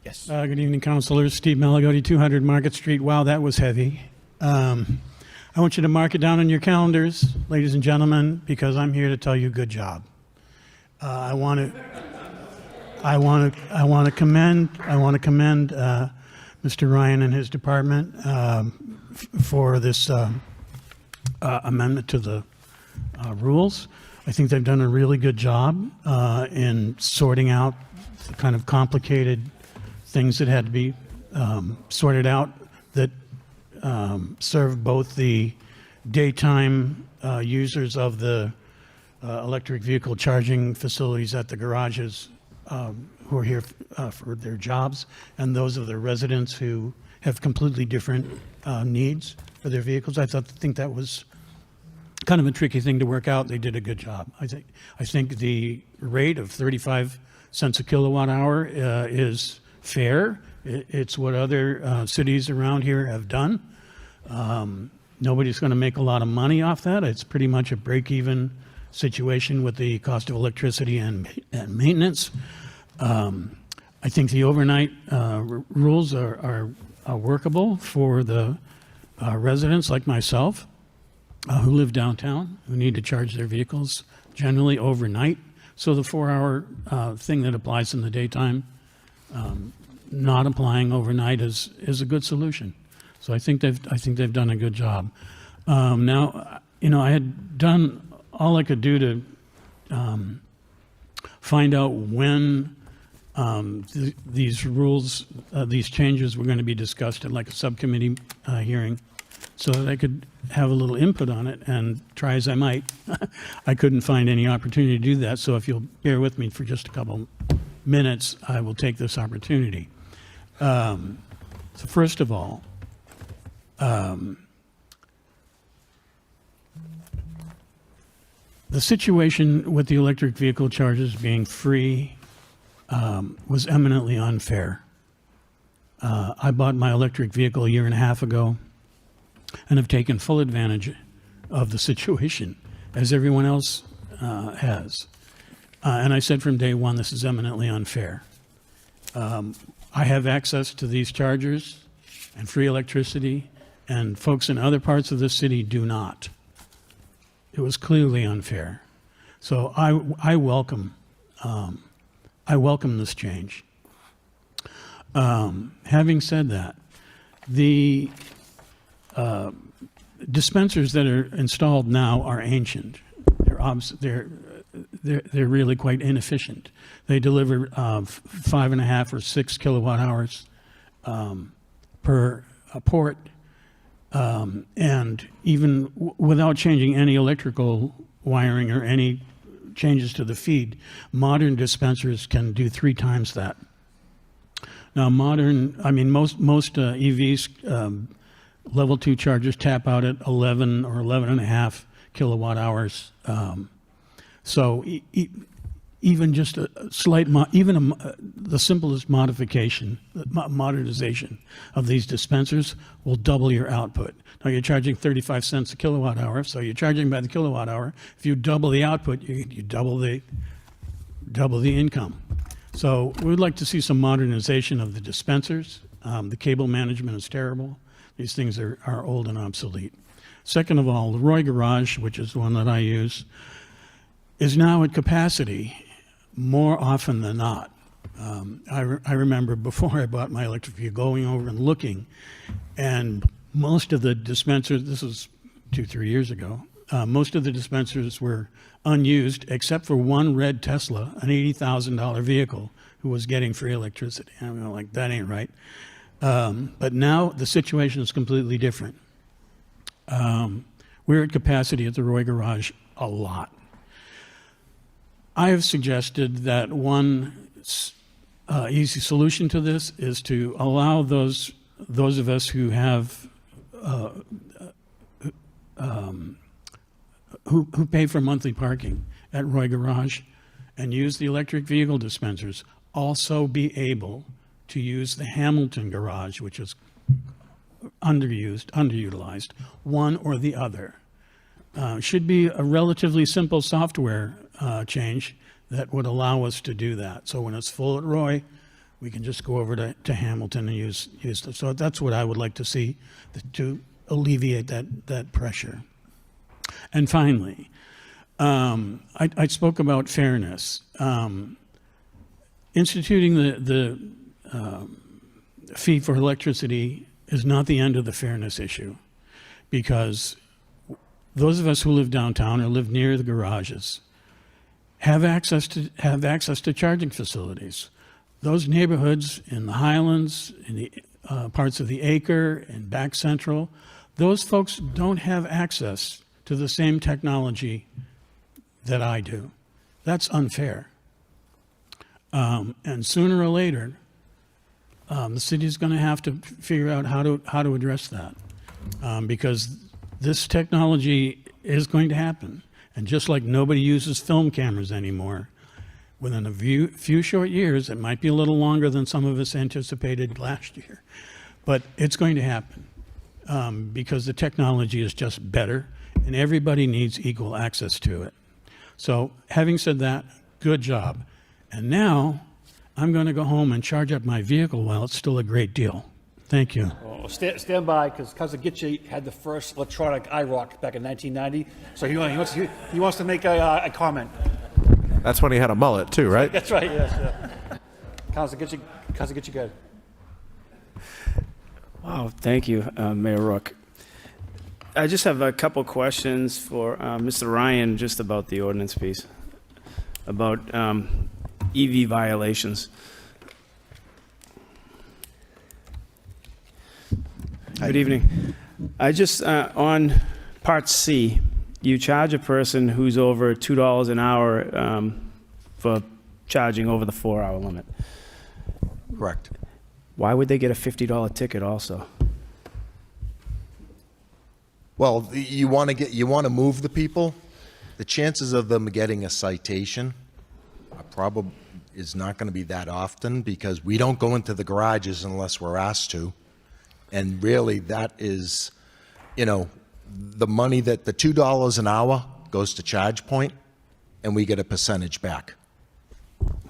A: Yes.
U: Good evening, Councilors. Steve Malagotti, 200 Market Street. Wow, that was heavy. I want you to mark it down on your calendars, ladies and gentlemen, because I'm here to tell you good job. I want to commend Mr. Ryan and his department for this amendment to the rules. I think they've done a really good job in sorting out the kind of complicated things that had to be sorted out that serve both the daytime users of the electric vehicle charging facilities at the garages who are here for their jobs, and those of the residents who have completely different needs for their vehicles. I think that was kind of a tricky thing to work out. They did a good job. I think the rate of 35 cents a kilowatt hour is fair. It's what other cities around here have done. Nobody's going to make a lot of money off that. It's pretty much a break-even situation with the cost of electricity and maintenance. I think the overnight rules are workable for the residents like myself who live downtown, who need to charge their vehicles generally overnight. So the 4-hour thing that applies in the daytime, not applying overnight is a good solution. So I think they've done a good job. Now, I had done all I could do to find out when these rules, these changes were going to be discussed at like a subcommittee hearing so that I could have a little input on it, and try as I might, I couldn't find any opportunity to do that. So if you'll bear with me for just a couple minutes, I will take this opportunity. So first of all, the situation with the electric vehicle charges being free was eminently unfair. I bought my electric vehicle a year and a half ago and have taken full advantage of the situation, as everyone else has. And I said from day one, this is eminently unfair. I have access to these chargers and free electricity, and folks in other parts of the city do not. It was clearly unfair. So I welcome this change. Having said that, the dispensers that are installed now are ancient. They're really quite inefficient. They deliver 5.5 or 6 kilowatt hours per port. And even without changing any electrical wiring or any changes to the feed, modern dispensers can do 3 times that. Now, most EVs, level 2 chargers tap out at 11 or 11.5 kilowatt hours. So even just a slight, the simplest modernization of these dispensers will double your output. Now you're charging 35 cents a kilowatt hour, so you're charging by the kilowatt hour. If you double the output, you double the income. So we'd like to see some modernization of the dispensers. The cable management is terrible. These things are old and obsolete. Second of all, the Roy Garage, which is the one that I use, is now at capacity more often than not. I remember before I bought my electric vehicle going over and looking, and most of the dispensers, this was 2-3 years ago, most of the dispensers were unused except for one red Tesla, an $80,000 vehicle, who was getting free electricity. I'm like, that ain't right. But now the situation is completely different. We're at capacity at the Roy Garage a lot. I have suggested that one easy solution to this is to allow those of us who have who pay for monthly parking at Roy Garage and use the electric vehicle dispensers also be able to use the Hamilton Garage, which is underutilized, one or the other. Should be a relatively simple software change that would allow us to do that. So when it's full at Roy, we can just go over to Hamilton and use it. So that's what I would like to see to alleviate that pressure. And finally, I spoke about fairness. Instituting the fee for electricity is not the end of the fairness issue, because those of us who live downtown or live near the garages have access to charging facilities. Those neighborhoods in the Highlands, in the parts of the Acre and Back Central, those folks don't have access to the same technology that I do. That's unfair. And sooner or later, the city's going to have to figure out how to address that, because this technology is going to happen. And just like nobody uses film cameras anymore, within a few short years, it might be a little longer than some of us anticipated last year, but it's going to happen because the technology is just better and everybody needs equal access to it. So having said that, good job. And now I'm going to go home and charge up my vehicle while it's still a great deal. Thank you.
A: Well, stand by, because Cousin Gitche had the first electronic IROC back in 1990, so he wants to make a comment.
I: That's when he had a mullet too, right?
A: That's right, yes. Yeah. Cousin Gitche, good.
M: Wow, thank you, Mayor Rook. I just have a couple questions for Mr. Ryan, just about the ordinance piece, about EV violations. Good evening. I just, on Part C, you charge a person who's over $2 an hour for charging over the 4-hour limit.
E: Correct.
M: Why would they get a $50 ticket also?
E: Well, you want to move the people. The chances of them getting a citation probably is not going to be that often because we don't go into the garages unless we're asked to. And really, that is, the money that the $2 an hour goes to charge point, and we get a percentage back.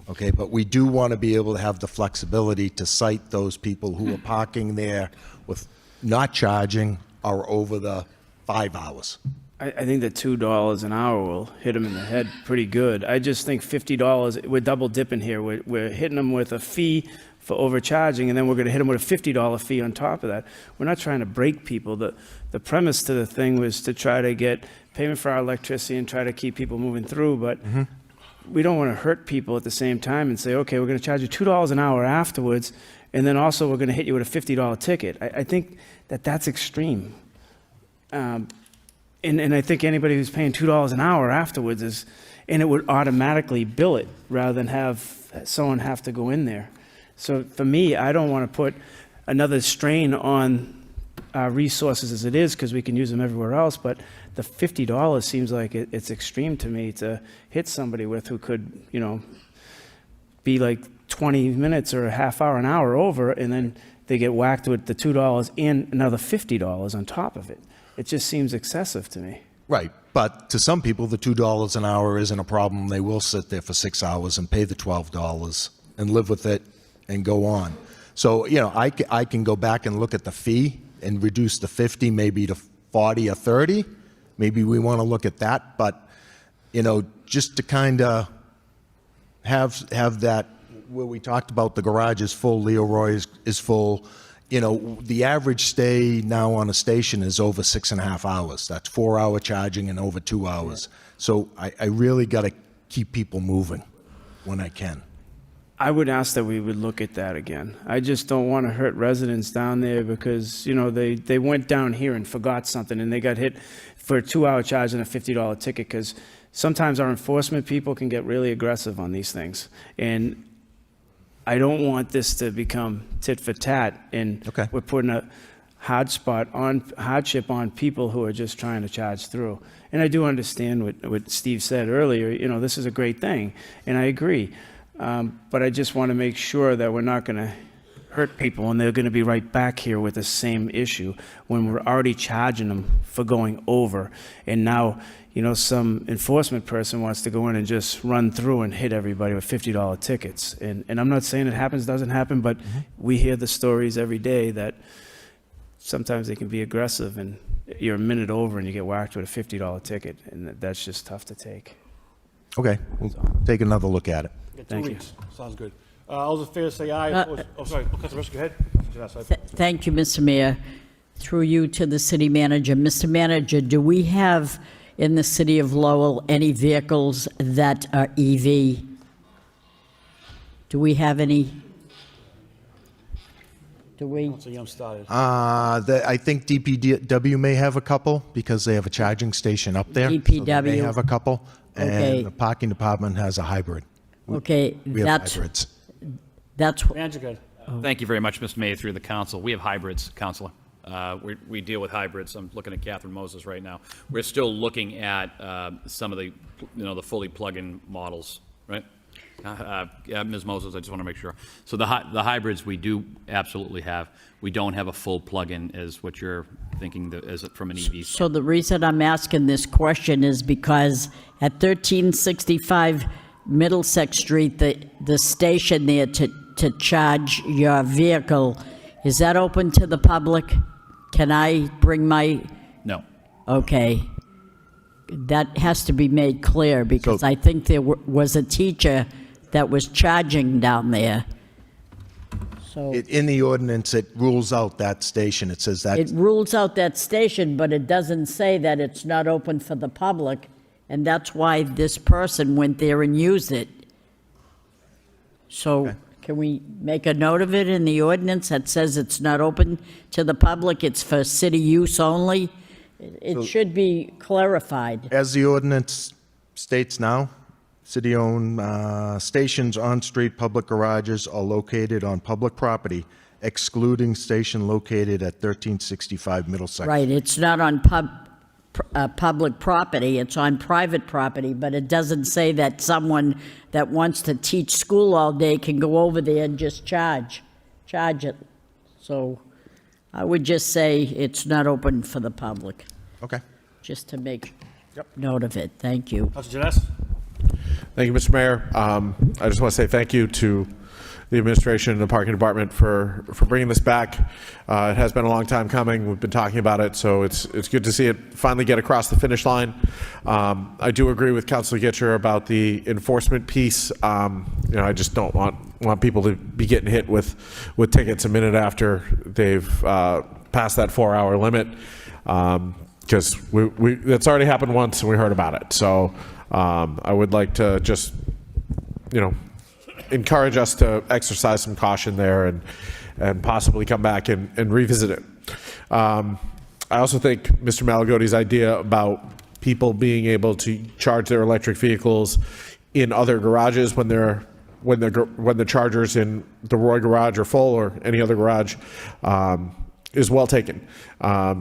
E: Okay, but we do want to be able to have the flexibility to cite those people who are parking there with not charging or over the 5 hours.
M: I think that $2 an hour will hit them in the head pretty good. I just think $50, we're double dipping here. We're hitting them with a fee for overcharging, and then we're going to hit them with a $50 fee on top of that. We're not trying to break people. The premise to the thing was to try to get payment for our electricity and try to keep people moving through, but we don't want to hurt people at the same time and say, okay, we're going to charge you $2 an hour afterwards, and then also we're going to hit you with a $50 ticket. I think that that's extreme. And I think anybody who's paying $2 an hour afterwards and it would automatically bill it rather than have someone have to go in there. So for me, I don't want to put another strain on our resources as it is because we can use them everywhere else, but the $50 seems like it's extreme to me to hit somebody with who could, be like 20 minutes or a half hour, an hour over, and then they get whacked with the $2 and another $50 on top of it. It just seems excessive to me.
E: Right, but to some people, the $2 an hour isn't a problem. They will sit there for 6 hours and pay the $12 and live with it and go on. So, I can go back and look at the fee and reduce the 50 maybe to 40 or 30. Maybe we want to look at that, but, just to kind of have that where we talked about the garage is full, Leroy is full. The average stay now on a station is over 6.5 hours. That's 4-hour charging and over 2 hours. So I really got to keep people moving when I can.
M: I would ask that we would look at that again. I just don't want to hurt residents down there because, they went down here and forgot something and they got hit for a 2-hour charge and a $50 ticket because sometimes our enforcement people can get really aggressive on these things. And I don't want this to become tit for tat, and we're putting a hardship on people who are just trying to charge through. And I do understand what Steve said earlier. This is a great thing, and I agree. But I just want to make sure that we're not going to hurt people, and they're going to be right back here with the same issue when we're already charging them for going over, and now some enforcement person wants to go in and just run through and hit everybody with $50 tickets. And I'm not saying it happens, doesn't happen, but we hear the stories every day that sometimes they can be aggressive and you're a minute over and you get whacked with a $50 ticket, and that's just tough to take.
E: Okay, we'll take another look at it.
M: Thank you.
A: Sounds good. All those in favor say aye. Sorry. Councilor Rush, go ahead.
C: Thank you, Mr. Mayor. Through you to the city manager. Mr. Manager, do we have in the city of Lowell any vehicles that are EV? Do we have any? Do we?
E: I think DPW may have a couple because they have a charging station up there.
C: DPW?
E: So they may have a couple.
C: Okay.
E: And the parking department has a hybrid.
C: Okay,
E: We have hybrids.
C: that's.
F: Thank you very much, Mr. Mayor, through the council. We have hybrids, Councilor. We deal with hybrids. I'm looking at Catherine Moses right now. We're still looking at some of the, the fully plug-in models, right? Ms. Moses, I just want to make sure. So the hybrids we do absolutely have. We don't have a full plug-in as what you're thinking as from an EV.
C: So the reason I'm asking this question is because at 1365 Middlesex Street, the station there to charge your vehicle, is that open to the public? Can I bring my?
F: No.
C: Okay. That has to be made clear because I think there was a teacher that was charging down there. So
E: In the ordinance, it rules out that station. It says that.
C: it rules out that station, but it doesn't say that it's not open for the public, and that's why this person went there and used it. So Can we make a note of it in the ordinance that says it's not open to the public, it's for city use only? It should be clarified.
E: As the ordinance states now, city-owned stations, on-street public garages are located on public property, excluding station located at 1365 Middlesex.
C: Right, it's not on public property, it's on private property, but it doesn't say that someone that wants to teach school all day can go over there and just charge it. So I would just say it's not open for the public.
E: Okay.
C: Just to make note of it. Thank you.
A: Councilor Janess?
I: Thank you, Mr. Mayor. I just want to say thank you to the administration and the parking department for bringing this back. It has been a long time coming. We've been talking about it, so it's good to see it finally get across the finish line. I do agree with Councilor Gitcher about the enforcement piece. I just don't want people to be getting hit with tickets a minute after they've passed that 4-hour limit, because that's already happened once and we heard about it. So I would like to just, encourage us to exercise some caution there and possibly come back and revisit it. I also think Mr. Malagoti's idea about people being able to charge their electric vehicles in other garages when the chargers in the Roy garage are full or any other garage is well taken.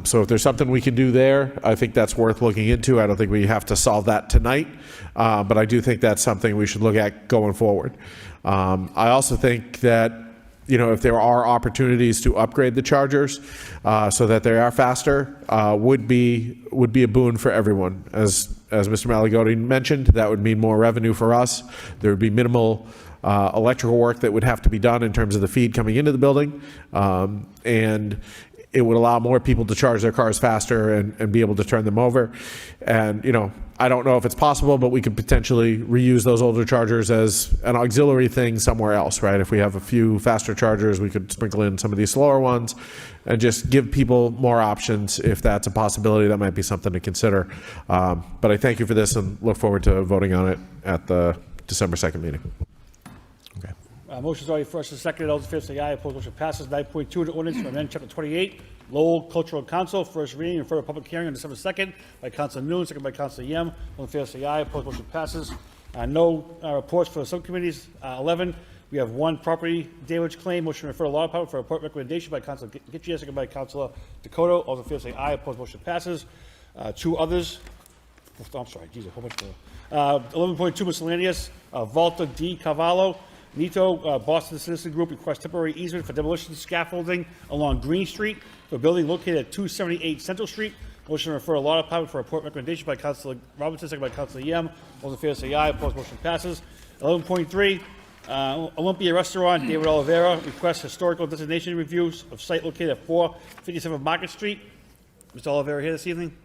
I: So if there's something we can do there, I think that's worth looking into. I don't think we have to solve that tonight, but I do think that's something we should look at going forward. I also think that, if there are opportunities to upgrade the chargers so that they are faster, would be a boon for everyone. As Mr. Malagoti mentioned, that would mean more revenue for us. There would be minimal electrical work that would have to be done in terms of the feed coming into the building, and it would allow more people to charge their cars faster and be able to turn them over. And I don't know if it's possible, but we could potentially reuse those older chargers as an auxiliary thing somewhere else, right? If we have a few faster chargers, we could sprinkle in some of these slower ones and just give people more options. If that's a possibility, that might be something to consider. But I thank you for this and look forward to voting on it at the December 2nd meeting.
A: Motion's already first and seconded. All those in favor say aye. Opposed, motion passes. 9.2 of the ordinance to amend Chapter 28, Lowell Cultural Council, first reading and further public hearing on December 2nd by Councilor Noon, second by Councilor Yem. All in favor say aye. Opposed, motion passes. No reports for the subcommittees. 11, we have one property damage claim. Motion to refer to law department for a report recommendation by Councilor Gitchia, second by Councilor Dakota. All in favor say aye. Opposed, motion passes. Two others. I'm sorry, geez, a whole bunch more. 11.2 miscellaneous. Volta D. Cavallo. Nito, Boston Citizen Group requests temporary easement for demolition scaffolding along Green Street for a building located at 278 Central Street. Motion to refer to law department for a report recommendation by Councilor Robinson, second by Councilor Yem. All in favor say aye. Opposed, motion passes. 11.3, Olympia Restaurant, David Oliveira requests historical designation reviews of site located at 457 Market Street. Mr. Oliveira here this evening?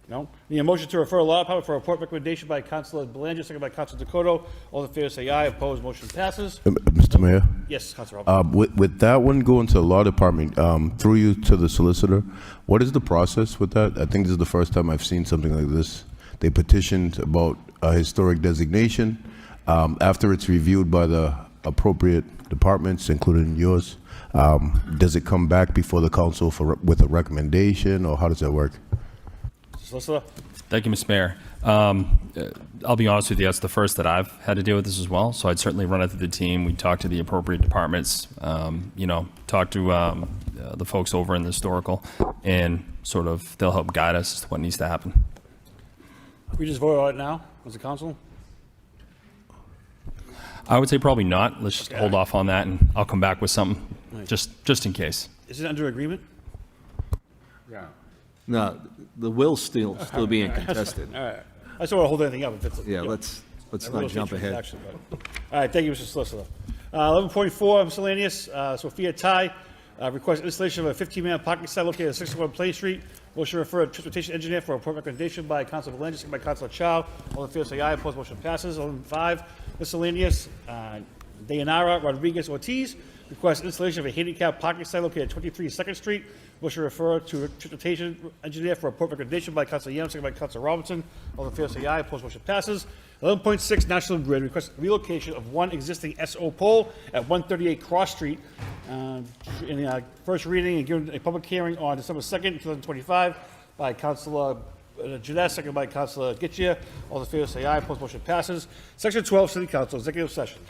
A: No. Need a motion to refer to law department for a report recommendation by Councilor Belanger, second by Councilor Dakota. All in favor say aye. Opposed, motion passes.
D: Mr. Mayor?
A: Yes, Councilor Robinson.
D: With that one going to the law department, through you to the solicitor, what is the process with that? I think this is the first time I've seen something like this. They petitioned about a historic designation. After it's reviewed by the appropriate departments, including yours, does it come back before the council with a recommendation, or how does that work?
A: Solicitor?
N: Thank you, Mr. Mayor. I'll be honest with you, that's the first that I've had to deal with this as well. So I'd certainly run it through the team. We'd talk to the appropriate departments, talk to the folks over in the historical, and sort of they'll help guide us as to what needs to happen.
A: We just vote on it now as a council?
N: I would say probably not. Let's just hold off on that, and I'll come back with something just in case.
A: Is it under agreement?
J: Yeah. No, the will's still being contested.
A: All right. I just don't want to hold anything up. If it's,
J: Yeah, let's not jump ahead.
A: All right, thank you, Mr. Solicitor. 11.4 miscellaneous. Sophia Tai requests installation of a 15-man parking site located at 61 Play Street. Motion to refer to transportation engineer for a report recommendation by Councilor Belanger, second by Councilor Chow. All in favor say aye. Opposed, motion passes. 11.5 miscellaneous. Dayanara Rodriguez Ortiz requests installation of a handicap parking site located at 23 2nd Street. Motion to refer to transportation engineer for report recommendation by Council Yam, second by Council Robinson. All in favor say aye. Opposed, motion passes. 11.6, National Grid requests relocation of one existing SO pole at 138 Cross Street. In first reading and given a public hearing on December 2nd, 2025 by Councilor Janess, second by Councilor Getchia. All in favor say aye. Opposed, motion passes. Section 12, City Council, executive session.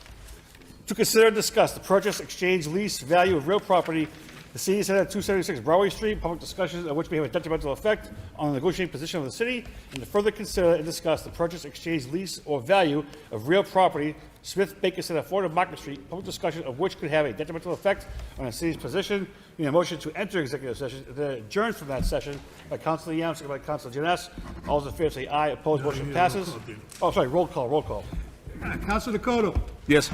A: To consider and discuss the purchase, exchange, lease, value of real property, the city center at 276 Broadway Street, public discussions of which may have a detrimental effect on the negotiating position of the city, and to further consider and discuss the purchase, exchange, lease, or value of real property, Smith Baker Center, 400 Market Street, public discussion of which could have a detrimental effect on the city's position. We need a motion to enter executive session, then adjourn from that session by Councilor Yam, second by Councilor Janess. All those in favor say aye. Opposed, motion passes. Oh, sorry, roll call.
B: Councilor Dakota.
I: Yes.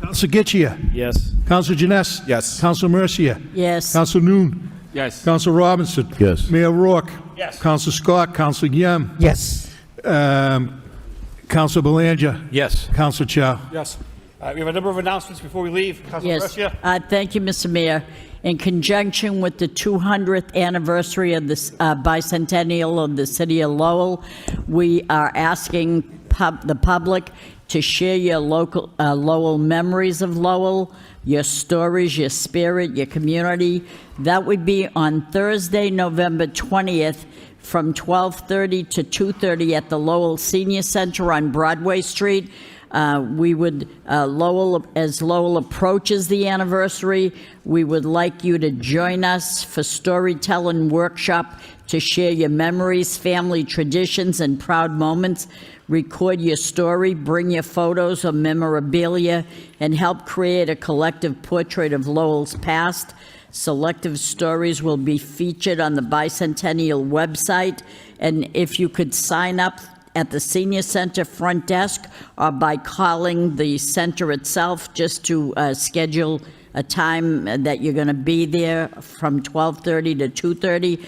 B: Councilor Getchia.
M: Yes.
B: Councilor Janess.
I: Yes.
B: Councilor Mercia.
C: Yes.
B: Councilor Noon.
N: Yes.
B: Councilor Robinson.
D: Yes.
B: Mayor Rourke.
A: Yes.
B: Councilor Scott. Councilor Yam.
G: Yes.
B: Councilor Belanger.
N: Yes.
B: Councilor Chow.
R: Yes.
A: We have a number of announcements before we leave. Councilor
C: Yes.
A: Mercia.
C: Thank you, Mr. Mayor. In conjunction with the 200th anniversary of the bicentennial of the city of Lowell, we are asking the public to share your local Lowell memories of Lowell, your stories, your spirit, your community. That would be on Thursday, November 20th, from 12:30 to 2:30 at the Lowell Senior Center on Broadway Street. We would, as Lowell approaches the anniversary, we would like you to join us for storytelling workshop to share your memories, family traditions, and proud moments. Record your story, bring your photos or memorabilia, and help create a collective portrait of Lowell's past. Selective stories will be featured on the Bicentennial website, and if you could sign up at the Senior Center front desk or by calling the center itself just to schedule a time that you're going to be there from 12:30 to 2:30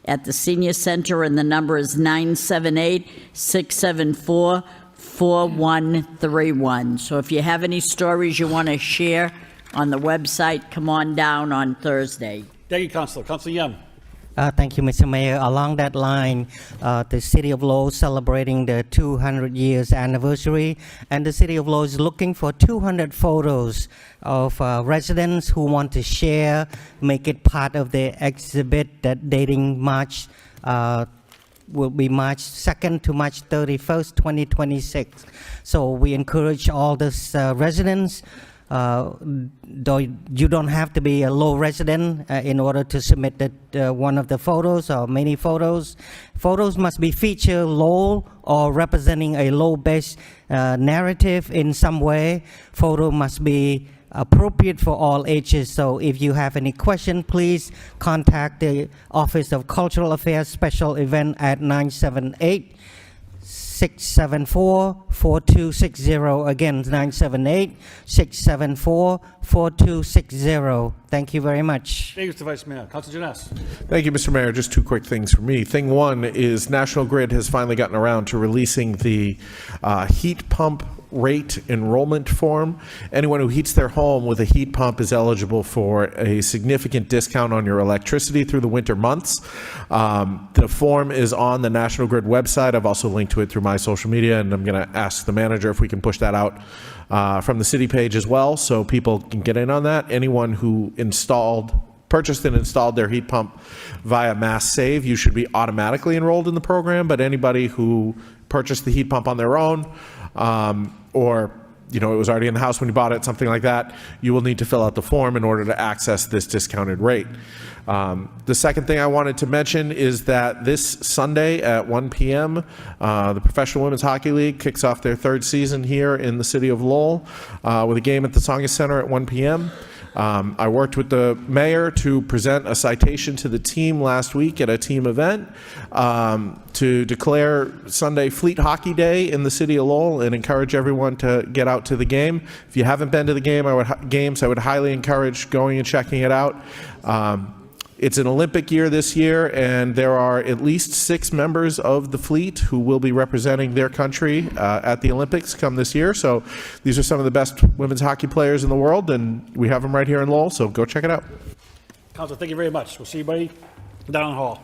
C: at the Senior Center, and the number is 978-674-4131. So if you have any stories you want to share on the website, come on down on Thursday.
A: Thank you, Councilor. Councilor Yam.
G: Thank you, Mr. Mayor. Along that line, the City of Lowell celebrating the 200 years anniversary, and the City of Lowell is looking for 200 photos of residents who want to share, make it part of the exhibit that dating March, will be March 2nd to March 31st, 2026. So we encourage all these residents, though you don't have to be a Lowell resident in order to submit one of the photos or many photos. Photos must be feature Lowell or representing a Lowell-based narrative in some way. Photo must be appropriate for all ages. So if you have any question, please contact the Office of Cultural Affairs Special Event at 978-674-4260. Again, 978-674-4260. Thank you very much.
A: Thank you, Mr. Vice Mayor. Councilor Janess.
I: Thank you, Mr. Mayor. Just two quick things for me. Thing one is National Grid has finally gotten around to releasing the heat pump rate enrollment form. Anyone who heats their home with a heat pump is eligible for a significant discount on your electricity through the winter months. The form is on the National Grid website. I've also linked to it through my social media, and I'm going to ask the manager if we can push that out from the city page as well, so people can get in on that. Anyone who purchased and installed their heat pump via Mass Save, you should be automatically enrolled in the program, but anybody who purchased the heat pump on their own, or it was already in the house when you bought it, something like that, you will need to fill out the form in order to access this discounted rate. The second thing I wanted to mention is that this Sunday at 1 p.m., the Professional Women's Hockey League kicks off their third season here in the city of Lowell with a game at the Tsongas Center at 1 p.m. I worked with the mayor to present a citation to the team last week at a team event to declare Sunday Fleet Hockey Day in the city of Lowell and encourage everyone to get out to the game. If you haven't been to the game, I would highly encourage going and checking it out. It's an Olympic year this year, and there are at least 6 members of the fleet who will be representing their country at the Olympics come this year. So these are some of the best women's hockey players in the world, and we have them right here in Lowell, so go check it out.
A: Council, thank you very much. We'll see you, buddy, down the hall.